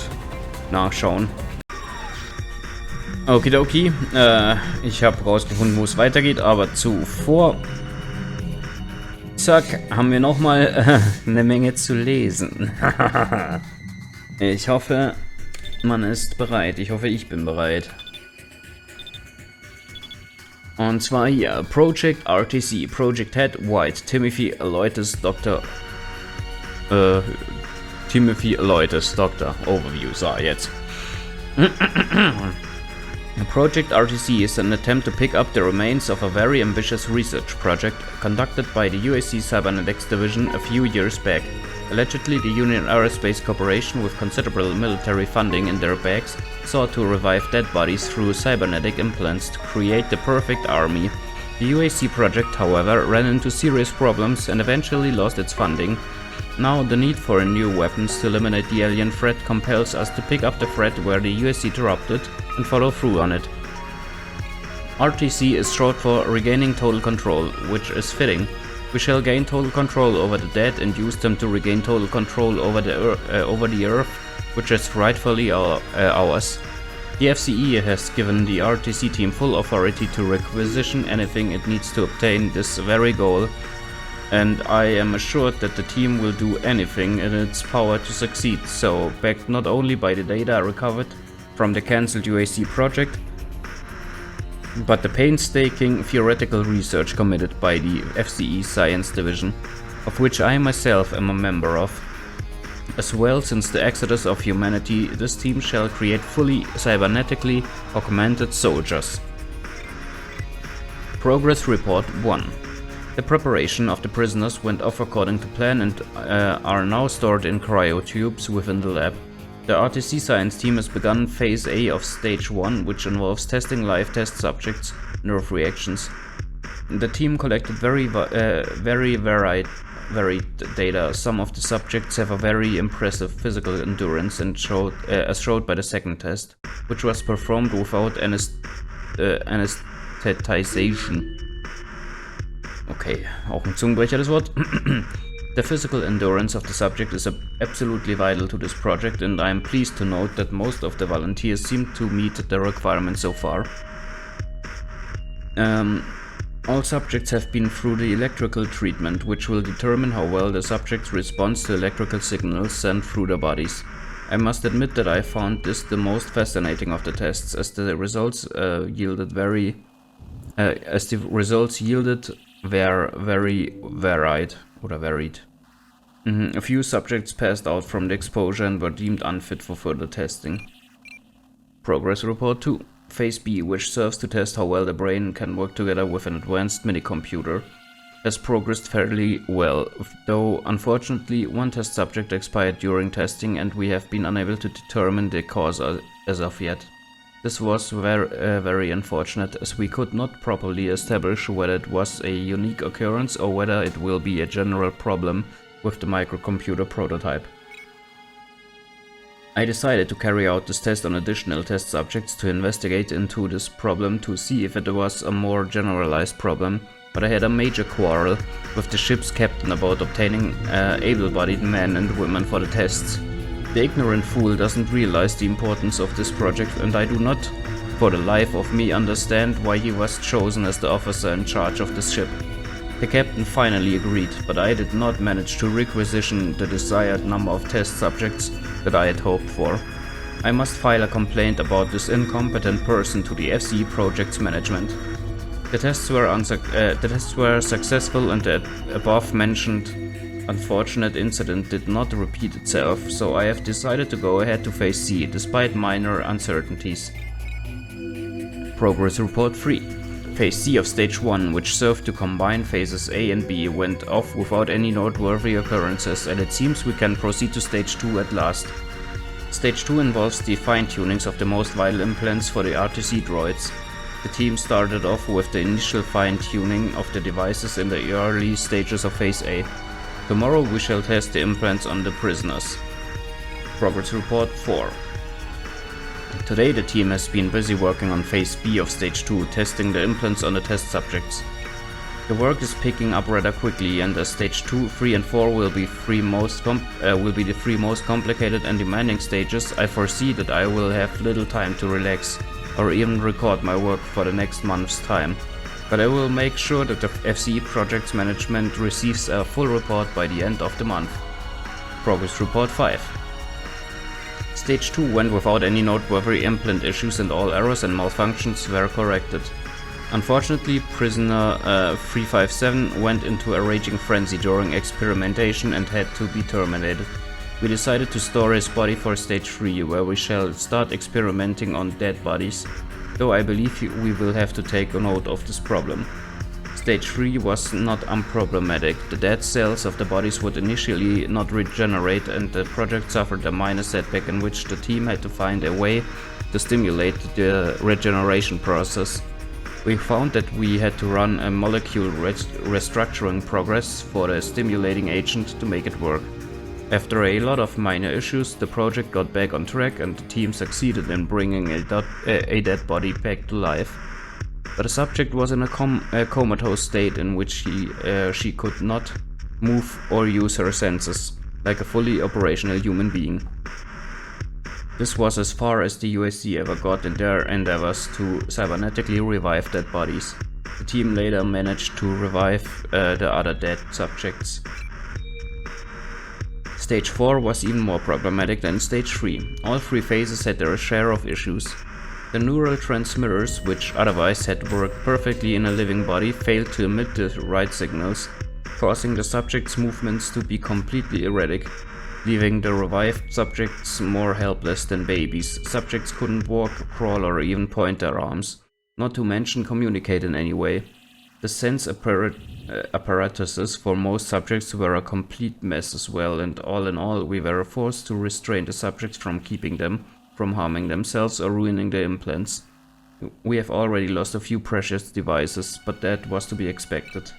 nachschauen. Okidoki. Ich habe rausgefunden, wo es weitergeht, aber zuvor... Zack, haben wir nochmal eine Menge zu lesen. Ich hoffe, man ist bereit. Ich hoffe, ich bin bereit. Und zwar hier, Project RTC, Project Head, White, Timothy Lloyd's Dr. Timothy Lloyd's Dr. Overview. So, jetzt. Project RTC is an attempt to pick up the remains of a very ambitious research project conducted by the UAC Cybernetics Division a few years back. Allegedly, the Union Aerospace Corporation, with considerable military funding in their bags, sought to revive dead bodies through cybernetic implants to create the perfect army. The UAC project, however, ran into serious problems and eventually lost its funding. Now, the need for new weapons to eliminate the alien threat compels us to pick up the threat where the UAC dropped it and follow through on it. RTC is short for Regaining Total Control, which is fitting. We shall gain total control over the dead and use them to regain total control over the Earth, which is rightfully ours. The FCE has given the RTC team full authority to requisition anything it needs to obtain this very goal, and I am assured that the team will do anything in its power to succeed, so backed not only by the data recovered from the cancelled UAC project, but the painstaking theoretical research committed by the FCE Science Division, of which I myself am a member of. As well, since the exodus of humanity, this team shall create fully cybernetically augmented soldiers. Progress Report 1. The preparation of the prisoners went off according to plan and are now stored in cryotubes within the lab. The RTC science team has begun Phase A of Stage 1, which involves testing live test subjects' nerve reactions. The team collected very varied data. Some of the subjects have a very impressive physical endurance, and as showed by the second test, which was performed without anesthetization. Okay, auch ein Zungenbrecher das Wort. The physical endurance of the subject is absolutely vital to this project, and I am pleased to note that most of the volunteers seem to meet the requirements so far. All subjects have been through the electrical treatment, which will determine how well the subjects respond to electrical signals sent through their bodies. I must admit that I found this the most fascinating of the tests, as the results yielded very varied. A few subjects passed out from the exposure and were deemed unfit for further testing. Progress Report 2. Phase B, which serves to test how well the brain can work together with an advanced minicomputer. has progressed fairly well, though unfortunately one test subject expired during testing and we have been unable to determine the cause as of yet. This was very unfortunate, as we could not properly establish whether it was a unique occurrence or whether it will be a general problem with the microcomputer prototype. I decided to carry out this test on additional test subjects to investigate into this problem to see if it was a more generalized problem, but I had a major quarrel with the ship's captain about obtaining able-bodied men and women for the tests. The ignorant fool doesn't realize the importance of this project, and I do not, for the life of me, understand why he was chosen as the officer in charge of the ship. The captain finally agreed, but I did not manage to requisition the desired number of test subjects that I had hoped for. I must file a complaint about this incompetent person to the FCE project's management. The tests were successful, and the above-mentioned unfortunate incident did not repeat itself, so I have decided to go ahead to Phase C, despite minor uncertainties. Progress Report 3. Phase C of Stage 1, which served to combine Phases A and B, went off without any noteworthy occurrences, and it seems we can proceed to Stage 2 at last. Stage 2 involves the fine-tunings of the most vital implants for the RTC droids. The team started off with the initial fine-tuning of the devices in the early stages of Phase A. Tomorrow we shall test the implants on the prisoners. Progress Report 4. Today the team has been busy working on Phase B of Stage 2, testing the implants on the test subjects. The work is picking up rather quickly, and as Stage 2, 3 and 4 will be the three most complicated and demanding stages, I foresee that I will have little time to relax or even record my work for the next month's time. But I will make sure that the FCE project's management receives a full report by the end of the month. Progress Report 5. Stage 2 went without any noteworthy implant issues, and all errors and malfunctions were corrected. Unfortunately, prisoner 357 went into a raging frenzy during experimentation and had to be terminated. We decided to store his body for Stage 3, where we shall start experimenting on dead bodies, though I believe we will have to take a note of this problem. Stage 3 was not unproblematic. The dead cells of the bodies would initially not regenerate, and the project suffered a minor setback in which the team had to find a way to stimulate the regeneration process. We found that we had to run a molecule restructuring progress for the stimulating agent to make it work. After a lot of minor issues, the project got back on track and the team succeeded in bringing a dead body back to life. But the subject was in a comatose state in which she could not move or use her senses, like a fully operational human being. This was as far as the USC ever got in their endeavors to cybernetically revive dead bodies. The team later managed to revive the other dead subjects. Stage 4 was even more problematic than Stage 3. All three phases had their share of issues. The neural transmitters, which otherwise had worked perfectly in a living body, failed to emit the right signals, causing the subjects' movements to be completely erratic, leaving the revived subjects more helpless than babies. Subjects couldn't walk, crawl, or even point their arms, not to mention communicate in any way. The sense apparatuses for most subjects were a complete mess as well, and all in all we were forced to restrain the subjects from keeping them from harming themselves or ruining the implants. We have already lost a few precious devices, but that was to be expected.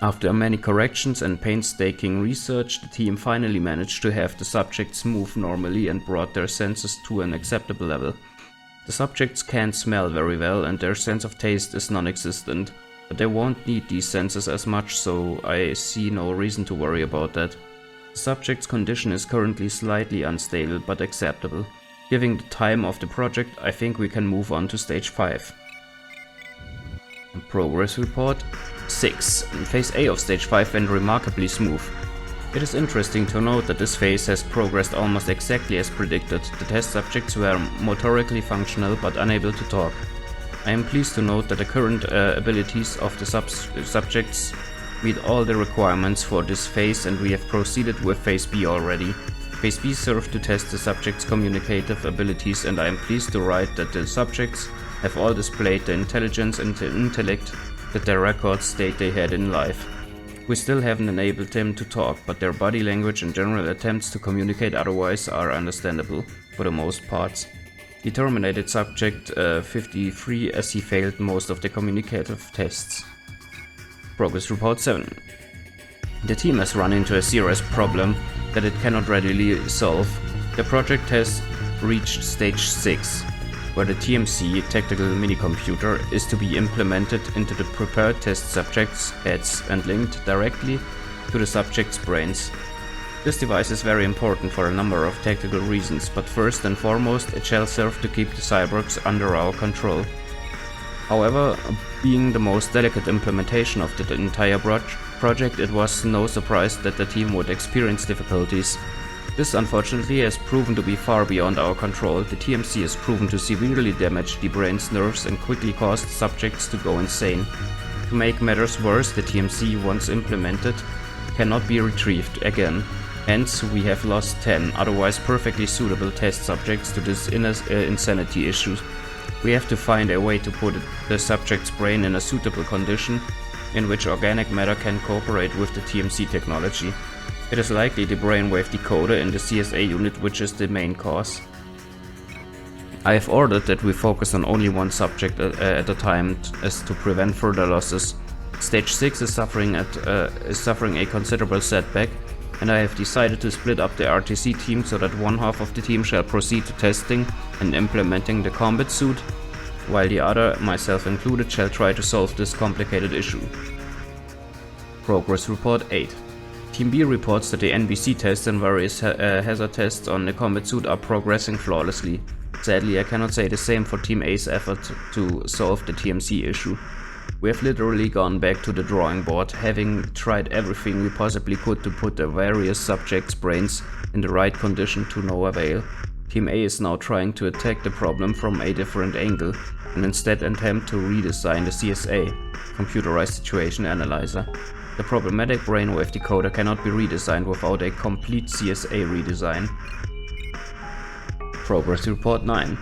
After many corrections and painstaking research, the team finally managed to have the subjects move normally and brought their senses to an acceptable level. The subjects can't smell very well and their sense of taste is non-existent, but they won't need these senses as much, so I see no reason to worry about that. The subject's condition is currently slightly unstable but acceptable. Given the time of the project, I think we can move on to Stage 5. Progress Report 6. Phase A of Stage 5 went remarkably smooth. It is interesting to note that this phase has progressed almost exactly as predicted. The test subjects were motorically functional but unable to talk. I am pleased to note that the current abilities of the subjects meet all the requirements for this phase, and we have proceeded with Phase B already. Phase B served to test the subjects' communicative abilities, and I am pleased to write that the subjects have all displayed the intelligence and the intellect that their records state they had in life. We still haven't enabled them to talk, but their body language and general attempts to communicate otherwise are understandable, for the most parts. He terminated subject 53 as he failed most of the communicative tests. Progress Report 7. The team has run into a serious problem that it cannot readily solve. The project has reached stage 6, where the TMC tactical minicomputer is to be implemented into the prepared test subjects' heads and linked directly to the subjects' brains. This device is very important for a number of tactical reasons, but first and foremost it shall serve to keep the cyborgs under our control. However, being the most delicate implementation of the entire project, it was no surprise that the team would experience difficulties. This unfortunately has proven to be far beyond our control. The TMC has proven to severely damage the brain's nerves and quickly caused subjects to go insane. To make matters worse, the TMC, once implemented, cannot be retrieved again. Hence, we have lost 10 otherwise perfectly suitable test subjects to this insanity issue. We have to find a way to put the subject's brain in a suitable condition in which organic matter can cooperate with the TMC technology. It is likely the brainwave decoder in the CSA unit which is the main cause. I have ordered that we focus on only one subject at a time as to prevent further losses. Stage 6 is suffering a considerable setback, and I have decided to split up the RTC team so that one half of the team shall proceed to testing and implementing the combat suit, while the other, myself included, shall try to solve this complicated issue. Progress Report 8. Team B reports that the NBC tests and various hazard tests on the combat suit are progressing flawlessly. Sadly, I cannot say the same for Team A's effort to solve the TMC issue. We have literally gone back to the drawing board, having tried everything we possibly could to put the various subjects' brains in the right condition to no avail. Team A is now trying to attack the problem from a different angle and instead attempt to redesign the CSA, Computerized Situation Analyzer. The problematic brainwave decoder cannot be redesigned without a complete CSA redesign. Progress Report 9.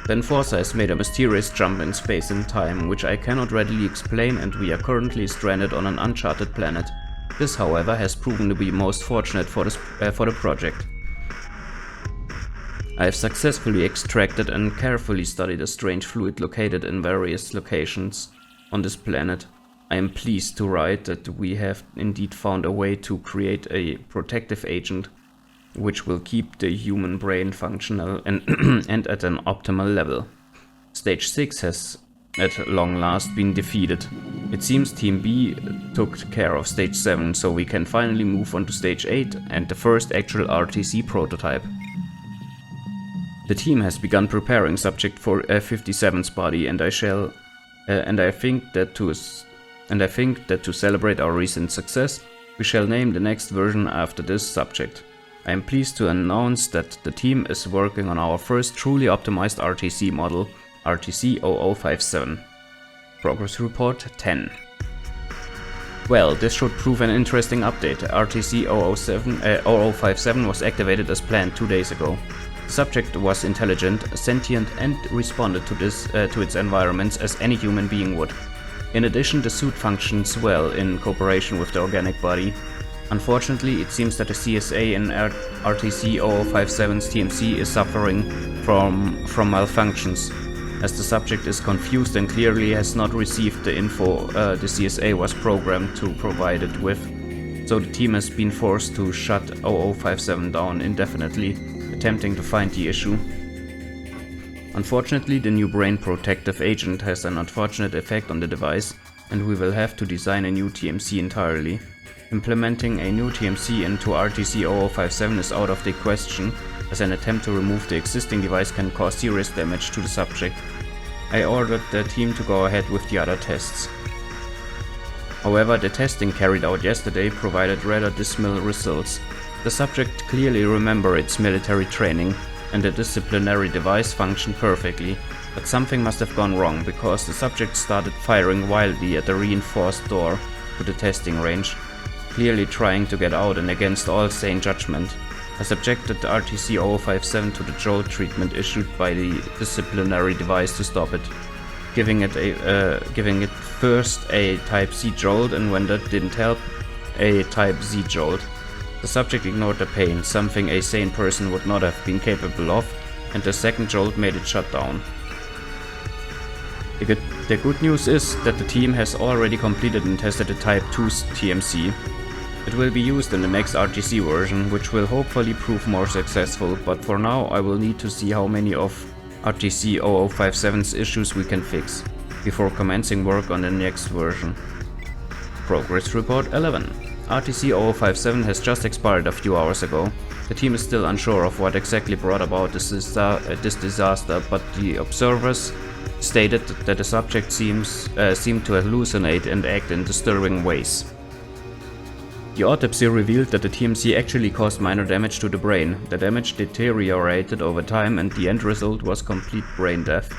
The Enforcer has made a mysterious jump in space and time, which I cannot readily explain, and we are currently stranded on an uncharted planet. This, however, has proven to be most fortunate for the project. I have successfully extracted and carefully studied a strange fluid located in various locations on this planet. I am pleased to write that we have indeed found a way to create a protective agent which will keep the human brain functional and at an optimal level. Stage 6 has at long last been defeated. It seems Team B took care of Stage 7, so we can finally move on to Stage 8 and the first actual RTC prototype. The team has begun preparing Subject 57's body, and I think that to celebrate our recent success, we shall name the next version after this subject. I am pleased to announce that the team is working on our first truly optimized RTC model, RTC-3057. Progress Report 10. Well, this should prove an interesting update. RTC-3057 was activated as planned 2 days ago. The subject was intelligent, sentient, and responded to its environments as any human being would. In addition, the suit functions well in cooperation with the organic body. Unfortunately, it seems that the CSA in RTC-3057's TMC is suffering from malfunctions, as the subject is confused and clearly has not received the info the CSA was programmed to provide it with, so the team has been forced to shut 0057 down indefinitely, attempting to find the issue. Unfortunately, the new brain protective agent has an unfortunate effect on the device, and we will have to design a new TMC entirely. Implementing a new TMC into RTC-3057 is out of the question, as an attempt to remove the existing device can cause serious damage to the subject. I ordered the team to go ahead with the other tests. However, the testing carried out yesterday provided rather dismal results. The subject clearly remembered its military training, and the disciplinary device functioned perfectly, but something must have gone wrong because the subject started firing wildly at the reinforced door to the testing range, clearly trying to get out and against all sane judgment. I subjected the RTC-3057 to the jolt treatment issued by the disciplinary device to stop it, giving it 30 First a Type C jolt, and when that didn't help, a Type Z jolt. The subject ignored the pain, something a sane person would not have been capable of, and the second jolt made it shut down. The good news is that the team has already completed and tested the Type 2 TMC. It will be used in the next RTC version, which will hopefully prove more successful, but for now I will need to see how many of RTC-3057's issues we can fix, before commencing work on the next version. Progress Report 11. RTC-3057 has just expired a few hours ago. The team is still unsure of what exactly brought about this disaster, but the observers stated that the subject seemed to hallucinate and act in disturbing ways. The autopsy revealed that the TMC actually caused minor damage to the brain. The damage deteriorated over time and the end result was complete brain death.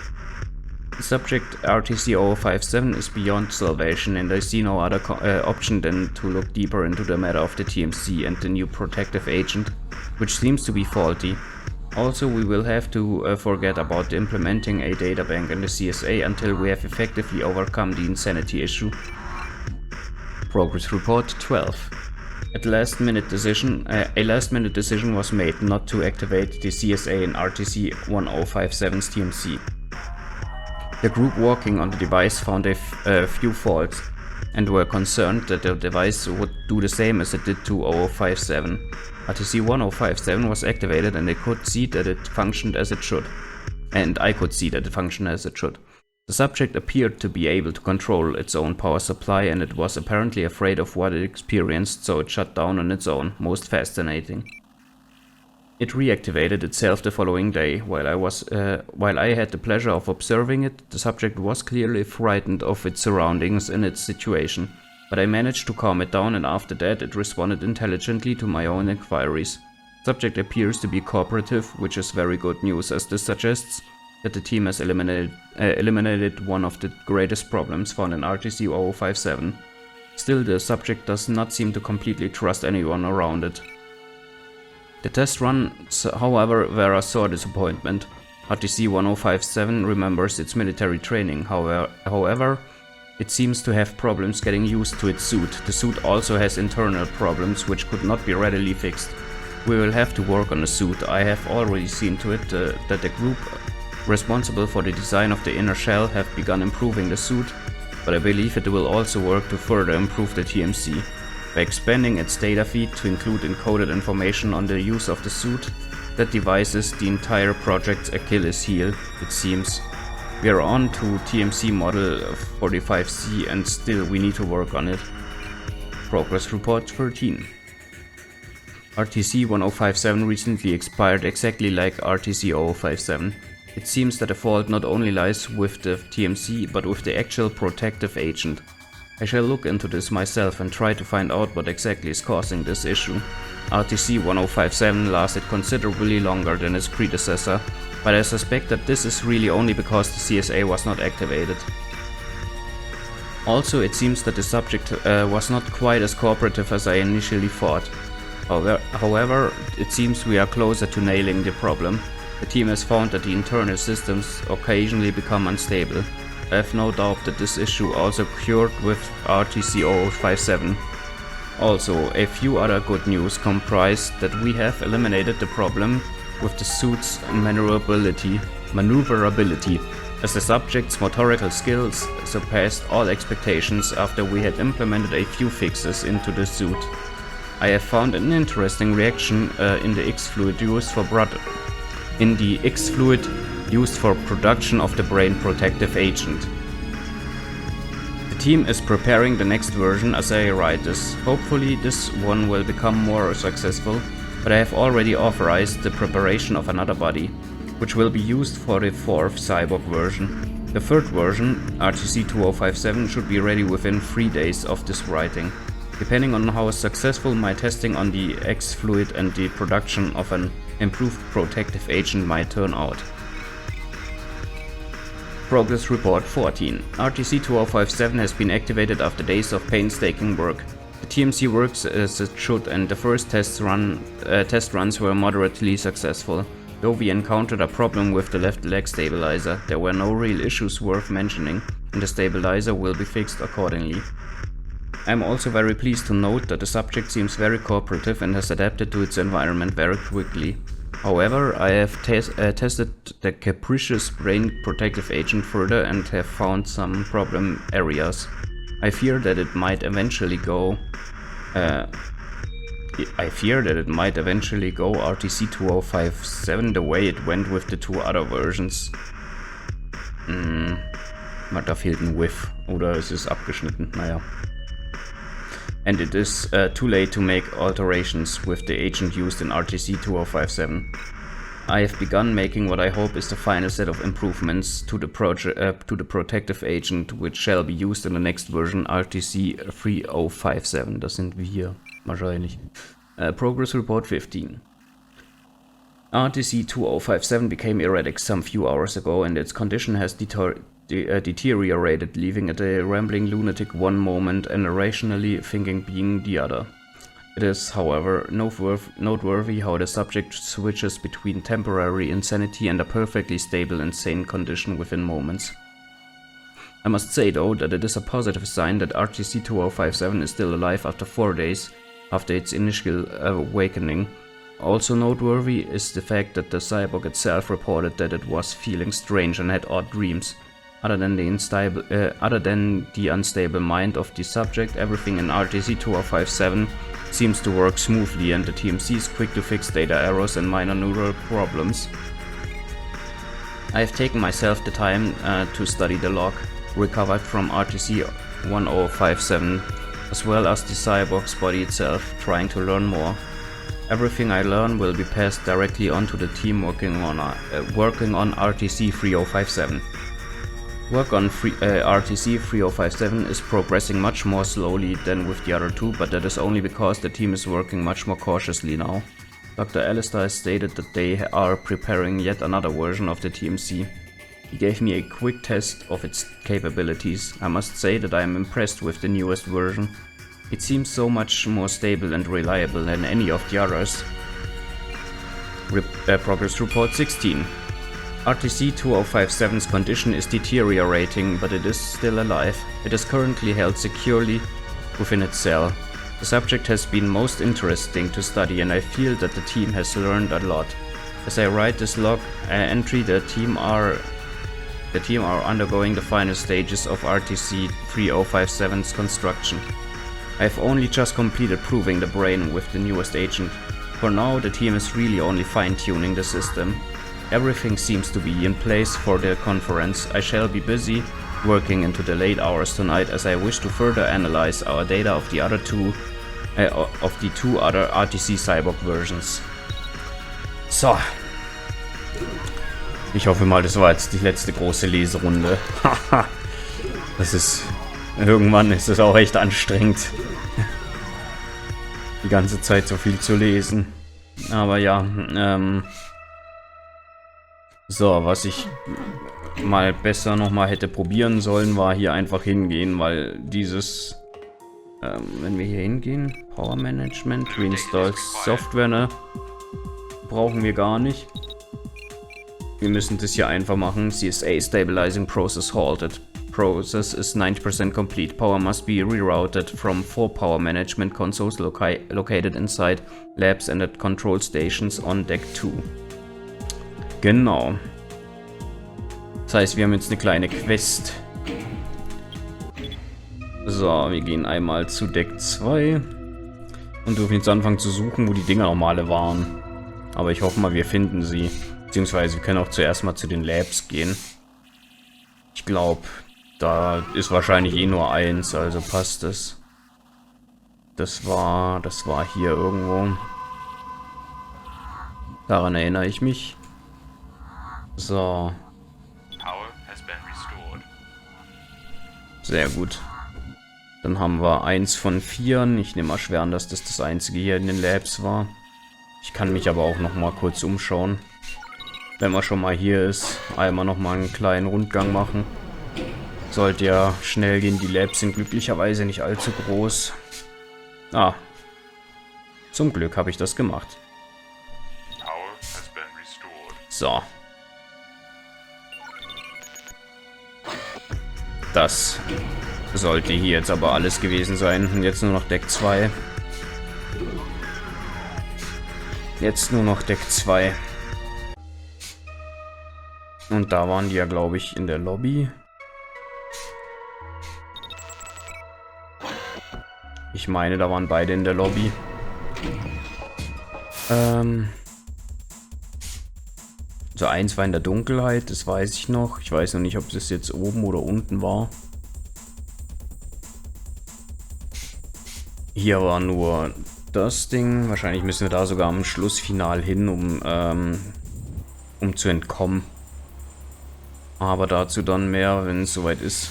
The subject RTC-3057 is beyond salvation, and I see no other option than to look deeper into the matter of the TMC and the new protective agent, which seems to be faulty. Also, we will have to forget about implementing a databank in the CSA until we have effectively overcome the insanity issue. Progress Report 12. A last-minute decision was made not to activate the CSA in RTC-1057's TMC. The group working on the device found a few faults and were concerned that the device would do the same as it did to 0057. RTC-1057 was activated and they could see that it functioned as it should. And I could see that it functioned as it should. The subject appeared to be able to control its own power supply, and it was apparently afraid of what it experienced, so it shut down on its own. Most fascinating. It reactivated itself the following day. While I had the pleasure of observing it, the subject was clearly frightened of its surroundings and its situation. But I managed to calm it down, and after that it responded intelligently to my own inquiries. The subject appears to be cooperative, which is very good news, as this suggests that the team has eliminated one of the greatest problems found in RTC-3057. Still, the subject does not seem to completely trust anyone around it. The test runs, however, were a sore disappointment. RTC-1057 remembers its military training, however, it seems to have problems getting used to its suit. The suit also has internal problems which could not be readily fixed. We will have to work on the suit. I have already seen to it that the group responsible for the design of the inner shell have begun improving the suit, but I believe it will also work to further improve the TMC. By expanding its data feed to include encoded information on the use of the suit, that devices the entire project's Achilles heel, it seems. We are on to TMC model 45C and still we need to work on it. Progress Report 13. RTC-1057 recently expired exactly like RTC-0057. It seems that the fault not only lies with the TMC, but with the actual protective agent. I shall look into this myself and try to find out what exactly is causing this issue. RTC-1057 lasted considerably longer than its predecessor, but I suspect that this is really only because the CSA was not activated. Also, it seems that the subject was not quite as cooperative as I initially thought. However, it seems we are closer to nailing the problem. The team has found that the internal systems occasionally become unstable. I have no doubt that this issue also occurred with RTC-0057. Also, a few other good news comprise that we have eliminated the problem with the suit's maneuverability, as the subject's motorical skills surpassed all expectations after we had implemented a few fixes into the suit. I have found an interesting reaction in the X-fluid used for production of the brain protective agent. The team is preparing the next version as I write this. Hopefully this one will become more successful, but I have already authorized the preparation of another body, which will be used for the fourth cyborg version. The third version, RTC-2057, should be ready within 3 days of this writing. Depending on how successful my testing on the X-fluid and the production of an improved protective agent might turn out. Progress Report 14. RTC-2057 has been activated after days of painstaking work. The TMC works as it should, and the first test runs were moderately successful. Though we encountered a problem with the left leg stabilizer, there were no real issues worth mentioning. and the stabilizer will be fixed accordingly. I am also very pleased to note that the subject seems very cooperative and has adapted to its environment very quickly. However, I have tested the capricious brain protective agent further and have found some problem areas. I fear that it might eventually go RTC-3057 the way it went with the 2 other versions. Da fehlt ein Whiff. Oder es ist abgeschnitten, naja. And it is too late to make alterations with the agent used in RTC-3057. I have begun making what I hope is the final set of improvements to the protective agent, which shall be used in the next version, RTC-3057. Das sind wir, wahrscheinlich. Progress Report 15. RTC-3057 became erratic some few hours ago, and its condition has deteriorated, leaving it a rambling lunatic one moment and a rationally thinking being the other. It is, however, noteworthy how the subject switches between temporary insanity and a perfectly stable, insane condition within moments. I must say, though, that it is a positive sign that RTC-3057 is still alive after 4 days after its initial awakening. Also noteworthy is the fact that the cyborg itself reported that it was feeling strange and had odd dreams. Other than the unstable mind of the subject, everything in RTC-3057 seems to work smoothly, and the TMC is quick to fix data errors and minor neural problems. I have taken myself the time to study the log recovered from RTC-1057, as well as the cyborg's body itself, trying to learn more. Everything I learn will be passed directly onto the team working on RTC-3057. Work on RTC-3057 is progressing much more slowly than with the other 2, but that is only because the team is working much more cautiously now. Dr. Alistair has stated that they are preparing yet another version of the TMC. He gave me a quick test of its capabilities. I must say that I am impressed with the newest version. It seems so much more stable and reliable than any of the others. Progress Report 16. RTC-3057's condition is deteriorating, but it is still alive. It is currently held securely within its cell. The subject has been most interesting to study, and I feel that the team has learned a lot. As I write this log entry, the team are undergoing the final stages of RTC-3057's construction. I have only just completed proving the brain with the newest agent. For now, the team is really only fine-tuning the system. Everything seems to be in place for the conference. I shall be busy working into the late hours tonight, as I wish to further analyze our data of the two other RTC Cyborg versions. So. Ich hoffe mal, das war jetzt die letzte große Leserunde. Irgendwann ist es auch echt anstrengend, die ganze Zeit so viel zu lesen. Aber ja, so, was ich mal besser nochmal hätte probieren sollen, war hier einfach hingehen, weil dieses, wenn wir hier hingehen, Power Management, Reinstall Software, ne, brauchen wir gar nicht. Wir müssen das hier einfach machen. CSA Stabilizing Process halted. Process is 90% complete. Power must be rerouted from 4 power management consoles located inside labs and at control stations on Deck 2. Genau. Das heißt, wir haben jetzt eine kleine Quest. So, wir gehen einmal zu Deck 2 und dürfen jetzt anfangen zu suchen, wo die Dinger normale waren. Aber ich hoffe mal, wir finden sie. Beziehungsweise wir können auch zuerst mal zu den Labs gehen. Ich glaube, da ist wahrscheinlich eh nur eins, also passt es. Das war hier irgendwo. Daran erinnere ich mich. So. Sehr gut. Dann haben wir 1 von 4. Ich nehme mal schwer an, dass das einzige hier in den Labs war. Ich kann mich aber auch noch mal kurz umschauen. Wenn man schon mal hier ist, einmal noch mal einen kleinen Rundgang machen. Sollte ja schnell gehen. Die Labs sind glücklicherweise nicht allzu groß. Ah. Zum Glück habe ich das gemacht. So. Das sollte hier jetzt aber alles gewesen sein. Und jetzt nur noch Deck 2. Jetzt nur noch Deck 2. Und da waren die ja, glaube ich, in der Lobby. Ich meine, da waren beide in der Lobby. So, eins war in der Dunkelheit, das weiß ich noch. Ich weiß noch nicht, ob das jetzt oben oder unten war. Hier war nur das Ding. Wahrscheinlich müssen wir da sogar am Schlussfinal hin, um zu entkommen. Aber dazu dann mehr, wenn es soweit ist.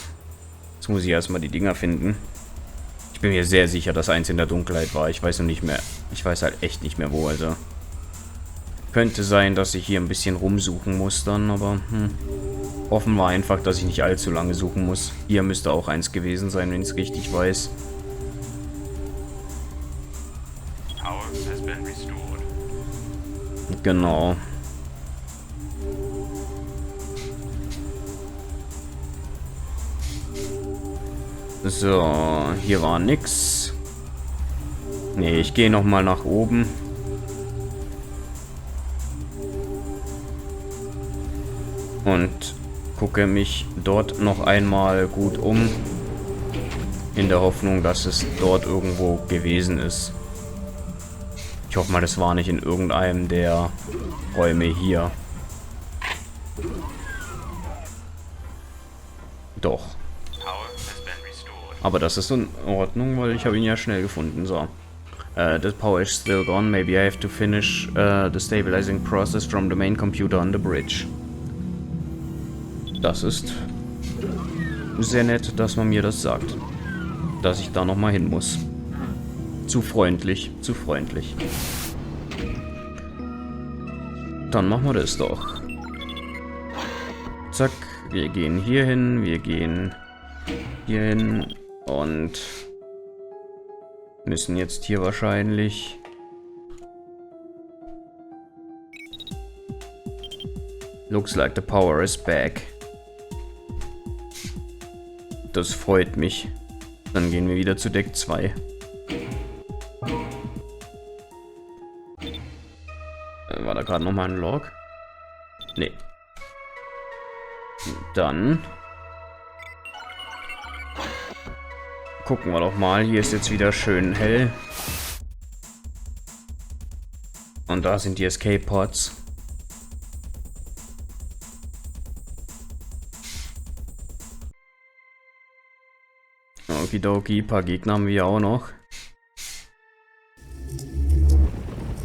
Jetzt muss ich erstmal die Dinger finden. Ich bin mir sehr sicher, dass eins in der Dunkelheit war. Ich weiß noch nicht mehr. Ich weiß halt echt nicht mehr wo, also. Könnte sein, dass ich hier ein bisschen rumsuchen muss dann, aber hoffen wir einfach, dass ich nicht allzu lange suchen muss. Hier müsste auch eins gewesen sein, wenn ich es richtig weiß. Genau. So, hier war nix. Nee, ich gehe nochmal nach oben. Und gucke mich dort noch einmal gut um. In der Hoffnung, dass es dort irgendwo gewesen ist. Ich hoffe mal, das war nicht in irgendeinem der Räume hier. Doch. Aber das ist in Ordnung, weil ich habe ihn ja schnell gefunden. So. The power is still gone. Maybe I have to finish the stabilizing process from the main computer on the bridge. Das ist sehr nett, dass man mir das sagt. Dass ich da nochmal hin muss. Zu freundlich, zu freundlich. Dann machen wir das doch. Zack, wir gehen hier hin, wir gehen hier hin und müssen jetzt hier wahrscheinlich... Looks like the power is back. Das freut mich. Dann gehen wir wieder zu Deck 2. War da gerade nochmal ein Log? Nee. Dann gucken wir doch mal. Hier ist jetzt wieder schön hell. Und da sind die Escape Pods. Okidoki, ein paar Gegner haben wir auch noch.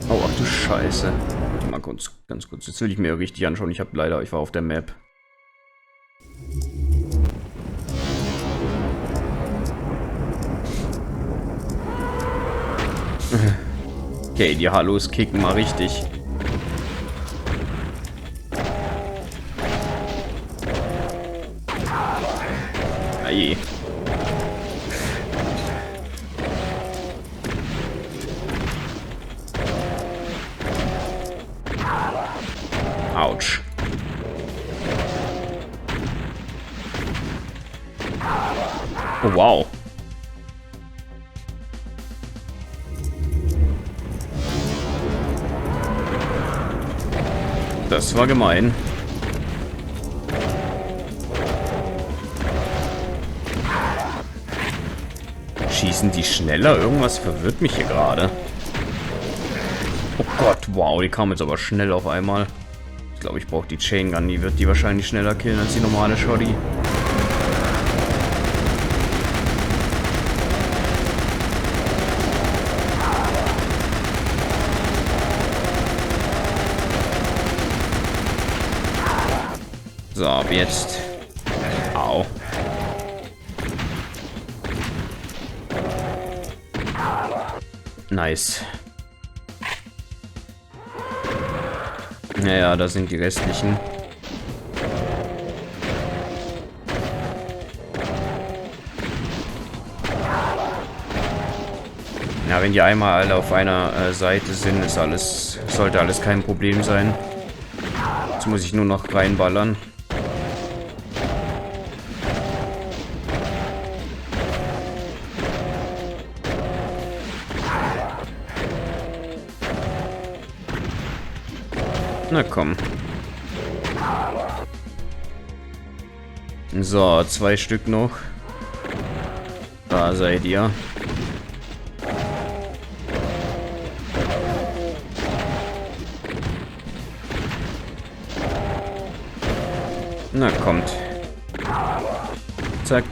Oh, ach du Scheiße. Warte mal kurz, ganz kurz. Jetzt will ich mir richtig anschauen. Ich war auf der Map. Okay, die Hallos kicken mal richtig. Aje. Autsch. Oh, wow. Das war gemein. Schießen die schneller? Irgendwas verwirrt mich hier gerade. Oh Gott, wow, die kam jetzt aber schnell auf einmal. Ich glaube, ich brauche die Chain Gun. Die wird die wahrscheinlich schneller killen als die normale Shoddy. So, ab jetzt. Au. Nice. Naja, da sind die restlichen. Ja, wenn die einmal alle auf einer Seite sind, sollte alles kein Problem sein. Jetzt muss ich nur noch reinballern. Na komm. So, 2 Stück noch. Da seid ihr. Na kommt. Zack.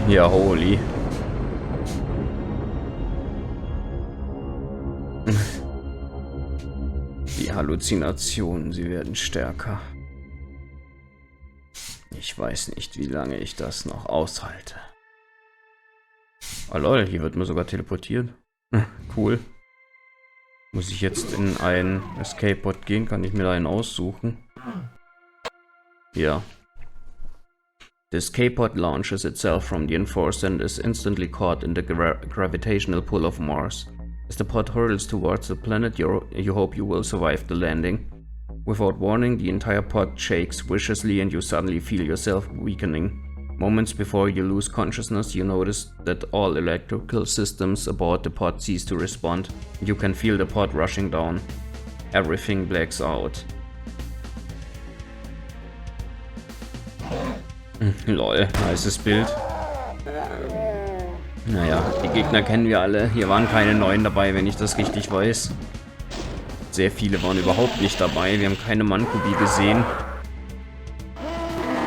Ja, holy. Die Halluzinationen, sie werden stärker. Ich weiß nicht, wie lange ich das noch aushalte. Oh lol, hier wird man sogar teleportiert. Cool. Muss ich jetzt in ein Escape-Pod gehen? Kann ich mir da einen aussuchen? Ja. The escape pod launches itself from the enforcer and is instantly caught in the gravitational pull of Mars. As the pod hurtles towards the planet, you hope you will survive the landing. Without warning, the entire pod shakes viciously and you suddenly feel yourself weakening. Moments before you lose consciousness, you notice that all electrical systems aboard the pod cease to respond. You can feel the pod rushing down. Everything blacks out. Lol, heißes Bild. Naja, die Gegner kennen wir alle. Hier waren keine neuen dabei, wenn ich das richtig weiß. Sehr viele waren überhaupt nicht dabei. Wir haben keine Mankubi gesehen.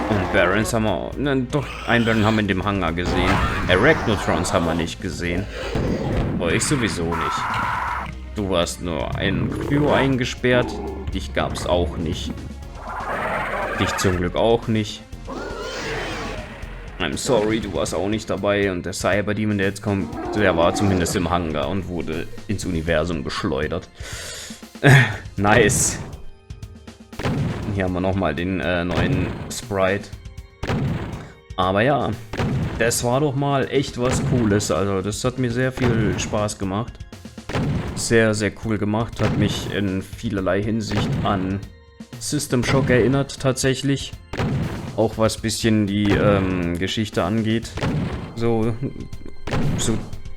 Und Barons haben wir... Na, doch, einen Baron haben wir in dem Hangar gesehen. Arachnotrons haben wir nicht gesehen. Euch sowieso nicht. Du warst nur ein Crew eingesperrt. Dich gab's auch nicht. Dich zum Glück auch nicht. I'm sorry, du warst auch nicht dabei und der Cyberdemon, der jetzt kommt, der war zumindest im Hangar und wurde ins Universum geschleudert. Nice. Hier haben wir nochmal den neuen Sprite. Aber ja, das war doch mal echt was Cooles. Also das hat mir sehr viel Spaß gemacht. Sehr, sehr cool gemacht. Hat mich in vielerlei Hinsicht an System Shock erinnert tatsächlich. Auch was bisschen die Geschichte angeht. So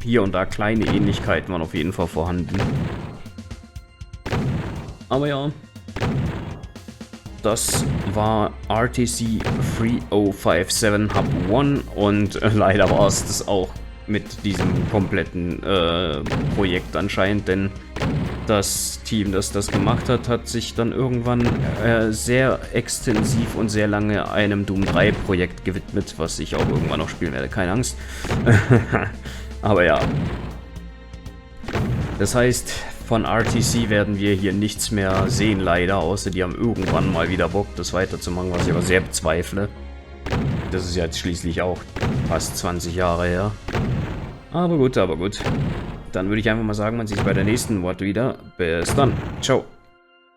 hier und da kleine Ähnlichkeiten waren auf jeden Fall vorhanden. Aber ja, das war RTC-3057 Hub 1 und leider war es das auch mit diesem kompletten Projekt anscheinend, denn das Team, das das gemacht hat, hat sich dann irgendwann sehr extensiv und sehr lange einem Doom 3 Projekt gewidmet, was ich auch irgendwann noch spielen werde, keine Angst. Aber ja. Das heißt, von RTC werden wir hier nichts mehr sehen, leider, außer die haben irgendwann mal wieder Bock, das weiterzumachen, was ich aber sehr bezweifle. Das ist jetzt schließlich auch fast 20 Jahre her. Aber gut, aber gut. Dann würde ich einfach mal sagen, man sieht sich bei der nächsten Wort wieder. Bis dann. Ciao.